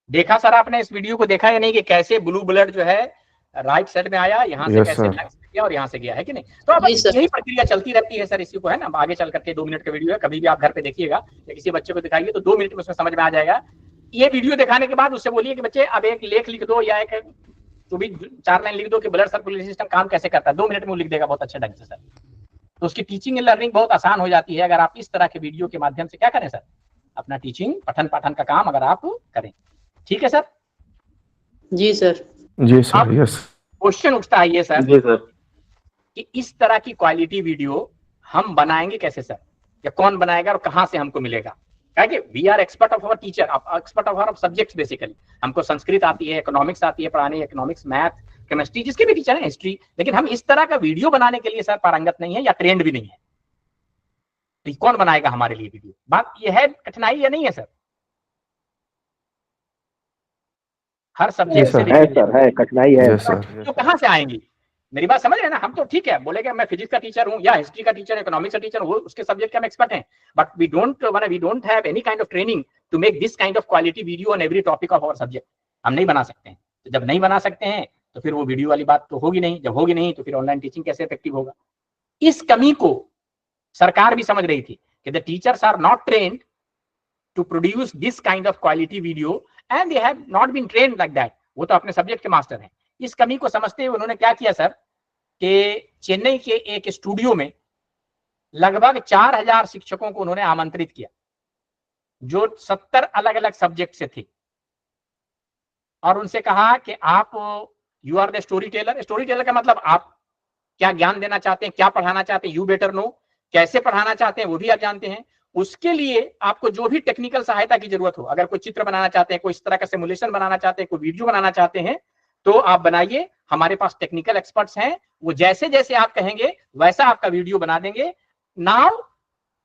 देखा सर आपने इस वीडियो को, देखा या नहीं कि कैसे ब्लू ब्लड जो है राइट साइड में आया, यहाँ से कैसे लंग्स में गया और यहाँ से गया, है कि नहीं? तो अब यही प्रक्रिया चलती रहती है सर इसी को, है ना। आगे चल करके 2 मिनट का वीडियो है, कभी भी आप घर पे देखिएगा या किसी बच्चे को दिखाइए तो 2 मिनट में उसमें समझ में आ जाएगा। ये वीडियो दिखाने के बाद उससे बोलिए कि बच्चे अब एक लेख लिख दो या एक तो भी 4 लाइन लिख दो कि ब्लड सर्कुलेशन सिस्टम काम कैसे करता है। 2 मिनट में वो लिख देगा बहुत अच्छे ढंग से सर। तो उसकी टीचिंग एंड लर्निंग बहुत आसान हो जाती है अगर आप इस तरह के वीडियो के माध्यम से क्या करें सर, अपना टीचिंग पठन पाठन का काम अगर आप करें। ठीक है सर? जी सर। जी सर। यस। क्वेश्चन उठता है ये सर जी सर कि इस तरह की क्वालिटी वीडियो हम बनाएंगे कैसे सर, या कौन बनाएगा और कहां से हमको मिलेगा? We are expert of our teacher, expert of our subjects basically. हमको संस्कृत आती है, इकोनॉमिक्स आती है पढ़ाने, इकोनॉमिक्स, मैथ, केमिस्ट्री, जिसके भी टीचर है, हिस्ट्री, लेकिन हम इस तरह का वीडियो बनाने के लिए सर पारंगत नहीं है या ट्रेंड भी नहीं है। तो कौन बनाएगा हमारे लिए वीडियो? बात यह है, कठिनाई या नहीं है सर? हर सब्जेक्ट से है कठिनाई है सर। तो कहां से आएंगी? मेरी बात समझ रहे हैं ना? हम तो ठीक है बोलेंगे मैं फिजिक्स का टीचर हूं या हिस्ट्री का टीचर, इकोनॉमिक्स का टीचर हूं, उसके सब्जेक्ट के हम एक्सपर्ट हैं, but we don't have any kind of training to make this kind of quality video on every topic of our subject. हम नहीं बना सकते हैं। तो जब नहीं बना सकते हैं तो फिर वो वीडियो वाली बात तो होगी नहीं। जब होगी नहीं तो फिर ऑनलाइन टीचिंग कैसे इफेक्टिव होगा? इस कमी को सरकार भी समझ रही थी कि the teachers are not trained to produce this kind of quality video and they have not been trained like that. वो तो अपने सब्जेक्ट के मास्टर हैं। इस कमी को समझते हुए उन्होंने क्या किया सर कि चेन्नई के एक स्टूडियो में लगभग 4000 शिक्षकों को उन्होंने आमंत्रित किया जो 70 अलग अलग सब्जेक्ट से थे, और उनसे कहा कि आप you are the story teller. Story teller का मतलब आप क्या ज्ञान देना चाहते हैं, क्या पढ़ाना चाहते हैं, यू बेटर नो। कैसे पढ़ाना चाहते हैं वो भी आप जानते हैं। उसके लिए आपको जो भी टेक्निकल सहायता की जरूरत हो, अगर कोई चित्र बनाना चाहते हैं, कोई इस तरह का सिमुलेशन बनाना चाहते हैं, कोई वीडियो बनाना चाहते हैं, तो आप बनाइए। हमारे पास टेक्निकल एक्सपर्ट्स हैं, वो जैसे जैसे आप कहेंगे वैसा आपका वीडियो बना देंगे। Now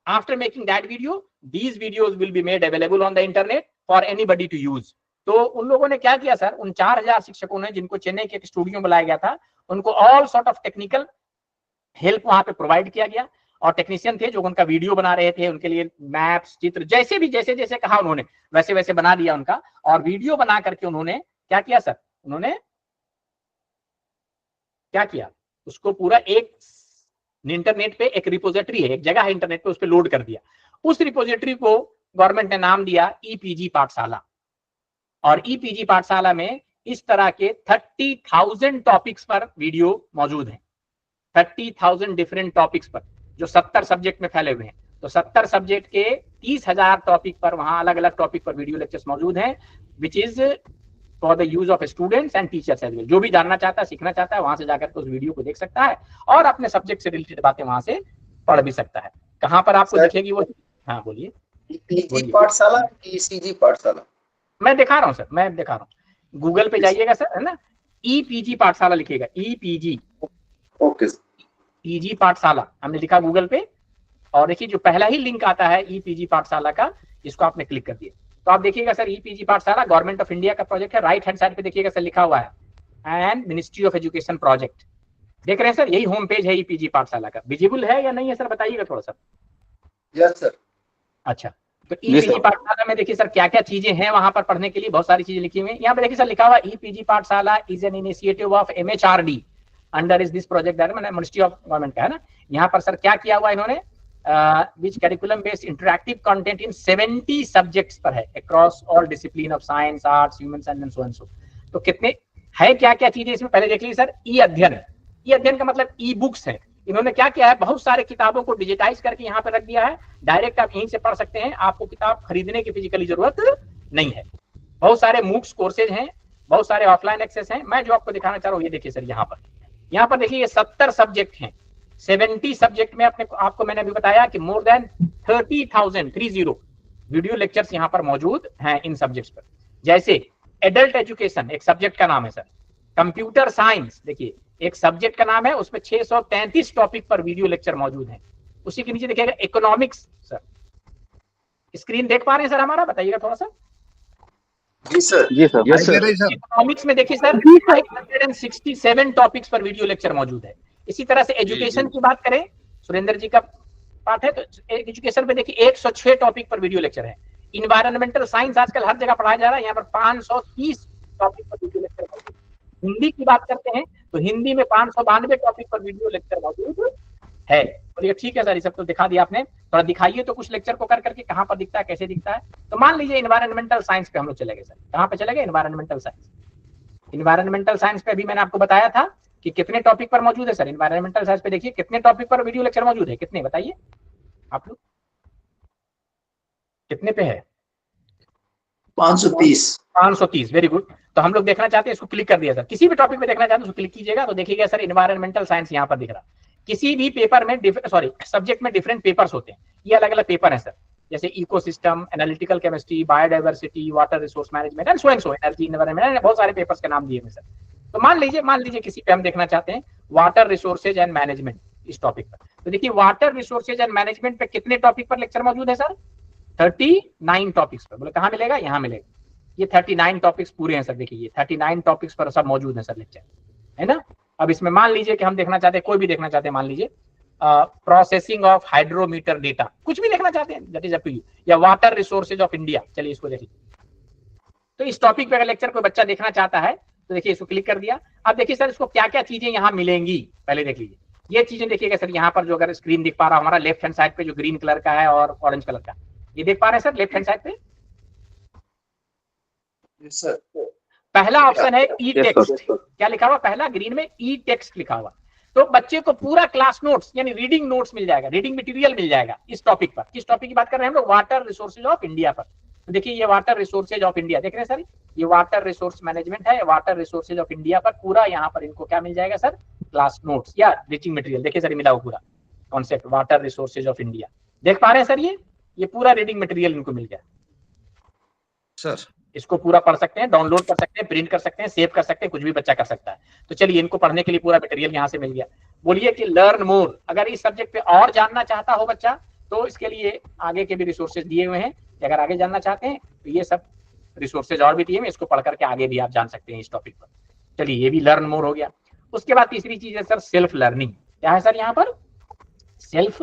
after making that video, these videos will be made available on the internet for anybody to use. तो उन लोगों ने क्या किया सर, उन 4000 शिक्षकों ने जिनको चेन्नई के एक स्टूडियो में बुलाया गया था, उनको all sort of technical help वहां पे प्रोवाइड किया गया। और टेक्नीशियन थे जो उनका वीडियो बना रहे थे, उनके लिए मैप्स, चित्र, जैसे भी जैसे जैसे कहा उन्होंने वैसे वैसे बना दिया उनका, और वीडियो बना करके उन्होंने क्या किया सर, उन्होंने क्या किया, उसको पूरा एक इंटरनेट पे एक रिपोजिटरी है, एक जगह है इंटरनेट पे, उस पर लोड कर दिया। उस रिपोजिटरी को गवर्नमेंट ने नाम दिया ईपीजी पाठशाला, और ईपीजी पाठशाला में इस तरह के 30,000 टॉपिक्स पर वीडियो मौजूद हैं, 30,000 डिफरेंट टॉपिक्स पर, जो 70 सब्जेक्ट में फैले हुए हैं। तो 70 सब्जेक्ट के 30,000 टॉपिक पर वहां अलग अलग टॉपिक पर वीडियो लेक्चर्स मौजूद हैं, which is for the use of students and teachers as well. जो भी जानना चाहता है, सीखना चाहता है, वहां से जाकर उस वीडियो को देख सकता है और अपने सब्जेक्ट से रिलेटेड बातें वहां से पढ़ भी सकता है। कहां पर आपको दिखेगी वो? हाँ बोलिए। ईपीजी पाठशाला, ईसीजी पाठशाला, मैं दिखा रहा हूँ सर, मैं दिखा रहा हूँ, गूगल पे जाइएगा सर, है ना, ईपीजी पाठशाला लिखिएगा, ईपीजी, ओके पीजी पाठशाला हमने लिखा गूगल पे, और देखिए जो पहला ही लिंक आता है ईपीजी पाठशाला का, इसको आपने क्लिक कर दिया तो आप देखिएगा सर ईपीजी पाठशाला गवर्नमेंट ऑफ इंडिया का प्रोजेक्ट है। राइट हैंड साइड पे देखिएगा सर लिखा हुआ है and ministry of education project, देख रहे हैं सर, यही होम पेज है ईपीजी पाठशाला का। विजिबल है या नहीं है सर, बताइएगा थोड़ा सा। Yes sir. अच्छा, तो ईपीजी पाठशाला में देखिए सर क्या क्या चीजें हैं वहां पर पढ़ने के लिए, बहुत सारी चीजें लिखी हुई हैं। यहाँ पे देखिए सर लिखा हुआ ईपीजी पाठशाला is an initiative of MHRD under is this project, ministry of government का है ना। यहाँ पर सर क्या किया हुआ इन्होंने, which curriculum based interactive content in 70 subjects पर है across all discipline of science, arts, human science and so and so. तो कितने है, क्या क्या चीजें इसमें पहले देख लीजिए सर। ई अध्ययन, ई अध्ययन का मतलब ई बुक्स है। इन्होंने क्या किया है, बहुत सारे किताबों को डिजिटाइज करके यहाँ पर रख दिया है, डायरेक्ट आप यहीं से पढ़ सकते हैं, आपको किताब खरीदने की फिजिकली जरूरत नहीं है। बहुत सारे मूक्स कोर्सेज हैं, बहुत सारे ऑफलाइन एक्सेस हैं। मैं जो आपको दिखाना चाह रहा हूँ ये देखिए सर, यहाँ पर देखिए ये 70 सब्जेक्ट हैं, 70 सब्जेक्ट में आपको मैंने अभी बताया कि मोर देन 30,000 वीडियो लेक्चर्स यहाँ पर मौजूद हैं इन सब्जेक्ट्स पर। जैसे एडल्ट एजुकेशन एक सब्जेक्ट का नाम है सर, कंप्यूटर साइंस देखिए एक सब्जेक्ट का नाम है, उसमें 633 टॉपिक पर वीडियो लेक्चर मौजूद हैं। उसी के नीचे देखिएगा इकोनॉमिक्स, सर स्क्रीन देख पा रहे हैं सर हमारा, बताइएगा थोड़ा सा। जी सर, जी सर, यस सर। इकोनॉमिक्स में देखिए सर 567 टॉपिक्स पर वीडियो लेक्चर मौजूद है। इसी तरह से एजुकेशन की बात करें, सुरेंद्र जी का पाठ है, तो एजुकेशन पे देखिए 106 टॉपिक पर वीडियो लेक्चर है। इन्वायरमेंटल साइंस आजकल हर जगह पढ़ाया जा रहा है, यहाँ पर 530 टॉपिक पर वीडियो लेक्चर मौजूद है। हिंदी की बात करते हैं तो हिंदी में 592 टॉपिक पर वीडियो लेक्चर मौजूद है। तो ठीक है सर, ये सब तो दिखा दिया आपने, थोड़ा दिखाइए तो कुछ लेक्चर को कर करके कहाँ पर दिखता है, कैसे दिखता है। तो मान लीजिए इन्वायरमेंटल साइंस पे हम लोग चले गए सर, कहाँ पे चले गए, इन्वायरमेंटल साइंस। इन्वायरमेंटल साइंस पे अभी मैंने आपको बताया था कि कितने टॉपिक पर मौजूद है सर। इन्वायरमेंटल साइंस पे देखिए कितने टॉपिक पर वीडियो लेक्चर मौजूद है, कितने बताइए आप लोग, कितने पे है? 530, वेरी गुड। तो हम लोग देखना चाहते हैं, इसको क्लिक कर दिया सर, किसी भी टॉपिक पे देखना चाहते हैं उसको क्लिक कीजिएगा तो देखिएगा सर इन्वायरमेंटल साइंस यहाँ पर दिख रहा। किसी भी पेपर में सब्जेक्ट में डिफरेंट पेपर्स होते हैं, ये अलग अलग पेपर हैं सर, जैसे ecosystem, analytical chemistry, biodiversity, water resource management and so energy environment, बहुत सारे पेपर्स के नाम दिए हुए सर। तो मान लीजिए किसी पे हम देखना चाहते हैं वाटर रिसोर्सेज एंड मैनेजमेंट इस टॉपिक पर, तो देखिए वाटर रिसोर्सेज एंड मैनेजमेंट पे कितने टॉपिक पर लेक्चर मौजूद है सर? 39 टॉपिक्स पर। बोले कहाँ मिलेगा? यहाँ मिलेगा। ये 39 टॉपिक्स पूरे हैं सर, देखिए ये 39 टॉपिक्स पर सब मौजूद है सर लेक्चर, है ना। अब इसमें मान लीजिए कि हम देखना चाहते हैं, कोई भी देखना चाहते हैं, मान लीजिए प्रोसेसिंग ऑफ हाइड्रोमीटर डेटा, कुछ भी देखना चाहते हैं, that is up to you, या वाटर रिसोर्सेज ऑफ इंडिया, चलिए इसको देखिए। तो इस टॉपिक पे अगर लेक्चर कोई बच्चा देखना चाहता है तो देखिए इसको क्लिक कर दिया। अब देखिए सर इसको क्या क्या चीजें यहाँ मिलेंगी, पहले देख लीजिए। ये चीजें देखिएगा सर, यहाँ पर जो अगर स्क्रीन दिख पा रहा हमारा लेफ्ट हैंड साइड पे जो ग्रीन कलर का है और ऑरेंज कलर का, ये देख पा रहे हैं सर लेफ्ट हैंड साइड पे? Yes sir. पहला ऑप्शन है ई टेक्स्ट, क्या लिखा हुआ पहला ग्रीन में? ई टेक्स्ट लिखा हुआ। तो बच्चे को पूरा क्लास नोट्स यानी रीडिंग नोट्स मिल जाएगा, रीडिंग मटेरियल मिल जाएगा इस टॉपिक पर। किस टॉपिक की बात कर रहे हैं हम लोग? वाटर रिसोर्सेज ऑफ इंडिया पर। तो देखिए ये वाटर रिसोर्सेज ऑफ इंडिया देख रहे हैं सर, ये वाटर रिसोर्स मैनेजमेंट है, वाटर रिसोर्सेज ऑफ इंडिया पर पूरा यहाँ पर इनको क्या मिल जाएगा सर? क्लास नोट्स या रीडिंग मटेरियल। देखिए सर मिला हुआ पूरा concept water resources of India, देख पा रहे हैं सर, ये पूरा रीडिंग मटेरियल इनको मिल गया सर। इसको पूरा पढ़ सकते हैं, डाउनलोड कर सकते हैं, प्रिंट कर सकते हैं, सेव कर सकते हैं, कुछ भी बच्चा कर सकता है। तो चलिए इनको पढ़ने के लिए पूरा मटेरियल यहाँ से मिल गया। बोलिए कि लर्न मोर, अगर इस सब्जेक्ट पे और जानना चाहता हो बच्चा तो इसके लिए आगे के भी रिसोर्सेज दिए हुए हैं। अगर आगे जानना चाहते हैं तो ये सब रिसोर्सेज और भी दिए हुए, इसको पढ़ करके आगे भी आप जान सकते हैं इस टॉपिक पर। चलिए ये भी लर्न मोर हो गया। उसके बाद तीसरी चीज है सर सेल्फ लर्निंग। क्या है सर यहाँ पर? Self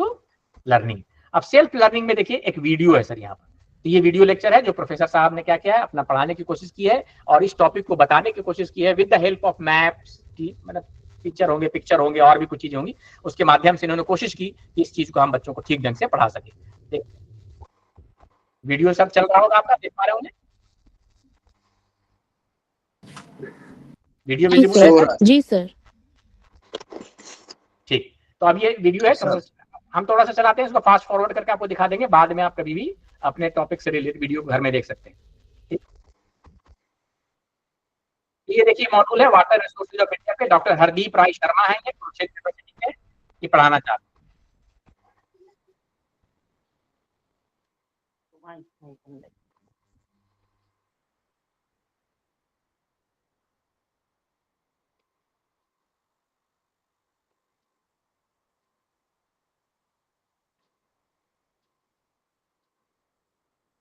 learning. अब सेल्फ लर्निंग में देखिए एक वीडियो है सर यहाँ पर, तो ये वीडियो लेक्चर है जो प्रोफेसर साहब ने क्या किया है, अपना पढ़ाने की कोशिश की है और इस टॉपिक को बताने की कोशिश की है with the help of maps, मतलब पिक्चर होंगे और भी कुछ चीजें होंगी, उसके माध्यम से इन्होंने कोशिश की कि इस चीज को हम बच्चों को ठीक ढंग से पढ़ा सके। वीडियो सब चल रहा होगा, आपका देख पा रहे होंगे, वीडियो विजिबल है? जी सर। ठीक, तो अब ये वीडियो है, हम थोड़ा सा चलाते हैं, इसको फास्ट फॉरवर्ड करके आपको दिखा देंगे, बाद में आप कभी भी अपने टॉपिक से रिलेटेड वीडियो घर में देख सकते हैं। ठीक, ये देखिए मॉड्यूल है वाटर रिसोर्सेज ऑफ इंडिया के, डॉक्टर हरदीप राय शर्मा है, ये कुरुक्षेत्र यूनिवर्सिटी में ये पढ़ाना चाहते हैं।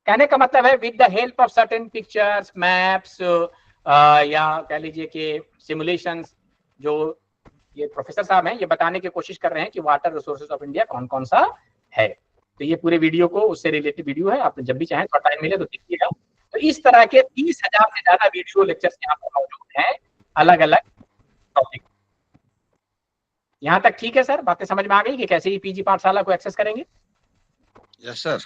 कहने का मतलब है with the help of certain pictures, maps या कह लीजिए कि सिमुलेशंस, जो ये प्रोफेसर साहब हैं ये बताने की कोशिश कर रहे हैं कि वाटर रिसोर्सेज ऑफ इंडिया कौन कौन सा है। तो ये पूरे वीडियो को उससे रिलेटेड वीडियो है, आप जब भी चाहें थोड़ा टाइम मिले तो देखिएगा। तो इस तरह के 30,000 से ज्यादा वीडियो लेक्चर्स यहाँ पर मौजूद हैं, अलग अलग टॉपिक। यहाँ तक ठीक है सर, बातें समझ में आ गई कि कैसे ही पीजी पाठशाला को एक्सेस करेंगे? Yes sir.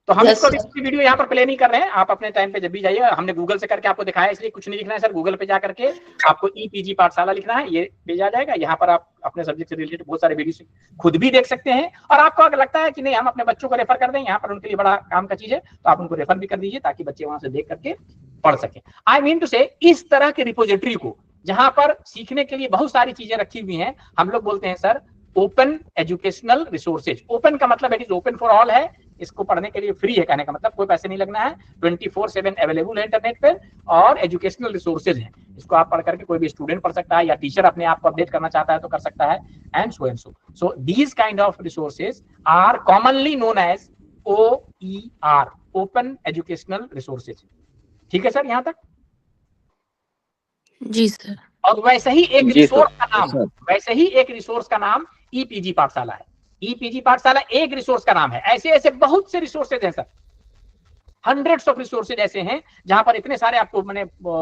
तो हम Yes, इसको sir. भी वीडियो यहाँ पर प्ले नहीं कर रहे हैं, आप अपने टाइम पे जब भी जाइए, हमने गूगल से करके आपको दिखाया इसलिए कुछ नहीं लिखना है सर, गूगल पे जा करके आपको ईपीजी पाठशाला लिखना है, ये पेज आ जाएगा। यहाँ पर आप अपने सब्जेक्ट से रिलेटेड बहुत सारे वीडियो खुद भी देख सकते हैं, और आपको अगर लगता है कि नहीं हम अपने बच्चों को रेफर कर दें, यहाँ पर उनके लिए बड़ा काम का चीज है, तो आप उनको रेफर भी कर दीजिए ताकि बच्चे वहां से देख करके पढ़ सके। आई मीन टू से इस तरह के रिपोजिटरी को जहां पर सीखने के लिए बहुत सारी चीजें रखी हुई हैं, हम लोग बोलते हैं sir open educational resources. Open का मतलब it is open for all है, इसको पढ़ने के लिए फ्री है, कहने का मतलब कोई पैसे नहीं लगना है, 24/7 अवेलेबल है इंटरनेट पे, और एजुकेशनल रिसोर्सेज है, इसको आप पढ़ करके कोई भी स्टूडेंट पढ़ सकता है या टीचर अपने आप को अपडेट करना चाहता है तो कर सकता है, and so. So these kind of resources are commonly known as OER, open educational resources. ठीक है सर यहाँ तक? जी सर। और वैसे ही एक रिसोर्स का नाम ईपीजी पाठशाला है। ईपीजी पाठशाला एक रिसोर्स का नाम है, ऐसे ऐसे बहुत से रिसोर्सेज हैं सर, हंड्रेड्स ऑफ रिसोर्सेज ऐसे हैं जहां पर इतने सारे आपको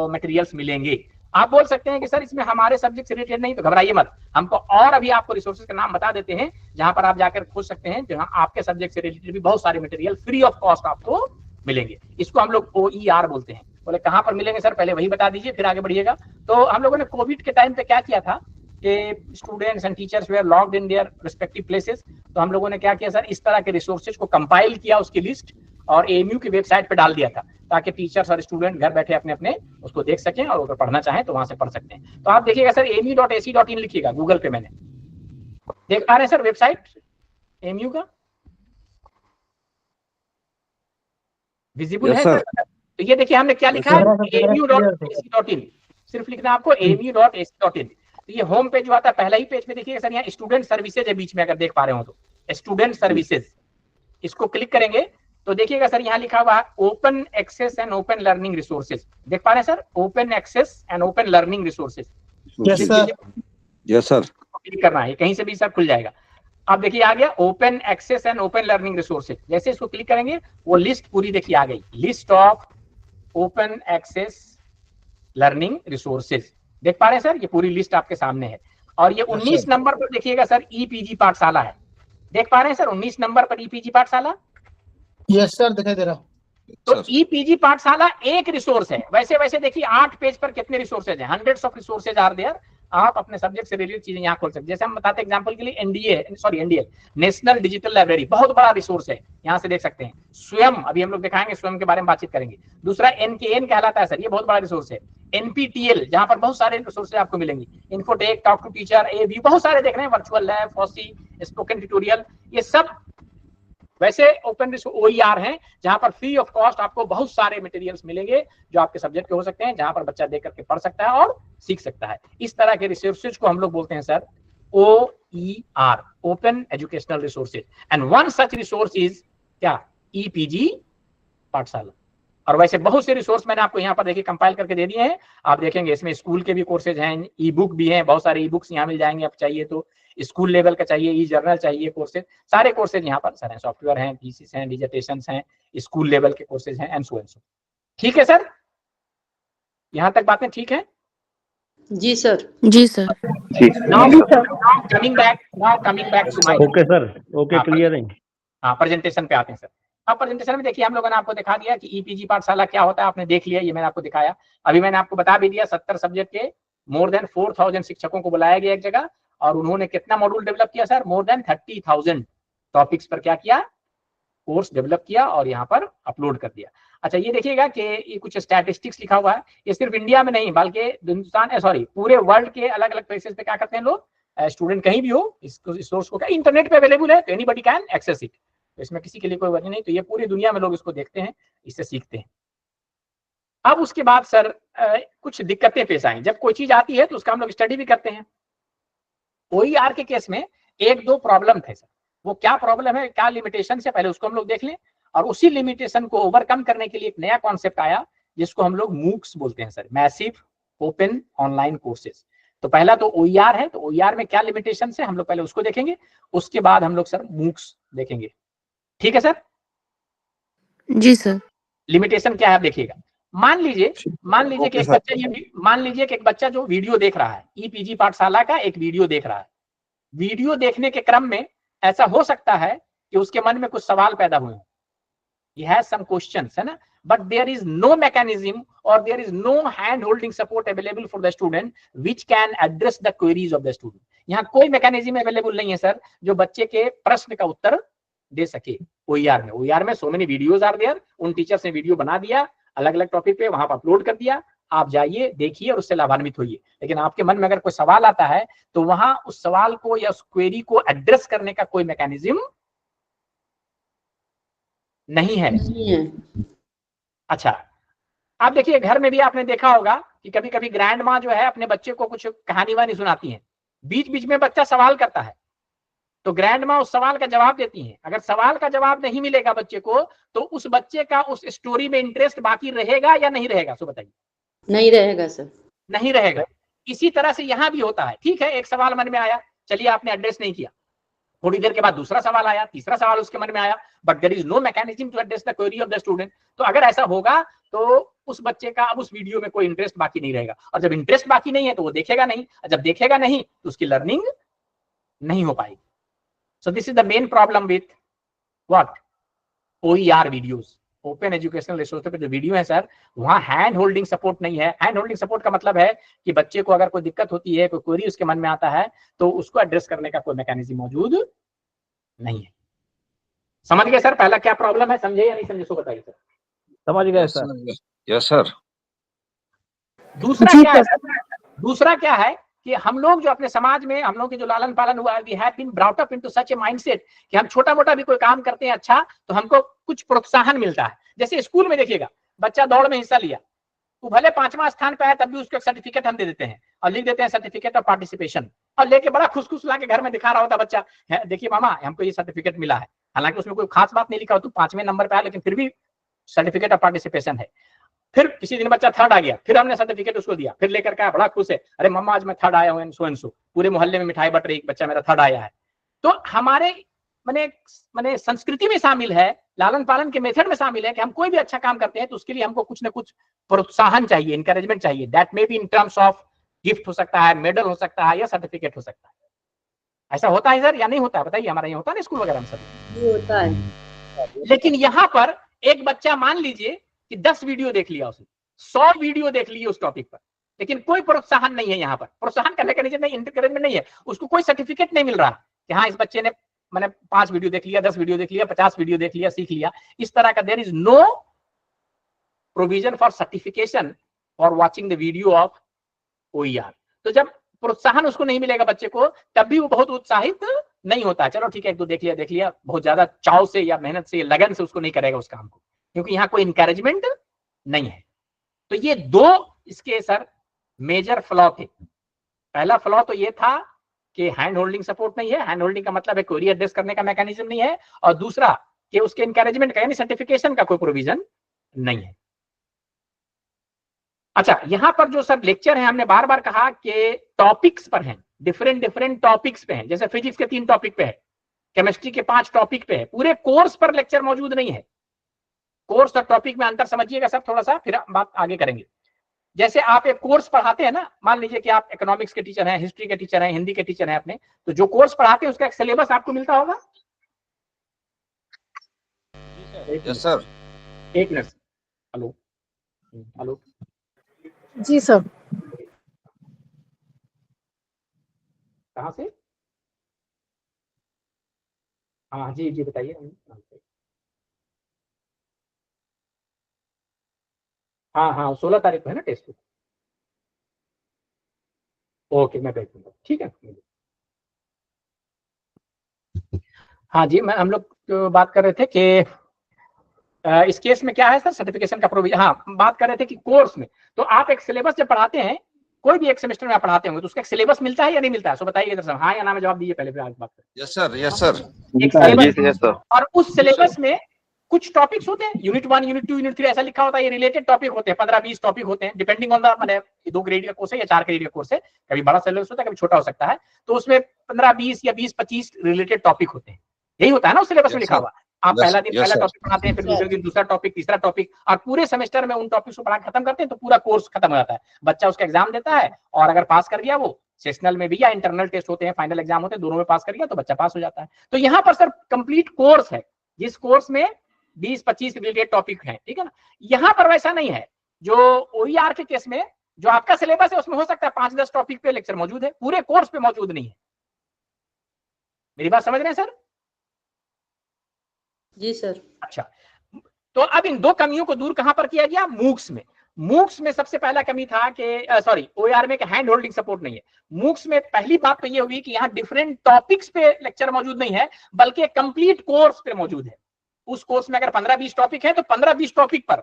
मटेरियल्स मिलेंगे। आप बोल सकते हैं कि सर इसमें हमारे सब्जेक्ट से रिलेटेड नहीं, तो घबराइए मत, हमको और अभी आपको रिसोर्सेज का नाम बता देते हैं जहां पर आप जाकर खोज सकते हैं, जहां आपके सब्जेक्ट से रिलेटेड भी बहुत सारे मटेरियल फ्री ऑफ कॉस्ट आपको मिलेंगे। इसको हम लोग OER बोलते हैं। बोले कहां पर मिलेंगे सर, पहले वही बता दीजिए फिर आगे बढ़िएगा। तो हम लोगों ने कोविड के टाइम पे क्या किया था कि students and teachers were logged in their respective places, तो हम लोगों ने क्या किया सर, इस तरह के रिसोर्सेज को कंपाइल किया, उसकी लिस्ट, और AMU की वेबसाइट पे डाल दिया था, ताकि टीचर्स और स्टूडेंट घर बैठे अपने अपने उसको देख सकें, और अगर पढ़ना चाहें तो वहां से पढ़ सकते हैं। तो आप देखिएगा सर AMU.ac.in लिखिएगा गूगल पे, मैंने देख पा रहे हैं सर वेबसाइट AMU का विजिबल है सर? तो ये देखिए हमने क्या लिखा है, AMU.ac.in, सिर्फ लिखना आपको AMU.ac.in। तो ये होम पेज जो आता है, पहला ही पेज में देखिएगा सर, यहाँ स्टूडेंट सर्विसेज है बीच में, अगर देख पा रहे हो तो स्टूडेंट सर्विसेज, इसको क्लिक करेंगे तो देखिएगा सर यहाँ लिखा हुआ है open access and open learning resources. देख पा रहे हैं sir, open access and open learning resources. Yes sir. Yes sir. Click करना है, कहीं से भी सर खुल जाएगा। अब देखिए आ गया open access and open learning resources, जैसे इसको क्लिक करेंगे वो लिस्ट पूरी देखिए आ गई, list of open access learning resources. देख पा रहे हैं सर, ये पूरी लिस्ट आपके सामने है। और ये 19 नंबर पर देखिएगा सर ईपीजी पाठशाला है, देख पा रहे हैं सर 19 नंबर पर ईपीजी पाठशाला। यस सर, दिखाई दे रहा। तो ईपीजी पाठशाला एक रिसोर्स है। वैसे वैसे देखिए 8 पेज पर कितने रिसोर्सेज हैं, hundreds of resources are there. आप अपने सब्जेक्ट से रिलेटेड चीजें यहाँ खोल सकते हैं। जैसे हम बताते हैं एग्जांपल के लिए एनडीएल नेशनल डिजिटल लाइब्रेरी, बहुत बड़ा रिसोर्स है, यहाँ से देख सकते हैं। स्वयं, अभी हम लोग दिखाएंगे, स्वयं के बारे में बातचीत करेंगे। दूसरा NKN कहलाता है सर, ये बहुत बड़ा रिसोर्स है। NPTEL, जहां पर बहुत सारे रिसोर्सेज आपको मिलेंगे, infotech, talk to teacher, AV, बहुत सारे देख रहे हैं, virtual lab, FOSSEE, spoken tutorial, ये सब वैसे ओपन OER हैं, जहां पर फ्री ऑफ कॉस्ट आपको बहुत सारे मटेरियल्स मिलेंगे जो आपके सब्जेक्ट के हो सकते हैं, जहां पर बच्चा देख करके पढ़ सकता है और सीख सकता है। इस तरह के रिसोर्सेज को हम लोग बोलते हैं sir OER, open educational resources. And one such resource is क्या, ईपीजी पाठशाला। और वैसे बहुत से रिसोर्स मैंने आपको यहाँ पर देखिए कंपाइल करके दे दिए हैं। आप देखेंगे इसमें स्कूल के भी कोर्सेज हैं, ई बुक भी हैं, बहुत सारे ई बुक्स यहाँ मिल जाएंगे। आप चाहिए तो स्कूल लेवल का चाहिए, ई जर्नल चाहिए, कोर्सेज, सारे कोर्सेज यहाँ पर सर हैं, सॉफ्टवेयर हैं, थीसिस हैं, डिजर्टेशन हैं, स्कूल लेवल के कोर्सेज हैं, एंड सो। ठीक है सर, यहाँ तक बातें ठीक है? जी सर। जी sir. Now coming back to my okay sir, okay, clear है। हाँ, प्रेजेंटेशन पे आते हैं सर। अब प्रेजेंटेशन में देखिए हम लोगों ने आपको दिखा दिया कि ईपीजी पाठशाला क्या होता है, आपने देख लिया, ये मैंने आपको दिखाया। अभी मैंने आपको बता भी दिया 70 सब्जेक्ट के मोर देन 4000 शिक्षकों को बुलाया गया एक जगह, और उन्होंने कितना मॉड्यूल डेवलप किया सर? मोर देन 30,000 टॉपिक्स पर क्या किया? कोर्स डेवलप किया और यहाँ पर अपलोड कर दिया। अच्छा, ये देखिएगा कि ये कुछ स्टैटिस्टिक्स लिखा हुआ है, ये सिर्फ इंडिया में नहीं बल्कि हिंदुस्तान सॉरी पूरे वर्ल्ड के अलग अलग प्लेसेस पे क्या करते हैं लोग, स्टूडेंट कहीं भी हो, इस सोर्स को क्या इंटरनेट पे अवेलेबल है, तो एनीबॉडी कैन एक्सेस इट, तो इसमें किसी के लिए कोई वजह नहीं। तो ये पूरी दुनिया में लोग इसको देखते हैं, इससे सीखते हैं। अब उसके बाद सर कुछ दिक्कतें पेश आई। जब कोई चीज आती है तो उसका हम लोग स्टडी भी करते हैं। OER के केस में एक दो प्रॉब्लम थे सर, वो क्या प्रॉब्लम है, क्या लिमिटेशन है, पहले उसको हम लोग देख लें, और उसी लिमिटेशन को ओवरकम करने के लिए एक नया कॉन्सेप्ट आया जिसको हम लोग मूक्स बोलते हैं sir, massive open online courses. तो पहला तो OER है, तो OER में क्या लिमिटेशन है हम लोग पहले उसको देखेंगे, उसके बाद हम लोग सर मूक्स देखेंगे। ठीक है सर? जी सर। लिमिटेशन क्या है आप देखिएगा। मान लीजिए कि एक बच्चा मान लीजिए कि एक बच्चा जो वीडियो देख रहा है, ईपीजी पाठशाला का एक वीडियो देख रहा है, वीडियो देखने के क्रम में ऐसा हो सकता है कि उसके मन में कुछ सवाल पैदा हुए, he has some questions, है ना, but there is no mechanism or there is no hand holding support available for the student which can address the queries of the student। यहाँ कोई मैकेनिज्म अवेलेबल नहीं है सर जो बच्चे के प्रश्न का उत्तर दे सके। OER में so many videos are there, उन टीचर्स ने वीडियो बना दिया अलग अलग टॉपिक पे, वहां पर अपलोड कर दिया, आप जाइए देखिए और उससे लाभान्वित होइए। लेकिन आपके मन में अगर कोई सवाल आता है तो वहां उस सवाल को या उस क्वेरी को एड्रेस करने का कोई मैकेनिज्म नहीं है। अच्छा, आप देखिए घर में भी आपने देखा होगा कि कभी कभी ग्रैंड माँ जो है अपने बच्चे को कुछ कहानी वानी सुनाती है, बीच बीच में बच्चा सवाल करता है तो ग्रैंड माँ उस सवाल का जवाब देती है। अगर सवाल का जवाब नहीं मिलेगा बच्चे को तो उस बच्चे का उस स्टोरी में इंटरेस्ट बाकी रहेगा या नहीं रहेगा? सो बताइए। नहीं रहेगा सर। नहीं रहेगा। इसी तरह से यहाँ भी होता है। ठीक है, एक सवाल मन में आया, चलिए आपने एड्रेस नहीं किया, थोड़ी देर के बाद दूसरा सवाल आया, तीसरा सवाल उसके मन में आया, but there is no mechanism to address the query of the student. तो अगर ऐसा होगा तो उस बच्चे का अब उस वीडियो में कोई इंटरेस्ट बाकी नहीं रहेगा, और जब इंटरेस्ट बाकी नहीं है तो वो देखेगा नहीं, जब देखेगा नहीं तो उसकी लर्निंग नहीं हो पाएगी। So this is the main problem with what OER videos, open educational resource पे जो वीडियो है सर, वहां हैंड होल्डिंग सपोर्ट नहीं है। हैंड होल्डिंग सपोर्ट का मतलब है कि बच्चे को अगर कोई दिक्कत होती है, कोई क्वेरी उसके मन में आता है तो उसको एड्रेस करने का कोई मैकेनिज्म मौजूद नहीं है। समझ गए सर पहला क्या प्रॉब्लम है? समझे या नहीं समझे? सो बताइए सर। समझ गए सर। Yes sir. दूसरा क्या है सर? दूसरा क्या है कि हम लोग जो अपने समाज में हम लोग के जो लालन पालन हुआ, we have been brought up into such a mindset कि हम छोटा मोटा भी कोई काम करते हैं अच्छा तो हमको कुछ प्रोत्साहन मिलता है। जैसे स्कूल में देखिएगा, बच्चा दौड़ में हिस्सा लिया, वो भले 5वां स्थान पे है तब भी उसको एक सर्टिफिकेट हम दे देते हैं और लिख देते हैं सर्टिफिकेट ऑफ पार्टिसिपेशन, और लेके बड़ा खुश खुश लाके घर में दिखा रहा होता बच्चा, देखिए मामा हमको ये सर्टिफिकेट मिला है। हालांकि उसमें कोई खास बात नहीं लिखा हो, तो 5वें नंबर पे आया लेकिन फिर भी सर्टिफिकेट ऑफ पार्टिसिपेशन है। फिर किसी दिन बच्चा थर्ड आ गया, फिर हमने सर्टिफिकेट उसको दिया, फिर लेकर के बड़ा खुश है, अरे मम्मा आज मैं थर्ड आया हूँ, सो एंड सो, पूरे मोहल्ले में मिठाई बट रही, बच्चा मेरा थर्ड आया है। तो हमारे मैंने संस्कृति में शामिल है, लालन पालन के मेथड में शामिल है कि हम कोई भी अच्छा काम करते हैं तो उसके लिए हमको कुछ ना कुछ प्रोत्साहन चाहिए, इंकरेजमेंट चाहिए। That may be in terms of gift हो सकता है, मेडल हो सकता है, या सर्टिफिकेट हो सकता है। ऐसा होता है सर या नहीं होता है? बताइए। हमारा यहाँ होता है ना स्कूल वगैरह में सर? होता है। लेकिन यहाँ पर एक बच्चा मान लीजिए कि 10 वीडियो देख लिया, उसने 100 वीडियो देख लिए उस टॉपिक पर, लेकिन कोई प्रोत्साहन नहीं है। यहाँ पर प्रोत्साहन का मैकेनिज्म नहीं, इंकरेजमेंट नहीं है, उसको कोई सर्टिफिकेट नहीं मिल रहा कि हाँ इस बच्चे ने मैंने 5 वीडियो देख लिया, 10 वीडियो देख लिया, 50 वीडियो देख लिया, सीख लिया, इस तरह का। There is no provision for certification for watching the video of OER। तो जब प्रोत्साहन उसको नहीं मिलेगा बच्चे को, तब भी वो बहुत उत्साहित नहीं होता। चलो ठीक है, एक दो देख लिया, बहुत ज्यादा चाव से या मेहनत से, लगन से उसको नहीं करेगा उस काम को, क्योंकि यहाँ कोई इंकरेजमेंट नहीं है। तो ये दो इसके सर मेजर फ्लॉ थे। पहला फ्लॉ तो ये था कि हैंड होल्डिंग सपोर्ट नहीं है, हैंड होल्डिंग का मतलब है क्वेरी एड्रेस करने का मैकेनिज्म नहीं है, और दूसरा कि उसके इंकरेजमेंट का यानी सर्टिफिकेशन का कोई प्रोविजन नहीं है। अच्छा, यहाँ पर जो सब लेक्चर है हमने बार बार कहा कि टॉपिक्स पर हैं, डिफरेंट डिफरेंट टॉपिक्स पे हैं। जैसे फिजिक्स के 3 टॉपिक पे है, केमिस्ट्री के 5 टॉपिक पे है, पूरे कोर्स पर लेक्चर मौजूद नहीं है। कोर्स और टॉपिक में अंतर समझिएगा सब थोड़ा सा, फिर बात आगे करेंगे। जैसे आप एक कोर्स पढ़ाते हैं ना, मान लीजिए कि आप इकोनॉमिक्स के टीचर हैं, हिस्ट्री के टीचर हैं, हिंदी के टीचर हैं अपने, तो जो कोर्स पढ़ाते हैं उसका एक सिलेबस आपको मिलता होगा। Yes sir. एक मिनट, हेलो हेलो, जी सर। कहाँ से? हाँ जी जी बताइए। हाँ हाँ 16 तारीख को है ना टेस्ट। ओके मैं भेज दूंगा, ठीक है। हाँ जी, हम लोग बात कर रहे थे कि इस केस में क्या है सर, सर्टिफिकेशन का प्रोविजन। हाँ, बात कर रहे थे कि कोर्स में तो आप एक सिलेबस जब पढ़ाते हैं, कोई भी एक सेमेस्टर में आप पढ़ाते होंगे, तो उसका एक सिलेबस मिलता है या नहीं मिलता है? सो बताइए इधर से, हाँ या ना में जवाब दीजिए पहले, फिर आगे बात करें। Yes sir, yes sir. एक सिलेबस, और उस सिलेबस में कुछ टॉपिक्स होते हैं, यूनिट 1, यूनिट 2, यूनिट 3 ऐसा लिखा होता है, ये रिलेटेड टॉपिक होते हैं, 15-20 टॉपिक होते हैं, डिपेंडिंग ऑन द, मैंने 2 क्रेडिट का कोर्स है या 4 क्रेडिट का कोर्स है, कभी बड़ा सिलेबस होता है, कभी छोटा हो सकता है, तो उसमें 15-20 या 20-25 रिलेटेड टॉपिक होते हैं। यही होता है ना उस सिलेबस में लिखा हुआ। आप पहला दिन पहला टॉपिक पढ़ाते हैं, फिर दूसरे दिन दूसरा टॉपिक, तीसरा टॉपिक, और पूरे सेमेस्टर में उन टॉपिक्स को पढ़ा खत्म करते हैं तो पूरा कोर्स खत्म हो जाता है। बच्चा उसका एग्जाम देता है, और अगर पास कर गया, वो सेशनल में भी या इंटरनल टेस्ट होते हैं, फाइनल एग्जाम होते हैं, दोनों में पास कर गया तो बच्चा पास हो जाता है। तो यहाँ पर सर कंप्लीट कोर्स है, जिस कोर्स में 20-25 रिलेटेड टॉपिक हैं, ठीक है ना। यहाँ पर वैसा नहीं है। जो ओईआर के केस में जो आपका सिलेबस है उसमें हो सकता है 5-10 टॉपिक पे लेक्चर मौजूद है, पूरे कोर्स पे मौजूद नहीं है। मेरी बात समझ रहे हैं सर? जी सर। अच्छा, तो अब इन 2 कमियों को दूर कहां पर किया गया? मूक्स में। मूक्स में सबसे पहला कमी था कि सॉरी, ओईआर में हैंड होल्डिंग सपोर्ट नहीं है। मूक्स में पहली बात तो ये हुई कि यहाँ डिफरेंट टॉपिक्स पे लेक्चर मौजूद नहीं है, बल्कि कंप्लीट कोर्स पे मौजूद है। उस कोर्स में अगर 15-20 टॉपिक है तो 15-20 टॉपिक पर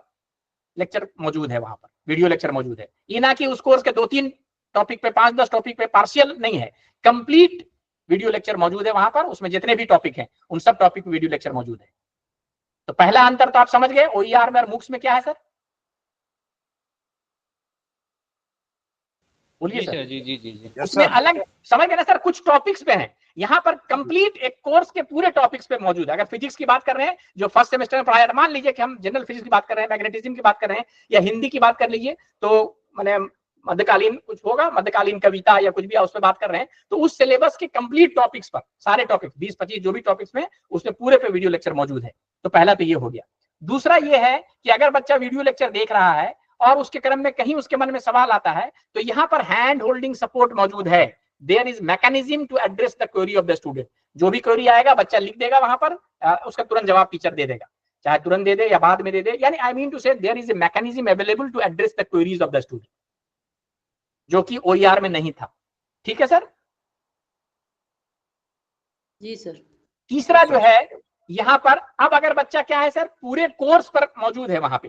लेक्चर मौजूद है, वहां पर वीडियो लेक्चर मौजूद है। ये ना कि उस कोर्स के 2-3 टॉपिक पे, 5-10 टॉपिक पे पार्शियल नहीं है, कंप्लीट वीडियो लेक्चर मौजूद है वहां पर। उसमें जितने भी टॉपिक हैं उन सब टॉपिक पे वीडियो लेक्चर मौजूद है। तो पहला अंतर तो आप समझ गए ओईआर में और मूक्स में क्या है सर? बोलिए सर। जी जी जी जी। उसमें अलग समझ गए ना सर, कुछ टॉपिक्स पे हैं, यहाँ पर कंप्लीट एक कोर्स के पूरे टॉपिक्स पे मौजूद है। अगर फिजिक्स की बात कर रहे हैं जो फर्स्ट सेमेस्टर में पढ़ाया, मान लीजिए कि हम जनरल फिजिक्स की बात कर रहे हैं, मैग्नेटिज्म की बात कर रहे हैं, या हिंदी की बात कर लीजिए, तो मैंने मध्यकालीन कुछ होगा, मध्यकालीन कविता या कुछ भी उस पर बात कर रहे हैं, तो उस सिलेबस के कंप्लीट टॉपिक्स पर, सारे टॉपिक्स 20-25 जो भी टॉपिक्स में, उसमें पूरे पे वीडियो लेक्चर मौजूद है। तो पहला तो ये हो गया। दूसरा ये है कि अगर बच्चा वीडियो लेक्चर देख रहा है और उसके क्रम में कहीं उसके मन में सवाल आता है, तो यहाँ पर हैंड होल्डिंग सपोर्ट मौजूद है। There is mechanism to address the query of the student. जो भी क्वेरी आएगा बच्चा लिख देगा वहां पर, उसका तुरंत जवाब टीचर दे देगा, चाहे तुरंत दे दे या बाद में दे दे। यानी I mean to say there is a mechanism available to address the queries of the student, जो कि ओईआर में नहीं था। ठीक है सर? जी सर। तीसरा जो है यहाँ पर, अब अगर बच्चा क्या है सर, पूरे कोर्स पर मौजूद है वहां पे,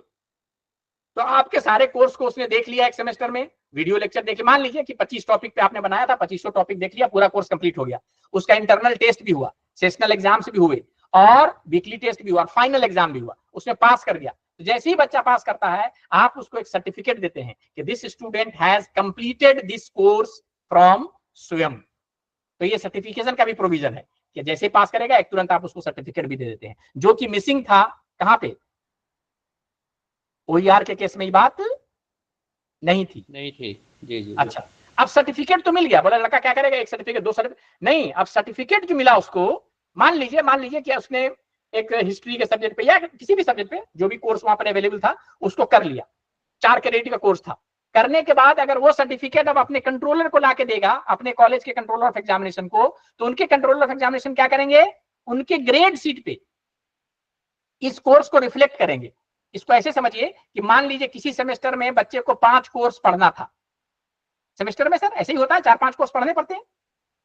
तो आपके सारे कोर्स को उसने देख लिया एक सेमेस्टर में, वीडियो लेक्चर देख लिया। मान लीजिए कि 25 टॉपिक पे आपने बनाया था, 2500 टॉपिक देख लिया, पूरा कोर्स कंप्लीट हो गया। उसका इंटरनल टेस्ट भी हुआ, सेशनल एग्जाम्स भी हुए, और वीकली टेस्ट भी हुआ, और फाइनल एग्जाम भी हुआ, उसने पास कर दिया। तो जैसे ही बच्चा पास करता है, आप उसको एक सर्टिफिकेट देते हैं कि this student has completed this course from स्वयं। तो ये सर्टिफिकेशन का भी प्रोविजन है कि जैसे पास करेगा एक तुरंत आप उसको सर्टिफिकेट भी दे देते हैं, जो कि मिसिंग था कहां पे? ओईआर के केस में ये बात नहीं थी। जी जी। अच्छा, अब सर्टिफिकेट तो मिल गया, बोला लड़का क्या करेगा, एक सर्टिफिकेट, 2 सर्टिफिकेट नहीं। अब सर्टिफिकेट जो मिला उसको, मान लीजिए कि उसने एक हिस्ट्री के सब्जेक्ट पे या किसी भी सब्जेक्ट पे जो भी कोर्स वहां पर अवेलेबल था उसको कर लिया, 4 क्रेडिट का कोर्स था। करने के बाद अगर वो सर्टिफिकेट अब अपने कंट्रोलर को लाके देगा, अपने कॉलेज के कंट्रोलर ऑफ एग्जामिनेशन को, तो उनके कंट्रोलर ऑफ एग्जामिनेशन क्या करेंगे, उनके ग्रेड शीट पे इस कोर्स को रिफ्लेक्ट करेंगे। इसको ऐसे समझिए कि मान लीजिए किसी सेमेस्टर में बच्चे को 5 कोर्स पढ़ना था। सेमेस्टर में सर ऐसे ही होता है, 4-5 कोर्स पढ़ने पड़ते हैं,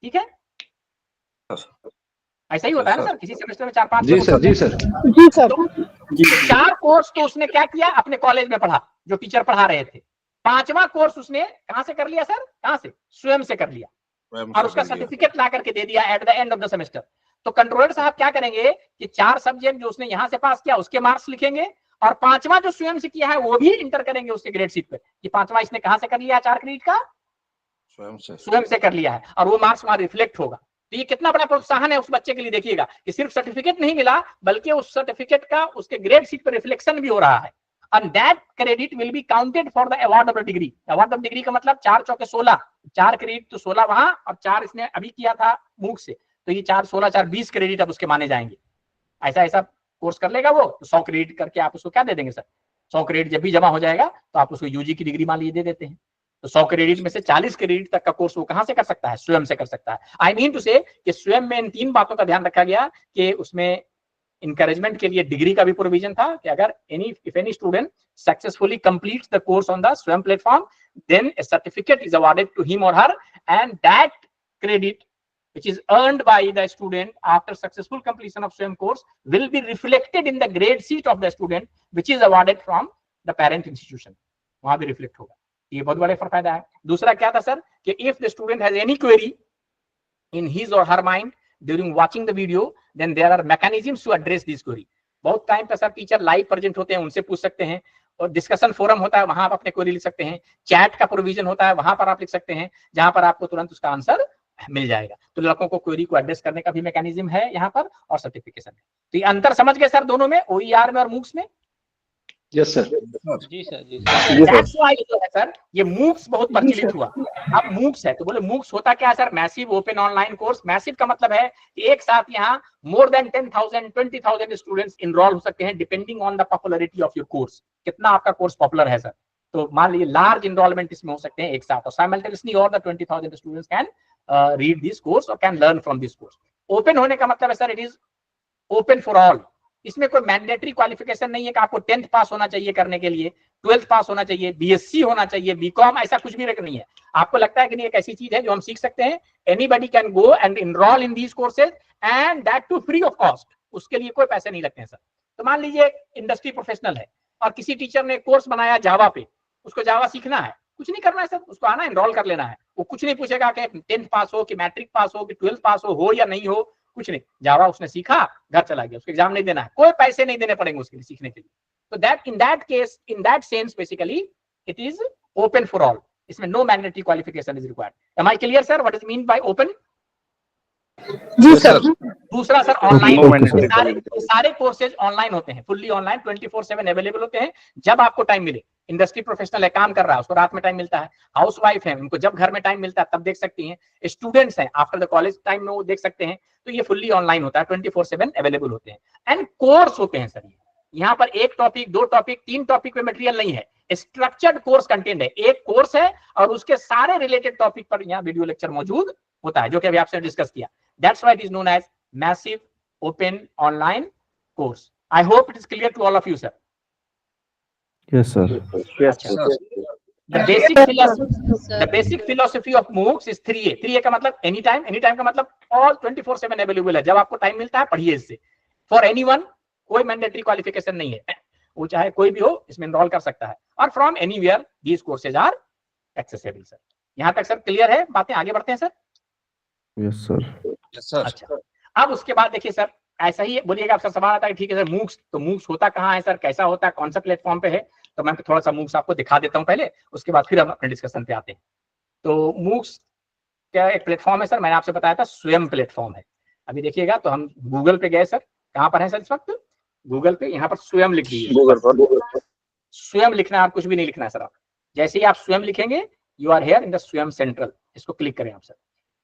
ठीक है? ऐसा ही होता है ना सर, किसी सेमेस्टर में 4-5 जी सर, जी सर, जी सर। तो 4 कोर्स तो उसने क्या किया, अपने कॉलेज में पढ़ा, जो टीचर पढ़ा रहे थे। 5वां कोर्स उसने कहां से कर लिया सर, कहां से? स्वयं से कर लिया, और उसका सर्टिफिकेट ला करके दे दिया at the end of the semester. तो कंट्रोलर साहब क्या करेंगे कि 4 सब्जेक्ट जो उसने यहां से पास किया उसके मार्क्स लिखेंगे, और पांचवा जो स्वयं से किया है वो भी इंटर करेंगे उसके ग्रेड शीट पे कि पांचवा इसने कहां से कर लिया है 4 क्रेडिट का, स्वयं से कर लिया है, और वो मार्क्स वहां रिफ्लेक्ट होगा। तो ये कितना बड़ा प्रोत्साहन है उस बच्चे के लिए, देखिएगा कि सिर्फ सर्टिफिकेट नहीं मिला बल्कि उस सर्टिफिकेट का उसके ग्रेड शीट पर रिफ्लेक्शन भी हो रहा है। And that credit will be counted for the award of the degree. Award of degree का मतलब 4 चौके 16, 4 क्रेडिट तो 16 वहां और 4 इसने अभी किया था मूक से, तो ये 4 16 4 20 क्रेडिट अब उसके माने जाएंगे। ऐसा ऐसा कोर्स कर लेगा वो तो 100 क्रेडिट करके आप उसको क्या दे देंगे सर, 100 क्रेडिट जब भी जमा हो जाएगा तो आप उसको यूजी की डिग्री मान लीजिए दे देते हैं। तो 100 क्रेडिट में से 40 क्रेडिट तक का कोर्स वो कहां से कर सकता है, स्वयं से कर सकता है। आई मीन टू से कि स्वयं में इन 3 बातों का ध्यान रखा गया कि उसमें इंकरेजमेंट के लिए डिग्री का भी प्रोविजन था कि अगर if any student successfully completes the course on the Swayam platform then a certificate is awarded to him or her, and that credit which is earned by the student after successful completion of swayam course will be reflected in the grade sheet of the student which is awarded from the parent institution, वहां भी reflect होगा। ये बहुत बड़ा फायदा है। दूसरा क्या था सर कि if the student has any query in his or her mind during watching the video then there are mechanisms to address this query। बहुत टाइम पे सर टीचर लाइव प्रेजेंट होते हैं, उनसे पूछ सकते हैं, और डिस्कशन फोरम होता है वहां आप अपने क्वेरी लिख सकते हैं, चैट का प्रोविजन होता है वहां पर आप लिख सकते हैं जहां पर आपको तुरंत उसका आंसर मिल जाएगा। तो लड़कों को क्वेरी को एड्रेस करने का भी मैकेनिज्म है यहाँ पर और सर्टिफिकेशन है। तो ये अंतर समझ गए सर दोनों में, ओईआर में और मूक्स में? Yes sir. जी सर, जी That's why जो है सर ये मूक्स बहुत प्रचलित हुआ। अब मूक्स है तो बोले मूक्स होता क्या है sir, massive open online course. Massive का मतलब है कि एक साथ यहाँ मोर देन 10,000 20,000 स्टूडेंट्स इनरोल हो सकते हैं depending on the popularity of your course, कितना आपका कोर्स पॉपुलर है सर। तो मान लीजिए लार्ज इनरोलमेंट इसमें हो सकते हैं एक साथ, और simultaneously all the 20,000 students can read this course और can learn from this course. Open होने का मतलब है sir it is open for all. इसमें कोई मैंडेटरी क्वालिफिकेशन नहीं है कि आपको 10th पास होना चाहिए करने के लिए, 12th पास होना चाहिए, बीएससी होना चाहिए, बीकॉम, ऐसा कुछ भी नहीं है। आपको लगता है कि नहीं एक ऐसी चीज है जो हम सीख सकते हैं, anybody can go and enroll in these courses and that too free of cost, उसके लिए कोई पैसे नहीं लगते हैं सर। तो मान लीजिए इंडस्ट्री प्रोफेशनल है और किसी टीचर ने कोर्स बनाया जावा पे, उसको जावा सीखना है, कुछ नहीं करना है सर, उसको आना इनरोल कर लेना है। वो कुछ नहीं पूछेगा कि 10th पास हो कि मैट्रिक पास हो कि 12th पास हो या नहीं हो, कुछ नहीं, जावा उसने सीखा घर चला गया, उसको एग्जाम नहीं देना है, कोई पैसे नहीं देने पड़ेंगे उसके लिए सीखने के लिए। तो that in that case in that sense basically it is open for all, इसमें no mandatory qualification is required. Am I clear sir what is mean by open? जी सर। दूसरा सर ऑनलाइन, सारे कोर्सेज ऑनलाइन होते हैं, fully online 24/7 available होते हैं जब आपको टाइम मिले। इंडस्ट्री प्रोफेशनल है, काम कर रहा है, उसको रात में टाइम मिलता है, हाउसवाइफ है उनको जब घर में टाइम मिलता है तब देख सकती हैं, स्टूडेंट्स हैं आफ्टर द कॉलेज टाइम में वो देख सकते हैं। तो ये फुल्ली ऑनलाइन होता है, 24/7 अवेलेबल होते हैं एंड कोर्स होते हैं सर। यहाँ पर 1 टॉपिक 2 टॉपिक 3 टॉपिक पे मटेरियल नहीं है, स्ट्रक्चर्ड कोर्स कंटेंट है, एक कोर्स है और उसके सारे रिलेटेड टॉपिक पर यहाँ वीडियो लेक्चर मौजूद होता है जो कि अभी आपसे डिस्कस किया। That's why it is known as massive open online course. I hope it is clear to all of you, sir. Yes, sir. Yes, sir. The basic philosophy of MOOCs is 3A. 3A का मतलब anytime, anytime का मतलब all 24/7 available है, जब आपको time मिलता है पढ़िए इससे। For anyone, कोई मैंडेटरी क्वालिफिकेशन नहीं है, वो चाहे कोई भी हो इसमें एनरोल कर सकता है, और from anywhere these courses are accessible, sir. यहाँ तक सर क्लियर है बातें, आगे बढ़ते हैं sir. Yes, sir. Yes, sir. अच्छा, अब उसके बाद देखिए सर ऐसा ही बोलिएगा, आप सर सवाल आता है ठीक है सर मूक्स, तो मूक्स होता कहाँ है सर, कैसा होता है, कौन सा प्लेटफॉर्म पे है? तो मैं थोड़ा सा मूक्स आपको दिखा देता हूँ पहले, उसके बाद फिर हम अपने डिस्कशन पे आते हैं। तो मूक्स क्या एक प्लेटफॉर्म है सर, मैंने आपसे बताया था स्वयं प्लेटफॉर्म है। अभी देखिएगा तो हम गूगल पे गए सर, कहाँ पर है सर इस वक्त? गूगल पे, यहाँ पर स्वयं लिख दीजिए। स्वयं लिखना है, आप कुछ भी नहीं लिखना है सर। आप जैसे ही आप स्वयं लिखेंगे you are here in the Swayam central, इसको क्लिक करें आप सर।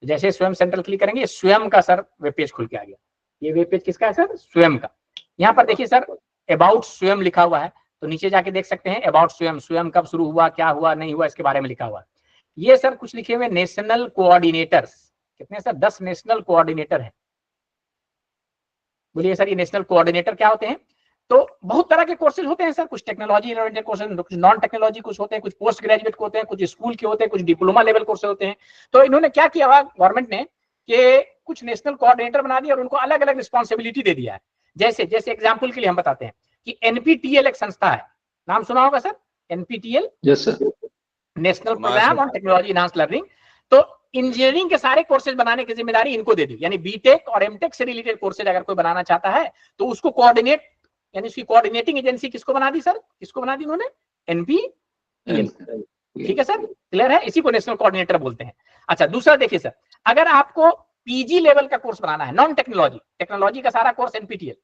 जैसे स्वयं सेंट्रल क्लिक करेंगे स्वयं का सर वेब पेज खुल के आ गया। ये वेब पेज किसका है सर? स्वयं का। यहाँ पर देखिए सर अबाउट स्वयं लिखा हुआ है, तो नीचे जाके देख सकते हैं अबाउट स्वयं, स्वयं कब शुरू हुआ, क्या हुआ, नहीं हुआ, इसके बारे में लिखा हुआ है। ये सर कुछ लिखे हुए नेशनल कोऑर्डिनेटर्स, कितने सर? 10 नेशनल कोऑर्डिनेटर है। बोलिए सर ये नेशनल कोऑर्डिनेटर क्या होते हैं? तो बहुत तरह के कोर्सेज होते हैं सर, कुछ टेक्नोलॉजी रिलेटेड कोर्सेज, कुछ नॉन टेक्नोलॉजी कुछ होते हैं, कुछ पोस्ट ग्रेजुएट के होते हैं, कुछ स्कूल के होते हैं, कुछ डिप्लोमा लेवल कोर्सेज होते हैं। तो इन्होंने क्या किया हुआ गवर्नमेंट ने कि कुछ नेशनल कोऑर्डिनेटर बना दिया और उनको अलग अलग रिस्पॉन्सिबिलिटी दे दिया है। जैसे जैसे एग्जाम्पल के लिए हम बताते हैं कि एनपीटीएल एक संस्था है, नाम सुना होगा sir NPTEL? Yes sir. National programme on technology enhanced learning. तो इंजीनियरिंग के सारे कोर्सेज बनाने की जिम्मेदारी इनको दे दी, यानी बीटेक और एमटेक से रिलेटेड कोर्सेज अगर कोई बनाना चाहता है तो उसको कोऑर्डिनेट यानी इसकी कोऑर्डिनेटिंग एजेंसी किसको बना दी सर? किसको बना दी उन्होंने? NPTEL। ठीक है सर, क्लियर है? इसी को नेशनल कोऑर्डिनेटर बोलते हैं। अच्छा, दूसरा देखिए सर, अगर आपको पीजी लेवल का कोर्स बनाना है, नॉन टेक्नोलॉजी, टेक्नोलॉजी का सारा कोर्स NPTEL,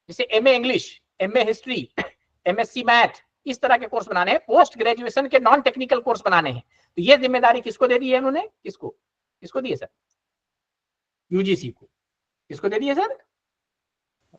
जैसे MA English, MA history, MSc math, इस तरह के कोर्स बनाने हैं, पोस्ट ग्रेजुएशन के नॉन टेक्निकल कोर्स बनाने हैं, तो ये जिम्मेदारी किसको दे दी है उन्होंने? किसको दी है सर? UGC को। किसको दे दी है सर?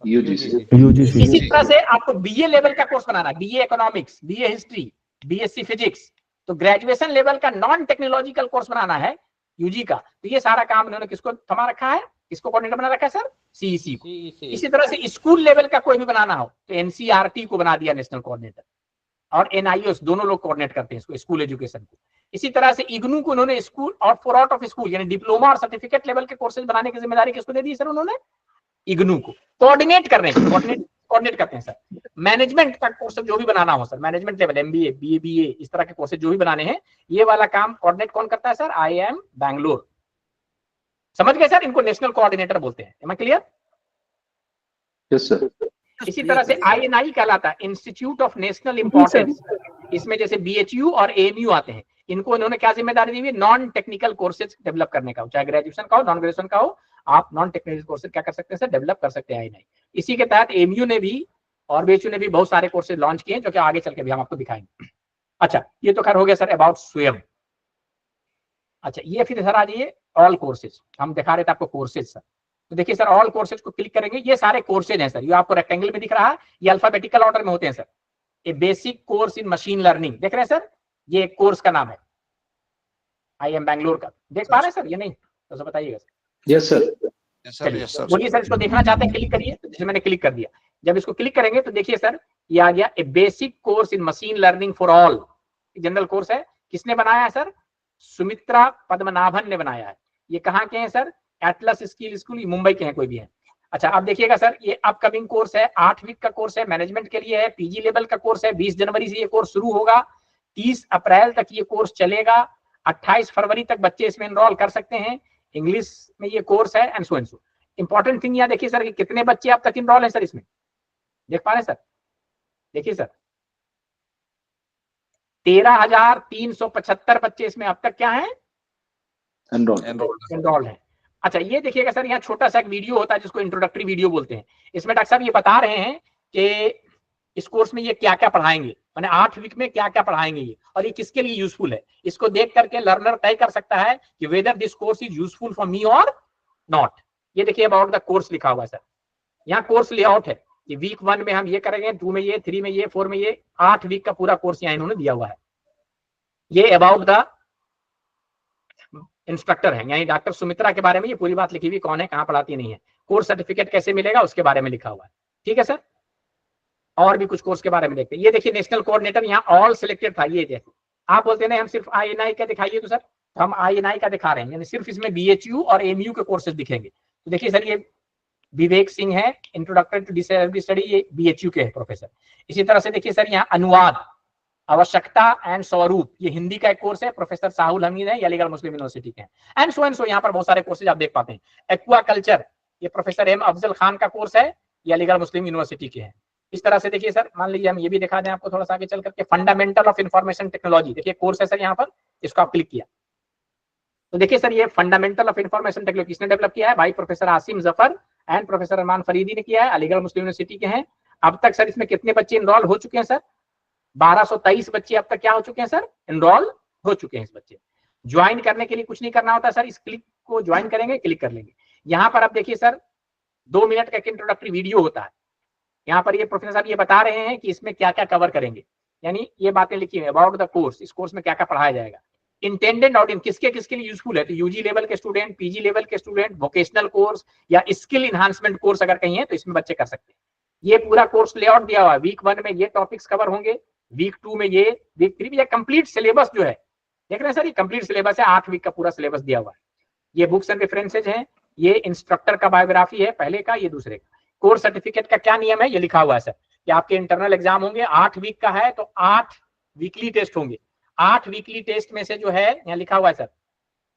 UGC। इसी तरह से आपको BA लेवल का कोर्स बनाना है, BA economics, BA history, BSc physics, तो ग्रेजुएशन लेवल का नॉन टेक्नोलॉजिकल कोर्स बनाना है UG का, तो ये सारा काम इन्होंने किसको थमा रखा है? किसको कोऑर्डिनेटर बना रखा है सर? CEC को। इसी तरह से स्कूल लेवल का कोई भी बनाना हो तो NCERT को बना दिया नेशनल कोऑर्डिनेटर, और NIOS, दोनों लोग कोऑर्डिनेट करते हैं इसको, स्कूल एजुकेशन को। इसी तरह से IGNOU को उन्होंने स्कूल और फॉर आउट ऑफ स्कूल यानी डिप्लोमा और सर्टिफिकेट लेवल के कोर्सेज बनाने की जिम्मेदारी किसको दे दी सर? उन्होंने IGNOU को कोऑर्डिनेट करने की, कोऑर्डिनेट करते हैं सर। मैनेजमेंट का कोर्स जो भी बनाना हो sir, management level, MBA, BA, इस तरह के कोर्सेज जो भी बनाने हैं, ये वाला काम कोऑर्डिनेट कौन करता है सर? IIM बैंगलोर। समझ गए सर? इनको नेशनल कोऑर्डिनेटर बोलते हैं। Am I clear? Yes sir. इसी तरह से INI कहलाता है इंस्टीट्यूट ऑफ नेशनल इंपॉर्टेंस, इसमें जैसे BHU और AMU आते हैं, इनको इन्होंने क्या जिम्मेदारी दी हुई? नॉन टेक्निकल कोर्सेज डेवलप करने का, चाहे ग्रेजुएशन का हो, नॉन ग्रेजुएशन का हो, आप नॉन टेक्निकल कोर्सेज क्या कर सकते हैं सर? डेवलप कर सकते हैं INI। इसी के तहत AMU ने भी और BHU ने भी बहुत सारे कोर्सेज लॉन्च किए, जो कि आगे चल के भी हम आपको दिखाएंगे। अच्छा, ये तो खैर हो गया सर अबाउट स्वयं। अच्छा, ये फिर सर आ जाइए ऑल कोर्सेज, हम दिखा रहे थे आपको कोर्सेज सर। तो देखिए सर, ऑल कोर्सेज को क्लिक करेंगे, ये सारे कोर्सेज हैं सर, ये आपको रेक्टेंगल में दिख रहा है, ये अल्फाबेटिकल ऑर्डर में होते हैं sir. A basic course in machine learning, देख रहे हैं सर? ये एक कोर्स का नाम है, IIM बैंगलोर का, देख पा रहे हैं सर? ये नहीं तो सर बताइएगा सर। Yes sir. बोलिए सर, इसको देखना चाहते हैं? क्लिक करिए। जैसे मैंने क्लिक कर दिया, जब इसको क्लिक करेंगे तो देखिए सर, ये आ गया a basic course in machine learning for all, general course है। किसने बनाया है सर? सुमित्रा पद्मनाभन ने बनाया है। ये कहाँ के हैं sir? Atlas skill school, Mumbai के हैं, कोई भी है। अच्छा, आप देखिएगा सर, ये अपकमिंग कोर्स है, 8 वीक का कोर्स है, मैनेजमेंट के लिए है, PG लेवल का कोर्स है। 20 जनवरी से ये कोर्स शुरू होगा, 30 अप्रैल तक ये कोर्स चलेगा, 28 फरवरी तक बच्चे इसमें एनरोल कर सकते हैं। इंग्लिश में ये कोर्स है and so and so. Important thing यहाँ देखिए सर कि कितने बच्चे अब तक इनरोल हैं सर इसमें, देख पा रहे हैं सर? देखिए सर, 13,375 बच्चे इसमें अब तक क्या है? एनरोल्ड है। अच्छा, ये देखिएगा सर, यहाँ छोटा सा एक वीडियो होता है जिसको इंट्रोडक्टरी वीडियो बोलते हैं। इसमें डॉक्टर साहब ये बता रहे हैं कि इस कोर्स में ये क्या क्या पढ़ाएंगे, मैंने 8 वीक में क्या क्या पढ़ाएंगे ये, और ये किसके लिए यूजफुल है। इसको देख करके लर्नर तय कर सकता है कि whether this course is useful for me और नॉट। ये देखिए अबाउट द कोर्स लिखा हुआ है सर, यहाँ कोर्स लेआउट है कि वीक 1 में हम ये करेंगे, 2 में ये, 3 में ये, 4 में ये, 8 वीक का पूरा कोर्स यहाँ इन्होंने दिया हुआ है। ये अबाउट द इंस्ट्रक्टर है, यानी डॉक्टर सुमित्रा के बारे में ये पूरी बात लिखी हुई, कौन है, कहाँ पढ़ाती नहीं है, कोर्स सर्टिफिकेट कैसे मिलेगा उसके बारे में लिखा हुआ है। ठीक है सर, और भी कुछ कोर्स के बारे में देखते हैं। ये देखिए नेशनल कोऑर्डिनेटर, यहाँ ऑल सिलेक्टेड था। ये देखिए, आप बोलते हैं हम सिर्फ INI का दिखाइए, तो सर हम INI का दिखा रहे हैं, यानी सिर्फ इसमें BHU और AMU के कोर्सेज दिखेंगे। तो देखिए सर, ये विवेक सिंह है, इंट्रोडक्टरी टू डिसेबिलिटी स्टडी, ये BHU के है प्रोफेसर। इसी तरह से देखिए सर, यहाँ अनुवाद, आवश्यकता एंड स्वरूप, ये हिंदी का एक कोर्स है, प्रोफेसर साहुल हमीद है, ये अलीगढ़ मुस्लिम यूनिवर्सिटी के हैं। एंड सो यहाँ पर बहुत सारे कोर्सेज आप देख पाते हैं। एक्वा कल्चर, ये प्रोफेसर M अफजल खान का कोर्स है, ये अलीगढ़ मुस्लिम यूनिवर्सिटी के हैं। इस तरह से देखिए सर, मान लीजिए हम ये भी दिखा दें आपको थोड़ा सा आगे चल करके, फंडामेंटल ऑफ इंफॉर्मेशन टेक्नोलॉजी, देखिए कोर्स है सर यहाँ पर, इसको आप क्लिक किया तो देखिए सर, ये फंडामेंटल ऑफ इंफॉर्मेशन टेक्नोलॉजी किसने डेवलप किया है? भाई professor Asim Zafar and professor Arman Faridi ने किया है, अलीगढ़ मुस्लिम यूनिवर्सिटी के हैं। अब तक सर इसमें कितने बच्चे इनरोल हो चुके हैं सर? 1223 बच्चे अब तक क्या हो चुके हैं सर? इनरोल हो चुके हैं इस बच्चे। ज्वाइन करने के लिए कुछ नहीं करना होता सर, इस क्लिक को ज्वाइन करेंगे, क्लिक कर लेंगे। यहाँ पर आप देखिए सर, 2 मिनट का एक इंट्रोडक्टरी वीडियो होता है। यहाँ पर ये प्रोफेसर साहब ये बता रहे हैं कि इसमें क्या क्या कवर करेंगे, यानी ये बातें लिखी हुई अबाउट द कोर्स, इस कोर्स में क्या क्या पढ़ाया जाएगा, इंटेंडेड ऑडियंस किसके किसके लिए यूजफुल है, तो UG लेवल के स्टूडेंट, PG लेवल के स्टूडेंट, वोकेशनल कोर्स या स्किल इनहांसमेंट कोर्स अगर कहीं है तो इसमें बच्चे कर सकते हैं। ये पूरा कोर्स लेआउट दिया हुआ है, वीक 1 में ये टॉपिक्स कवर होंगे, वीक 2 में ये, वीक 3 में ये कंप्लीट सिलेबस जो है, देख रहे हैं सर, ये कंप्लीट सिलेबस है, 8 वीक का पूरा सिलेबस दिया हुआ है। ये बुक्स एंड रेफरेंसेज हैं, ये इंस्ट्रक्टर का बायोग्राफी है, पहले का, ये दूसरे का। कोर्स सर्टिफिकेट का क्या नियम है, ये लिखा हुआ है सर कि आपके इंटरनल एग्जाम होंगे, 8 वीक का है तो 8 वीकली टेस्ट होंगे। 8 वीकली टेस्ट में से जो है, यहाँ लिखा हुआ है sir,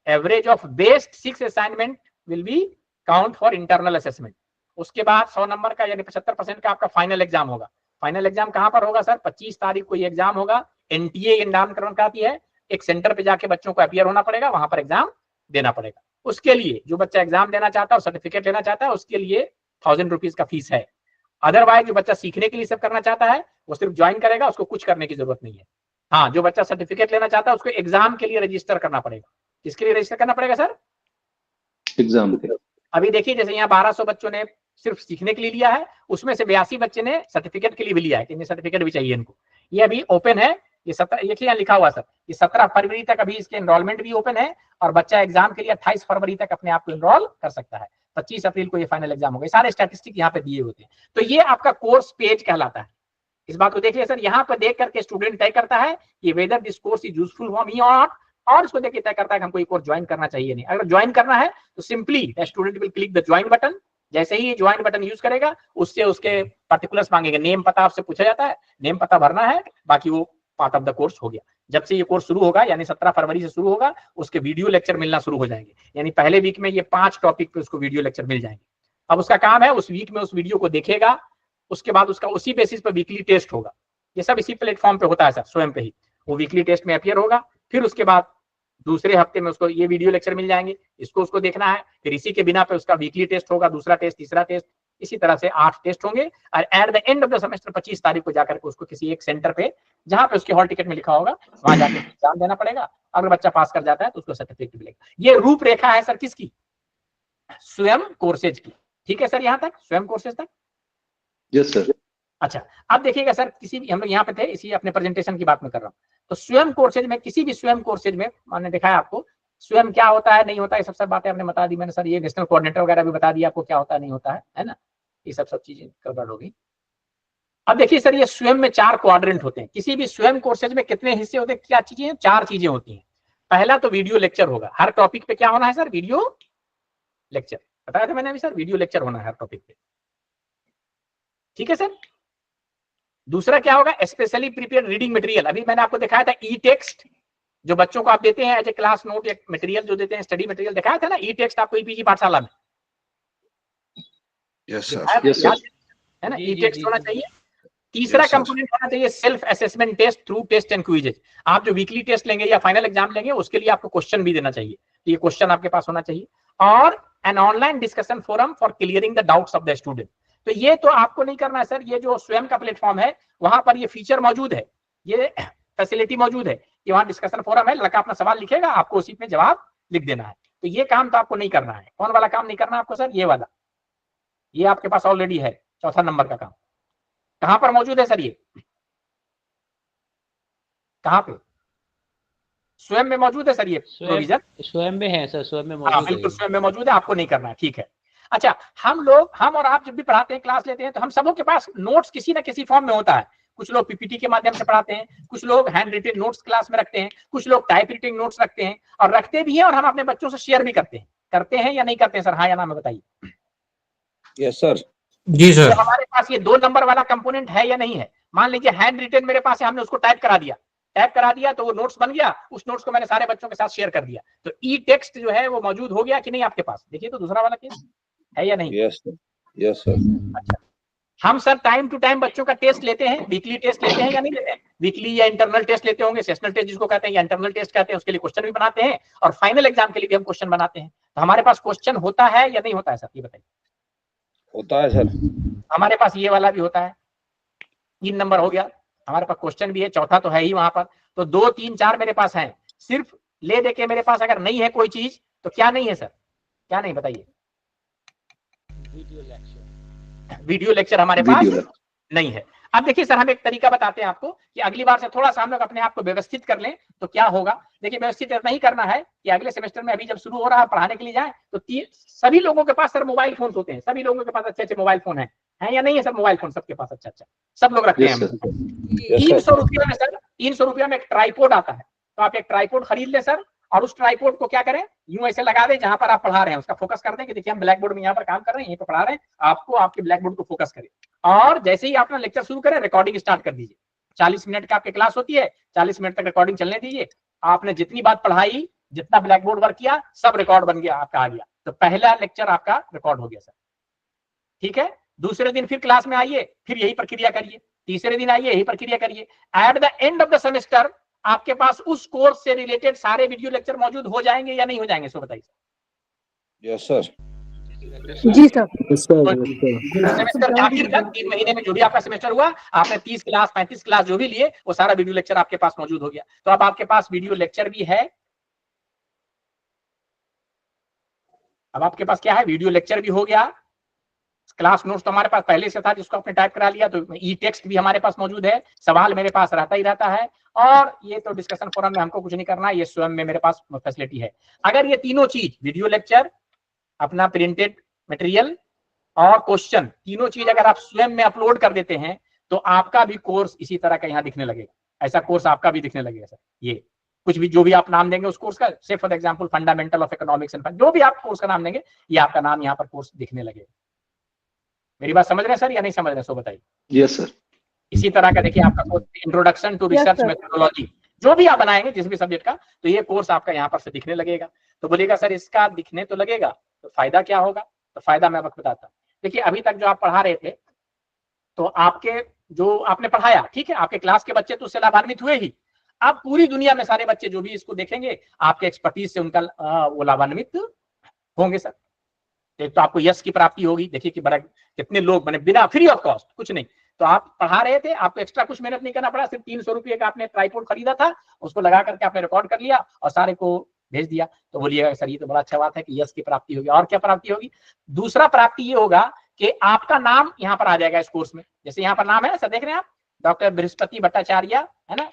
average of best 6 assignment will be count for internal assessment. उसके बाद 100 नंबर का यानी 75% का आपका फाइनल एग्जाम होगा। फाइनल एग्जाम कहाँ पर होगा सर? 25 तारीख को ये एग्जाम होगा। एनटीए नामकरण कराती है, एक सेंटर पे जाके बच्चों को अपीयर होना पड़ेगा, वहां पर एग्जाम देना पड़ेगा। उसके लिए जो बच्चा एग्जाम देना चाहता है और सर्टिफिकेट लेना चाहता है उसके लिए 1000 रुपीज का फीस है। अदरवाइज जो बच्चा सीखने के लिए सब करना चाहता है वो सिर्फ ज्वाइन करेगा, उसको कुछ करने की जरूरत नहीं है। हाँ, जो बच्चा सर्टिफिकेट लेना चाहता है उसको एग्जाम के लिए रजिस्टर करना पड़ेगा। किसके लिए रजिस्टर करना पड़ेगा सर? एग्जाम के। अभी देखिए जैसे यहाँ 1200 बच्चों ने सिर्फ सीखने के लिए लिया है, उसमें से 82 बच्चे ने सर्टिफिकेट के लिए भी लिया है, कि सर्टिफिकेट भी चाहिए इनको। ये अभी ओपन है, ये 17, ये क्या लिखा हुआ सर, ये 17 फरवरी तक अभी इसके एनरोलमेंट भी ओपन है और बच्चा एग्जाम के लिए 28 फरवरी तक अपने आप को एनरोल कर सकता है। 25 अप्रैल को ये फाइनल एग्जाम होगा। सारे स्टैटिस्टिक यहाँ पे दिए होते हैं। तो ये आपका कोर्स पेज कहलाता है। इस बात को देखिए सर, यहाँ पर देख करके स्टूडेंट तय करता है कि whether this course is useful for me और नॉट, और इसको देखिए तय करता है कि हमको ये कोर्स ज्वाइन करना चाहिए नहीं। अगर ज्वाइन करना है तो simply the student will click the join button. जैसे ही ये ज्वाइन बटन यूज करेगा उससे उसके पर्टिकुलर्स मांगेगा, नेम पता आपसे पूछा जाता है, नेम पता भरना है, बाकी वो पार्ट ऑफ द कोर्स हो गया। जब से ये कोर्स शुरू होगा यानी 17 फरवरी से शुरू होगा, उसके वीडियो लेक्चर मिलना शुरू हो जाएंगे। यानी पहले वीक में ये 5 टॉपिक पे उसको वीडियो लेक्चर मिल जाएंगे। अब उसका काम है उस वीक में उस वीडियो को देखेगा, उसके बाद उसका उसी बेसिस पर वीकली टेस्ट होगा। ये सब इसी प्लेटफॉर्म पे होता है सर, स्वयं पे ही वो वीकली टेस्ट में अपीयर होगा। फिर उसके बाद दूसरे हफ्ते में उसको ये वीडियो लेक्चर मिल जाएंगे, इसको उसको देखना है। फिर इसी के बिना पे उसका वीकली टेस्ट होगा, दूसरा टेस्ट, तीसरा टेस्ट, इसी तरह से 8 टेस्ट होंगे। और at the end of the semester 25 तारीख को जाकर के उसको किसी एक सेंटर पे जहां पे उसके हॉल टिकट में लिखा होगा वहां जाकर एग्जाम देना पड़ेगा। अगर बच्चा पास कर जाता है तो उसको सर्टिफिकेट मिलेगा। ये रूपरेखा है सर किसकी? स्वयं कोर्सेज की। ठीक है सर, यहाँ तक स्वयं कोर्सेज तक? Yes sir. अच्छा, अब देखिएगा सर, किसी भी हम लोग यहाँ पे थे, इसी अपने प्रेजेंटेशन की बात में कर रहा हूँ। तो स्वयं कोर्सेज में, किसी भी स्वयं कोर्सेज में मैंने दिखाया आपको स्वयं क्या होता है, नहीं होता है, सब बातें आपने बता दी मैंने सर। ये नेशनल कोऑर्डिनेटर वगैरह भी बता दिया आपको क्या होता है, नहीं होता है ना, ये सब चीजें गड़बड़ होगी। अब देखिए सर, ये स्वयं में 4 क्वाड्रेंट होते हैं। किसी भी स्वयं कोर्सेज में कितने हिस्से होते हैं, क्या चीजें हैं? 4 चीजें होती हैं। पहला तो वीडियो लेक्चर होगा, हर टॉपिक पे क्या होना है सर? Video lecture. बताया था मैंने अभी सर, वीडियो लेक्चर होना है हर टॉपिक पे। ठीक है सर। दूसरा क्या होगा? Specially prepared reading material. अभी मैंने आपको दिखाया था ई टेक्स्ट, जो बच्चों को आप देते हैं एज ए क्लास नोट या मटेरियल जो देते हैं, स्टडी मटेरियल दिखाया था ना, ई टेक्स्ट आपको ईपीजी पाठशाला में। Yes sir. है ना, ई टेक्स्ट होना चाहिए। तीसरा कंपोनेंट होना चाहिए self assessment test through test and quizzes. आप जो वीकली टेस्ट लेंगे या फाइनल एग्जाम लेंगे उसके लिए आपको क्वेश्चन भी देना चाहिए, ये क्वेश्चन आपके पास होना चाहिए। और an online discussion forum for clearing the doubts of the student. तो ये तो आपको नहीं करना है सर, ये जो स्वयं का प्लेटफॉर्म है वहां पर ये फीचर मौजूद है, ये फैसिलिटी मौजूद है कि वहां डिस्कशन फोरम है, लड़का अपना सवाल लिखेगा, आपको उसी पे जवाब लिख देना है। तो ये काम तो आपको नहीं करना है। कौन वाला काम नहीं करना आपको सर? ये वाला, ये आपके पास ऑलरेडी है, चौथा नंबर का काम। कहां पर मौजूद है सर? ये कहां पे? स्वयं में मौजूद है सर ये प्रोविजन? स्वयं में है सर, स्वयं में हाँ बिल्कुल स्वयं में मौजूद है, आपको नहीं करना है। ठीक है। अच्छा, हम और आप जब भी पढ़ाते हैं, क्लास लेते हैं, तो हम सबों के पास नोट्स किसी ना किसी फॉर्म में होता है। कुछ लोग पीपीटी के माध्यम से पढ़ाते हैं, कुछ लोग हैंड रिटन नोट्स क्लास में रखते हैं, कुछ लोग टाइप रिटन नोट्स रखते हैं, और रखते भी हैं और हम अपने बच्चों से शेयर भी करते हैं। करते हैं या नहीं करते हैं सर? हाँ या ना में बताइए। Yes sir. जी सर। तो हमारे पास ये 2 नंबर वाला कंपोनेंट है या नहीं है? मान लीजिए हैंड रिटन मेरे पास है, हमने उसको टाइप करा दिया, तो वो नोट्स बन गया, उस नोट्स को मैंने सारे बच्चों के साथ शेयर कर दिया। तो ई टेक्स्ट जो है वो मौजूद हो गया कि नहीं आपके पास? देखिए तो दूसरा वाला केस है या नहीं? Yes sir. Yes sir. अच्छा, हम सर टाइम टू टाइम बच्चों का टेस्ट लेते हैं, वीकली टेस्ट लेते हैं या नहीं लेते हैं? वीकली या इंटरनल टेस्ट लेते होंगे, सेशनल टेस्ट जिसको कहते हैं या इंटरनल टेस्ट कहते हैं, उसके लिए क्वेश्चन भी बनाते हैं, और फाइनल एग्जाम के लिए भी हम क्वेश्चन बनाते हैं। तो हमारे पास क्वेश्चन होता है या नहीं होता है सर, ये बताइए। होता है सर। हमारे पास ये वाला भी होता है, 3 नंबर हो गया, हमारे पास क्वेश्चन भी है, चौथा तो है ही वहां पर। तो 2, 3, 4 मेरे पास है। सिर्फ ले दे के मेरे पास अगर नहीं है कोई चीज तो क्या नहीं है सर? क्या नहीं बताइए? वीडियो लेक्चर हमारे पास नहीं है। अब देखिए सर, हम एक तरीका बताते हैं आपको कि अगली बार से थोड़ा सा हम लोग अपने आप को व्यवस्थित कर लें तो क्या होगा। देखिए, व्यवस्थित इतना ही करना है कि अगले सेमेस्टर में अभी जब शुरू हो रहा है पढ़ाने के लिए जाए तो सभी लोगों के पास सर मोबाइल फोन होते हैं, सभी लोगों के पास अच्छे मोबाइल फोन है या नहीं है सर? मोबाइल फोन सबके पास अच्छा सब लोग रखते हैं। 300 रुपया में सर, 300 रुपया में एक ट्राइपॉड आता है, तो आप एक ट्राइपॉड खरीद ले सर, और उस ट्राइपॉड को क्या करें, यूं ऐसे लगा दें जहां पर आप पढ़ा रहे हैं, उसका फोकस कर दें कि देखिए हम ब्लैक बोर्ड में यहाँ पर काम कर रहे हैं, यहीं पर पढ़ा रहे हैं, आपको आपके ब्लैक बोर्ड को फोकस करें। और जैसे ही अपना लेक्चर शुरू करें, रिकॉर्डिंग स्टार्ट कर दीजिए। 40 मिनट का आपकी क्लास होती है, 40 मिनट तक रिकॉर्डिंग चलने दीजिए। आपने जितनी बात पढ़ाई, जितना ब्लैक बोर्ड वर्क किया, सब रिकॉर्ड बन गया, आपका आ गया। तो पहला लेक्चर आपका रिकॉर्ड हो गया सर। ठीक है। दूसरे दिन फिर क्लास में आइए, फिर यही प्रक्रिया करिए। तीसरे दिन आइए, यही प्रक्रिया करिए। At the end of the semester आपके पास उस कोर्स से रिलेटेड सारे वीडियो लेक्चर मौजूद हो जाएंगे या नहीं हो जाएंगे, सो बताइए। Yes sir. जी सर। सेमेस्टर के आखिर तक 3 महीने में जो भी आपका सेमेस्टर हुआ, आपने 30 क्लास 35 क्लास जो भी लिए, वो सारा वीडियो लेक्चर आपके पास मौजूद हो गया। तो अब आपके पास वीडियो लेक्चर भी है, अब आपके पास क्या है, वीडियो लेक्चर भी हो गया। क्लास नोट्स तो हमारे पास पहले से था, जिसको आपने टाइप करा लिया, तो ई टेक्स्ट भी हमारे पास मौजूद है, सवाल मेरे पास रहता ही रहता है। और ये तो डिस्कशन फोरम में हमको कुछ नहीं करना, ये स्वयं में मेरे पास फैसिलिटी है। अगर ये तीनों चीज, वीडियो लेक्चर, अपना प्रिंटेड मटेरियल और क्वेश्चन, तीनों चीज अगर आप स्वयं में अपलोड कर देते हैं, तो आपका भी कोर्स इसी तरह का यहाँ दिखने लगेगा। ऐसा कोर्स आपका भी दिखने लगेगा सर। ये कुछ भी जो भी आप नाम देंगे उस कोर्स का, से for example fundamental of economics and, जो भी आप कोर्स का नाम देंगे, ये आपका नाम यहाँ पर कोर्स दिखने लगेगा। मेरी बात समझ रहे हैं सर या नहीं समझ रहे हैं, सो बताइए। Yes sir. इसी तरह का देखिए आपका course introduction to research sir. Methodology, जो भी आप बनाएंगे जिस भी सब्जेक्ट का, तो ये कोर्स आपका यहाँ पर से दिखने लगेगा। तो बोलिएगा सर इसका दिखने तो लगेगा, तो फायदा क्या होगा? तो फायदा मैं आपको बताता हूँ। देखिए अभी तक जो आप पढ़ा रहे थे, तो आपके जो आपने पढ़ाया, ठीक है, आपके क्लास के बच्चे तो उससे लाभान्वित हुए ही। अब पूरी दुनिया में सारे बच्चे जो भी इसको देखेंगे, आपके एक्सपर्टीज से उनका वो लाभान्वित होंगे सर। एक तो आपको यश की प्राप्ति होगी। देखिए कि बड़ा कितने लोग मैंने बिना, फ्री ऑफ कॉस्ट, कुछ नहीं, तो आप पढ़ा रहे थे, आपको एक्स्ट्रा कुछ मेहनत नहीं करना पड़ा, सिर्फ 300 रुपये का आपने ट्राइपॉड खरीदा था, उसको लगा करके आपने रिकॉर्ड कर लिया और सारे को भेज दिया। तो बोलिएगा सर ये तो बड़ा अच्छा बात है कि यश की प्राप्ति होगी। और क्या प्राप्ति होगी? दूसरा प्राप्ति ये होगा कि आपका नाम यहाँ पर आ जाएगा इस कोर्स में। जैसे यहाँ पर नाम है सर, देख रहे हैं आप, डॉक्टर बृहस्पति भट्टाचार्य, है ना,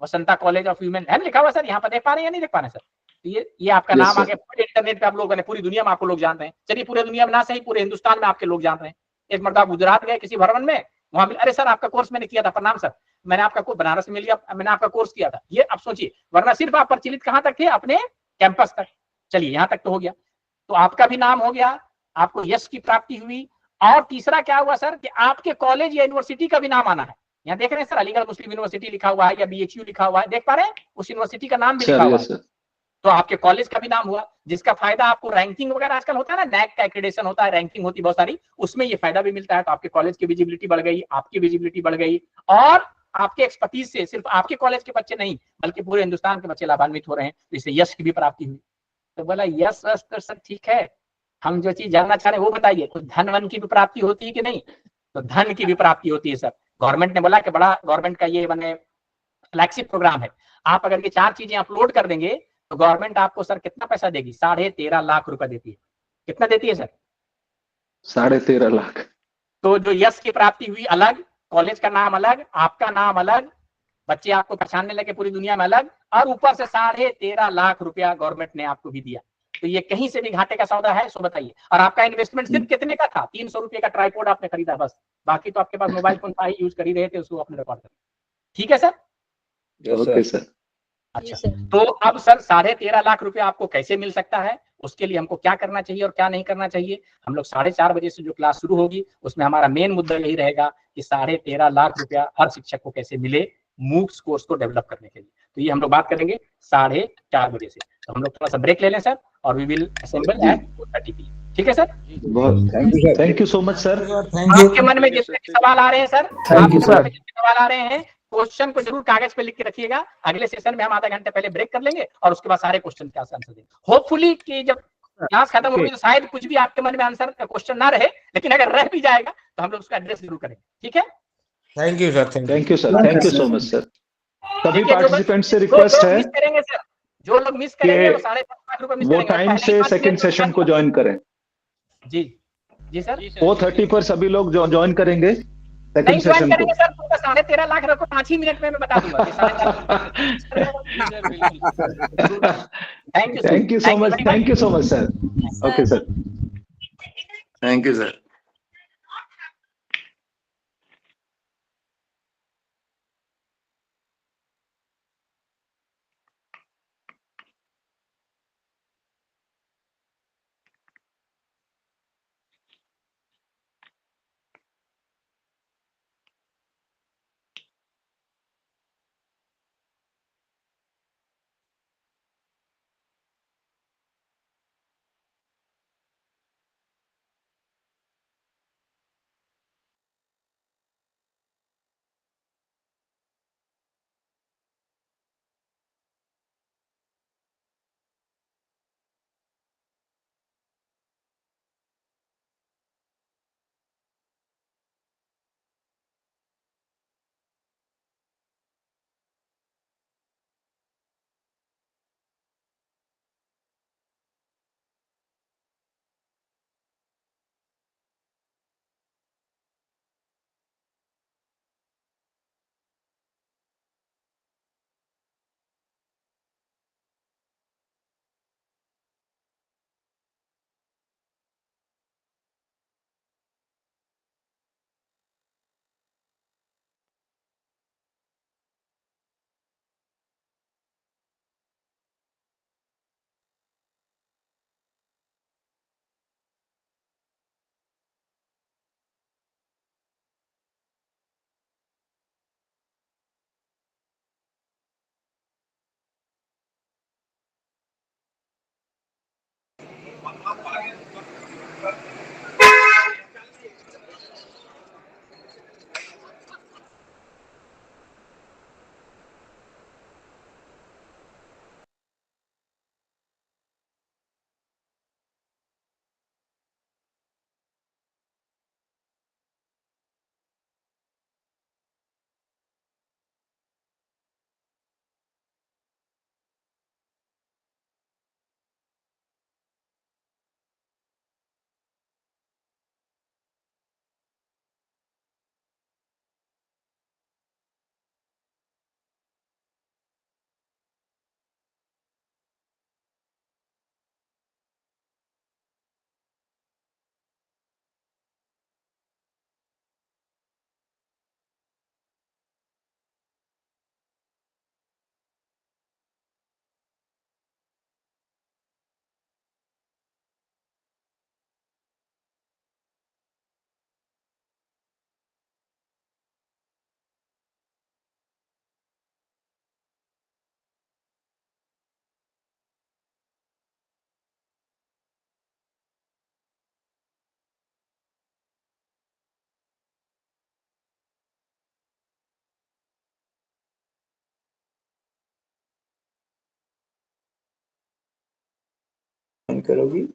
वसंता कॉलेज ऑफ ह्यूमन, है ना लिखा हुआ सर, यहाँ पर देख पा रहे हैं या नहीं देख पा रहे हैं सर? ये आपका नाम आ गया। पूरे इंटरनेट पे आप लोगों ने, पूरी दुनिया में आपको लोग जान रहे हैं। चलिए पूरे दुनिया में ना सही, पूरे हिंदुस्तान में आपके लोग जान रहे हैं। एक मरतबा गुजरात गए किसी भवन में, वहां अरे सर आपका कोर्स मैंने किया था, प्रणाम सर, मैंने आपका कोर्स बनारस में लिया, मैंने आपका कोर्स किया था। ये अब सोचिए, वरना सिर्फ आप प्रचलित कहां तक थे? अपने कैंपस तक। चलिए यहाँ तक तो हो गया, तो आपका भी नाम हो गया, आपको यश की प्राप्ति हुई। और तीसरा क्या हुआ सर कि आपके कॉलेज या यूनिवर्सिटी का भी नाम आना है। यहाँ देख रहे हैं सर, अलीगढ़ मुस्लिम यूनिवर्सिटी लिखा हुआ है या BHU लिखा हुआ है, देख पा रहे हैं? उस यूनिवर्सिटी का नाम भी लिखा हुआ है। तो आपके कॉलेज का भी नाम हुआ, जिसका फायदा आपको रैंकिंग वगैरह आजकल होता है ना, नैक का एक्रेडिटेशन होता है, रैंकिंग होती है बहुत सारी, उसमें ये फायदा भी मिलता है। तो आपके कॉलेज की विजिबिलिटी बढ़ गई, आपकी विजिबिलिटी बढ़ गई, और आपके एक्सपर्टीज से सिर्फ आपके कॉलेज के बच्चे नहीं बल्कि पूरे हिंदुस्तान के बच्चे लाभान्वित हो रहे हैं। तो इससे यश की भी प्राप्ति हुई। तो बोला यश तो सब ठीक है, हम जो चीज जानना चाह रहे हैं वो बताइए, कुछ धन वन की भी प्राप्ति होती है कि नहीं? तो धन की भी प्राप्ति होती है सर। गवर्नमेंट ने बोला कि बड़ा गवर्नमेंट का ये बने फ्लैगशिप प्रोग्राम है, आप अगर ये 4 चीजें अपलोड कर देंगे तो गवर्नमेंट आपको सर कितना पैसा देगी? 13.5 लाख रुपए देती है। कितना देती है सर? 13.5 लाख। तो जो यश की प्राप्ति हुई अलग, कॉलेज का नाम अलग, आपका नाम अलग, बच्चे आपको पहचानने लगे पूरी दुनिया में अलग, और ऊपर से 13.5 लाख रुपया गवर्नमेंट ने आपको भी दिया। तो ये कहीं से भी घाटे का सौदा है? सो बताइए। और आपका इन्वेस्टमेंट सिर्फ कितने का था? 300 रुपये का ट्राइपॉड आपने खरीदा बस, बाकी तो आपके पास मोबाइल फोन का ही यूज कर ही रहे थे, उसको आपने रिकॉर्ड कर। ठीक है सर? Okay sir. अच्छा, तो अब सर 13.5 लाख रुपए आपको कैसे मिल सकता है? उसके लिए हमको क्या करना चाहिए और क्या नहीं करना चाहिए? हम लोग 4:30 बजे से जो क्लास शुरू होगी उसमें हमारा मेन मुद्दा यही रहेगा कि 13.5 लाख रुपया हर शिक्षक को कैसे मिले मूक्स कोर्स को डेवलप करने के लिए। तो ये हम लोग बात करेंगे 4:30 बजे से। तो हम लोग थोड़ा सा ब्रेक ले लें सर, और we will assemble at 4:30 PM। ठीक है सर? बहुत thank you so much sir. आपके मन में जितने भी सवाल आ रहे हैं सर, आपके मन में जितने सवाल आ रहे हैं, क्वेश्चन को जरूर कागज पे लिख के रखिएगा। अगले सेशन में हम आधा घंटे पहले ब्रेक कर लेंगे और उसके बाद सारे क्वेश्चन के आंसर देंगे। होपफुली कि जब क्लास खत्म होगी तो शायद कुछ भी आपके मन में आंसर का क्वेश्चन ना रहे, लेकिन अगर रह भी जाएगा तो हम लोग उसका एड्रेस जरूर करेंगे। ठीक है? Thank you sir. Thank you so much sir. सभी पार्टिसिपेंट से जो रिक्वेस्ट लोग है मिस करेंगे सर, जो लोग मिस करेंगे वो 7.5 लाख रुपए मिस वो करेंगे। टाइम से सेकंड सेशन को ज्वाइन करें। जी जी सर, 4:30 पर सभी लोग ज्वाइन करेंगे नहीं सेकंड ज्वाइन सेशन को। करेंगे सर, तुमका 13.5 लाख रखो, 5 ही मिनट में मैं बता दूंगा। Thank you so much. Thank you so much sir. Okay sir. Thank you sir. करोगी?